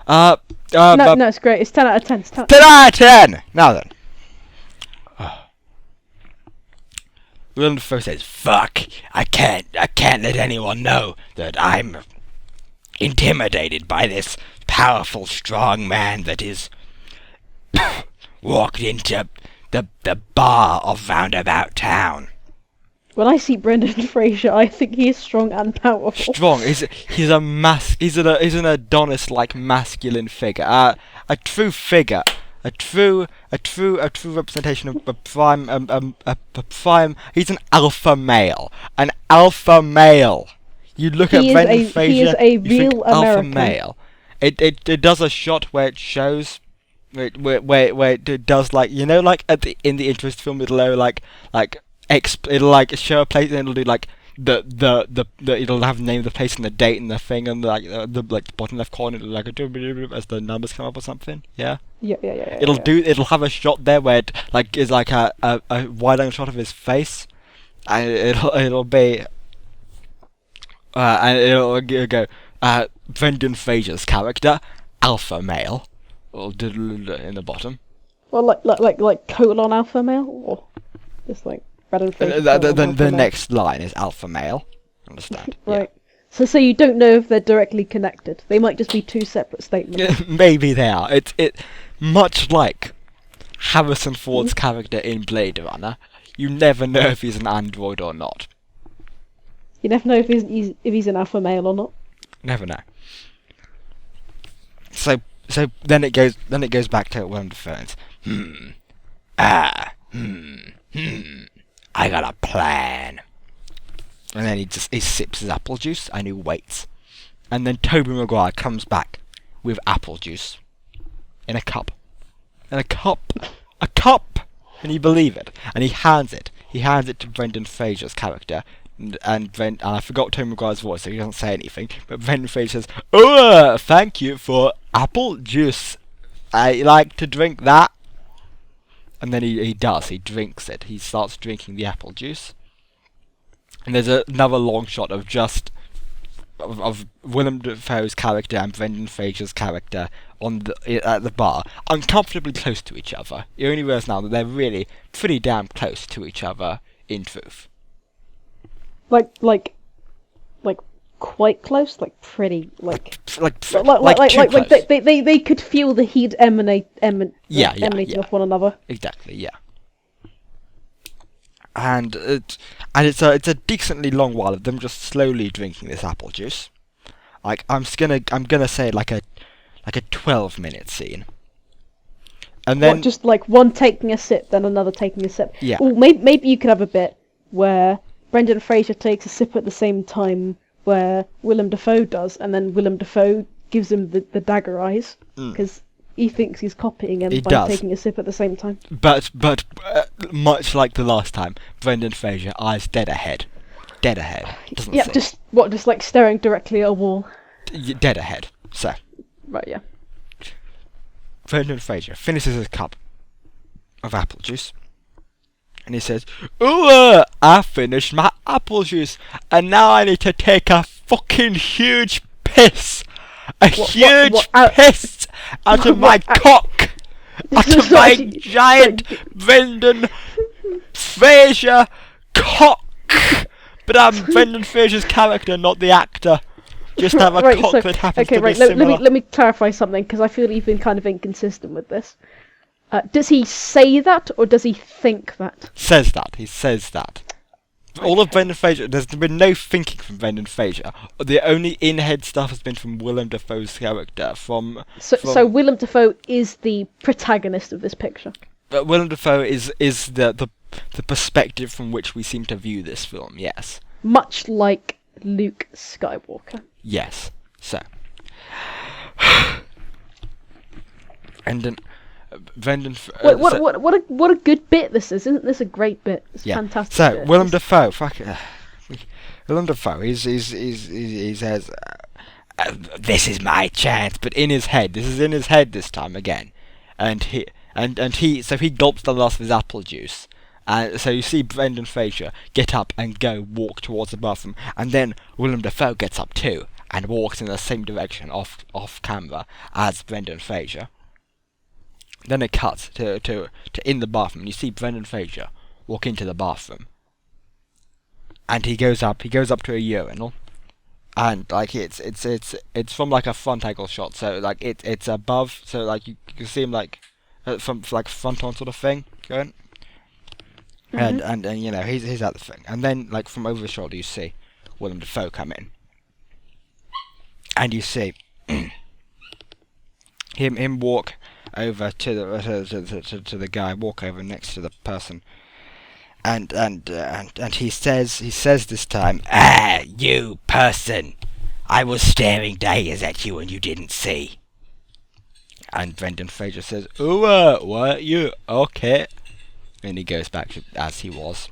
B: No, it's great. It's 10 out of 10.
A: 10 out of 10! Now then. Willem Dafoe says, "Fuck, I can't let anyone know that I'm intimidated by this powerful, strong man that is walked into the bar of Roundabout Town."
B: When I see Brendan Fraser, I think he is strong and powerful.
A: Strong. He's an Adonis-like masculine figure. A true figure. A true representation of a prime. He's an alpha male. An alpha male. You look at Brendan Fraser.
B: He is a real American.
A: Alpha male. It does a shot where it shows. Where it does, like, you know, like in the interest film, it'll like show a place and it'll do like the it'll have the name of the place and the date and the thing and the bottom left corner it'll like as the numbers come up or something. Yeah. It'll have a shot there where it like is like a wide angle shot of his face, and it'll be and it'll go Brendan Fraser's character, alpha male, or in the bottom.
B: Well, like colon alpha male, or just like Brendan Fraser.
A: The next line is alpha male. Understand?
B: Right. Yeah. So you don't know if they're directly connected. They might just be two separate statements.
A: Maybe they are. It much like Harrison Ford's character in Blade Runner. You never know if he's an android or not.
B: You never know if he's an alpha male or not.
A: Never know. So then it goes back to one of the phones. I got a plan. And then he sips his apple juice and he waits. And then Tobey Maguire comes back with apple juice in a cup. A cup! Can you believe it? And he hands it to Brendan Fraser's character. And I forgot Tobey Maguire's voice, so he doesn't say anything. But Brendan Fraser says, "Oh, thank you for apple juice. I like to drink that." And then he does. He drinks it. He starts drinking the apple juice. And there's another long shot of just of Willem Dafoe's character and Brendan Fraser's character at the bar, uncomfortably close to each other. You only realise now that they're really pretty damn close to each other in truth.
B: Like quite close, like pretty, like
A: too close.
B: They could feel the heat emanating off one another.
A: Exactly, yeah. And it's a decently long while of them just slowly drinking this apple juice. Like I'm gonna say like a 12-minute scene. And then
B: just like one taking a sip, then another taking a sip.
A: Yeah.
B: Or maybe you could have a bit where Brendan Fraser takes a sip at the same time where Willem Dafoe does, and then Willem Dafoe gives him the dagger eyes because he thinks he's copying him taking a sip at the same time.
A: But much like the last time, Brendan Fraser eyes dead ahead. Doesn't see.
B: just like staring directly at a wall.
A: Dead ahead. So.
B: Right, yeah.
A: Brendan Fraser finishes his cup of apple juice. And he says, "Ooh, I finished my apple juice, and now I need to take a fucking huge piss. Huge piss out of my cock. Out of my giant Brendan Fraser cock. But I'm Brendan Fraser's character, not the actor. Just have a cock that happens to be similar."
B: Let me clarify something, because I feel you've been kind of inconsistent with this. Does he say that, or does he think that?
A: He says that. All of Brendan Fraser, there's been no thinking from Brendan Fraser. The only in-head stuff has been from Willem Dafoe's character. So
B: Willem Dafoe is the protagonist of this picture.
A: Willem Dafoe is the perspective from which we seem to view this film, yes.
B: Much like Luke Skywalker.
A: Yes. So. And then Brendan.
B: What a good bit this is! Isn't this a great bit? It's fantastic.
A: So
B: bit.
A: Willem Dafoe, Willem Dafoe, he says, "This is my chance," but in his head. This is in his head this time again, and he gulps the last of his apple juice. And so you see Brendan Fraser get up and walk towards the bathroom, and then Willem Dafoe gets up too and walks in the same direction off camera as Brendan Fraser. Then it cuts to in the bathroom, and you see Brendan Fraser walk into the bathroom, and he goes up to a urinal, and like it's from like a front angle shot, so like it's above, so like you can see him like from like front on sort of thing going. And you know he's at the thing, and then like from over the shoulder you see Willem Dafoe come in, and you see him walk over to the guy, walk over next to the person, and he says this time, "Ah, you person, I was staring daggers at you and you didn't see." And Brendan Fraser says, "Oh, what you okay?" And he goes back to as he was.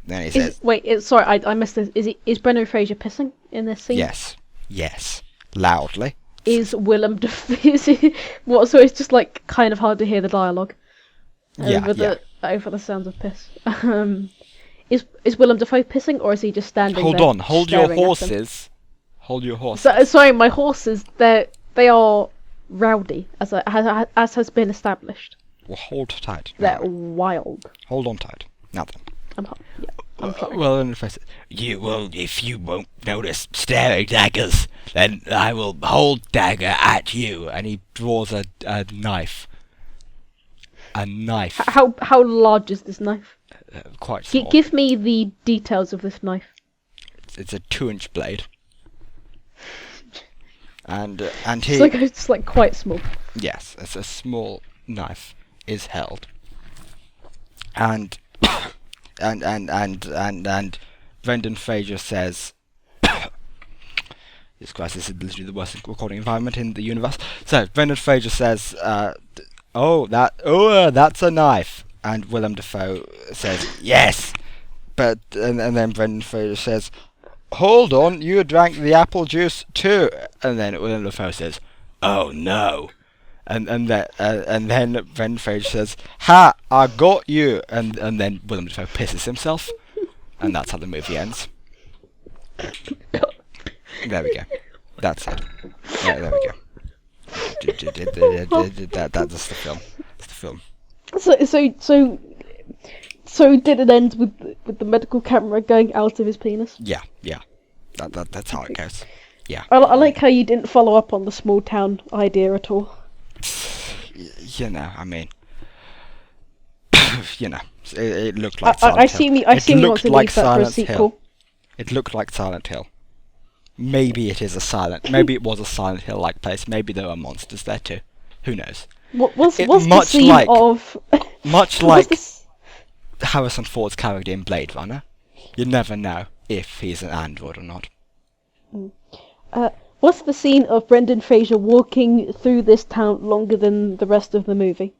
A: Then he says,
B: sorry, I missed this. Is Brendan Fraser pissing in this scene?
A: Yes, loudly.
B: Is Willem Dafoe? So it's just like kind of hard to hear the dialogue over the sounds of piss. Is Willem Dafoe pissing, or is he just standing there?
A: Hold on, hold your horses. Hold your horses.
B: Sorry, my horses. They are rowdy, as has been established.
A: Well, hold tight.
B: They're
A: Now,
B: wild.
A: hold on tight. Now then.
B: I'm trying.
A: Well, in fact, you will, if you won't notice staring daggers, then I will hold dagger at you. And he draws a knife. A knife.
B: How large is this knife?
A: Quite small.
B: Give me the details of this knife.
A: It's a 2-inch blade. And he...
B: It's like quite small.
A: Yes, it's a small knife is held. And Brendan Fraser says, Jesus Christ, this is literally the worst recording environment in the universe. So Brendan Fraser says, that's a knife. And Willem Dafoe says, yes. But and then Brendan Fraser says, hold on, you drank the apple juice too. And then Willem Dafoe says, oh no. And then Brendan Fraser says, ha, I got you. And then Willem Dafoe pisses himself. And that's how the movie ends. There we go. That's it. Yeah, there we go. That's the film. That's the film.
B: So did it end with the medical camera going out of his penis?
A: Yeah. That's how it goes. Yeah.
B: I like how you didn't follow up on the small town idea at all.
A: You know, I mean, you know, it looked like Silent Hill.
B: I assume you want to leave that for a sequel.
A: It looked like Silent Hill. Maybe it was a Silent Hill-like place. Maybe there were monsters there too. Who knows?
B: What's the scene of...
A: Much like Harrison Ford's character in Blade Runner, you never know if he's an android or not.
B: What's the scene of Brendan Fraser walking through this town longer than the rest of the movie?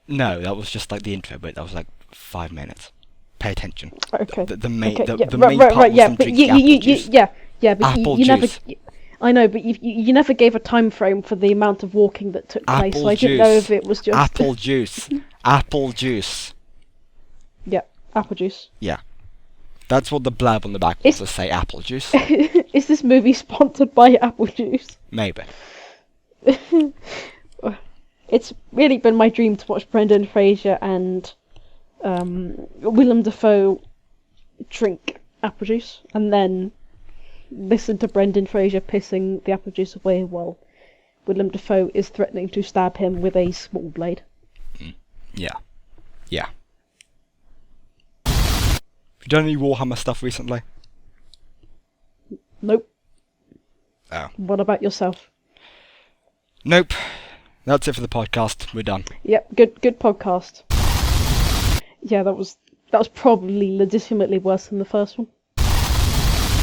A: No, that was just like the intro bit. That was like 5 minutes. Pay attention.
B: Okay.
A: The main
B: part
A: was them drinking apple juice.
B: But you never. I know, but you never gave a time frame for the amount of walking that took place. So I didn't know if it was just
A: apple juice. Apple juice.
B: Yeah, apple juice.
A: Yeah. That's what the blurb on the back was to say, apple juice.
B: Is this movie sponsored by apple juice?
A: Maybe.
B: It's really been my dream to watch Brendan Fraser and Willem Dafoe drink apple juice and then listen to Brendan Fraser pissing the apple juice away while Willem Dafoe is threatening to stab him with a small blade.
A: Yeah. Have you done any Warhammer stuff recently?
B: Nope.
A: Oh.
B: What about yourself?
A: Nope. That's it for the podcast. We're done.
B: Yep, good podcast. Yeah, that was probably legitimately worse than the first one.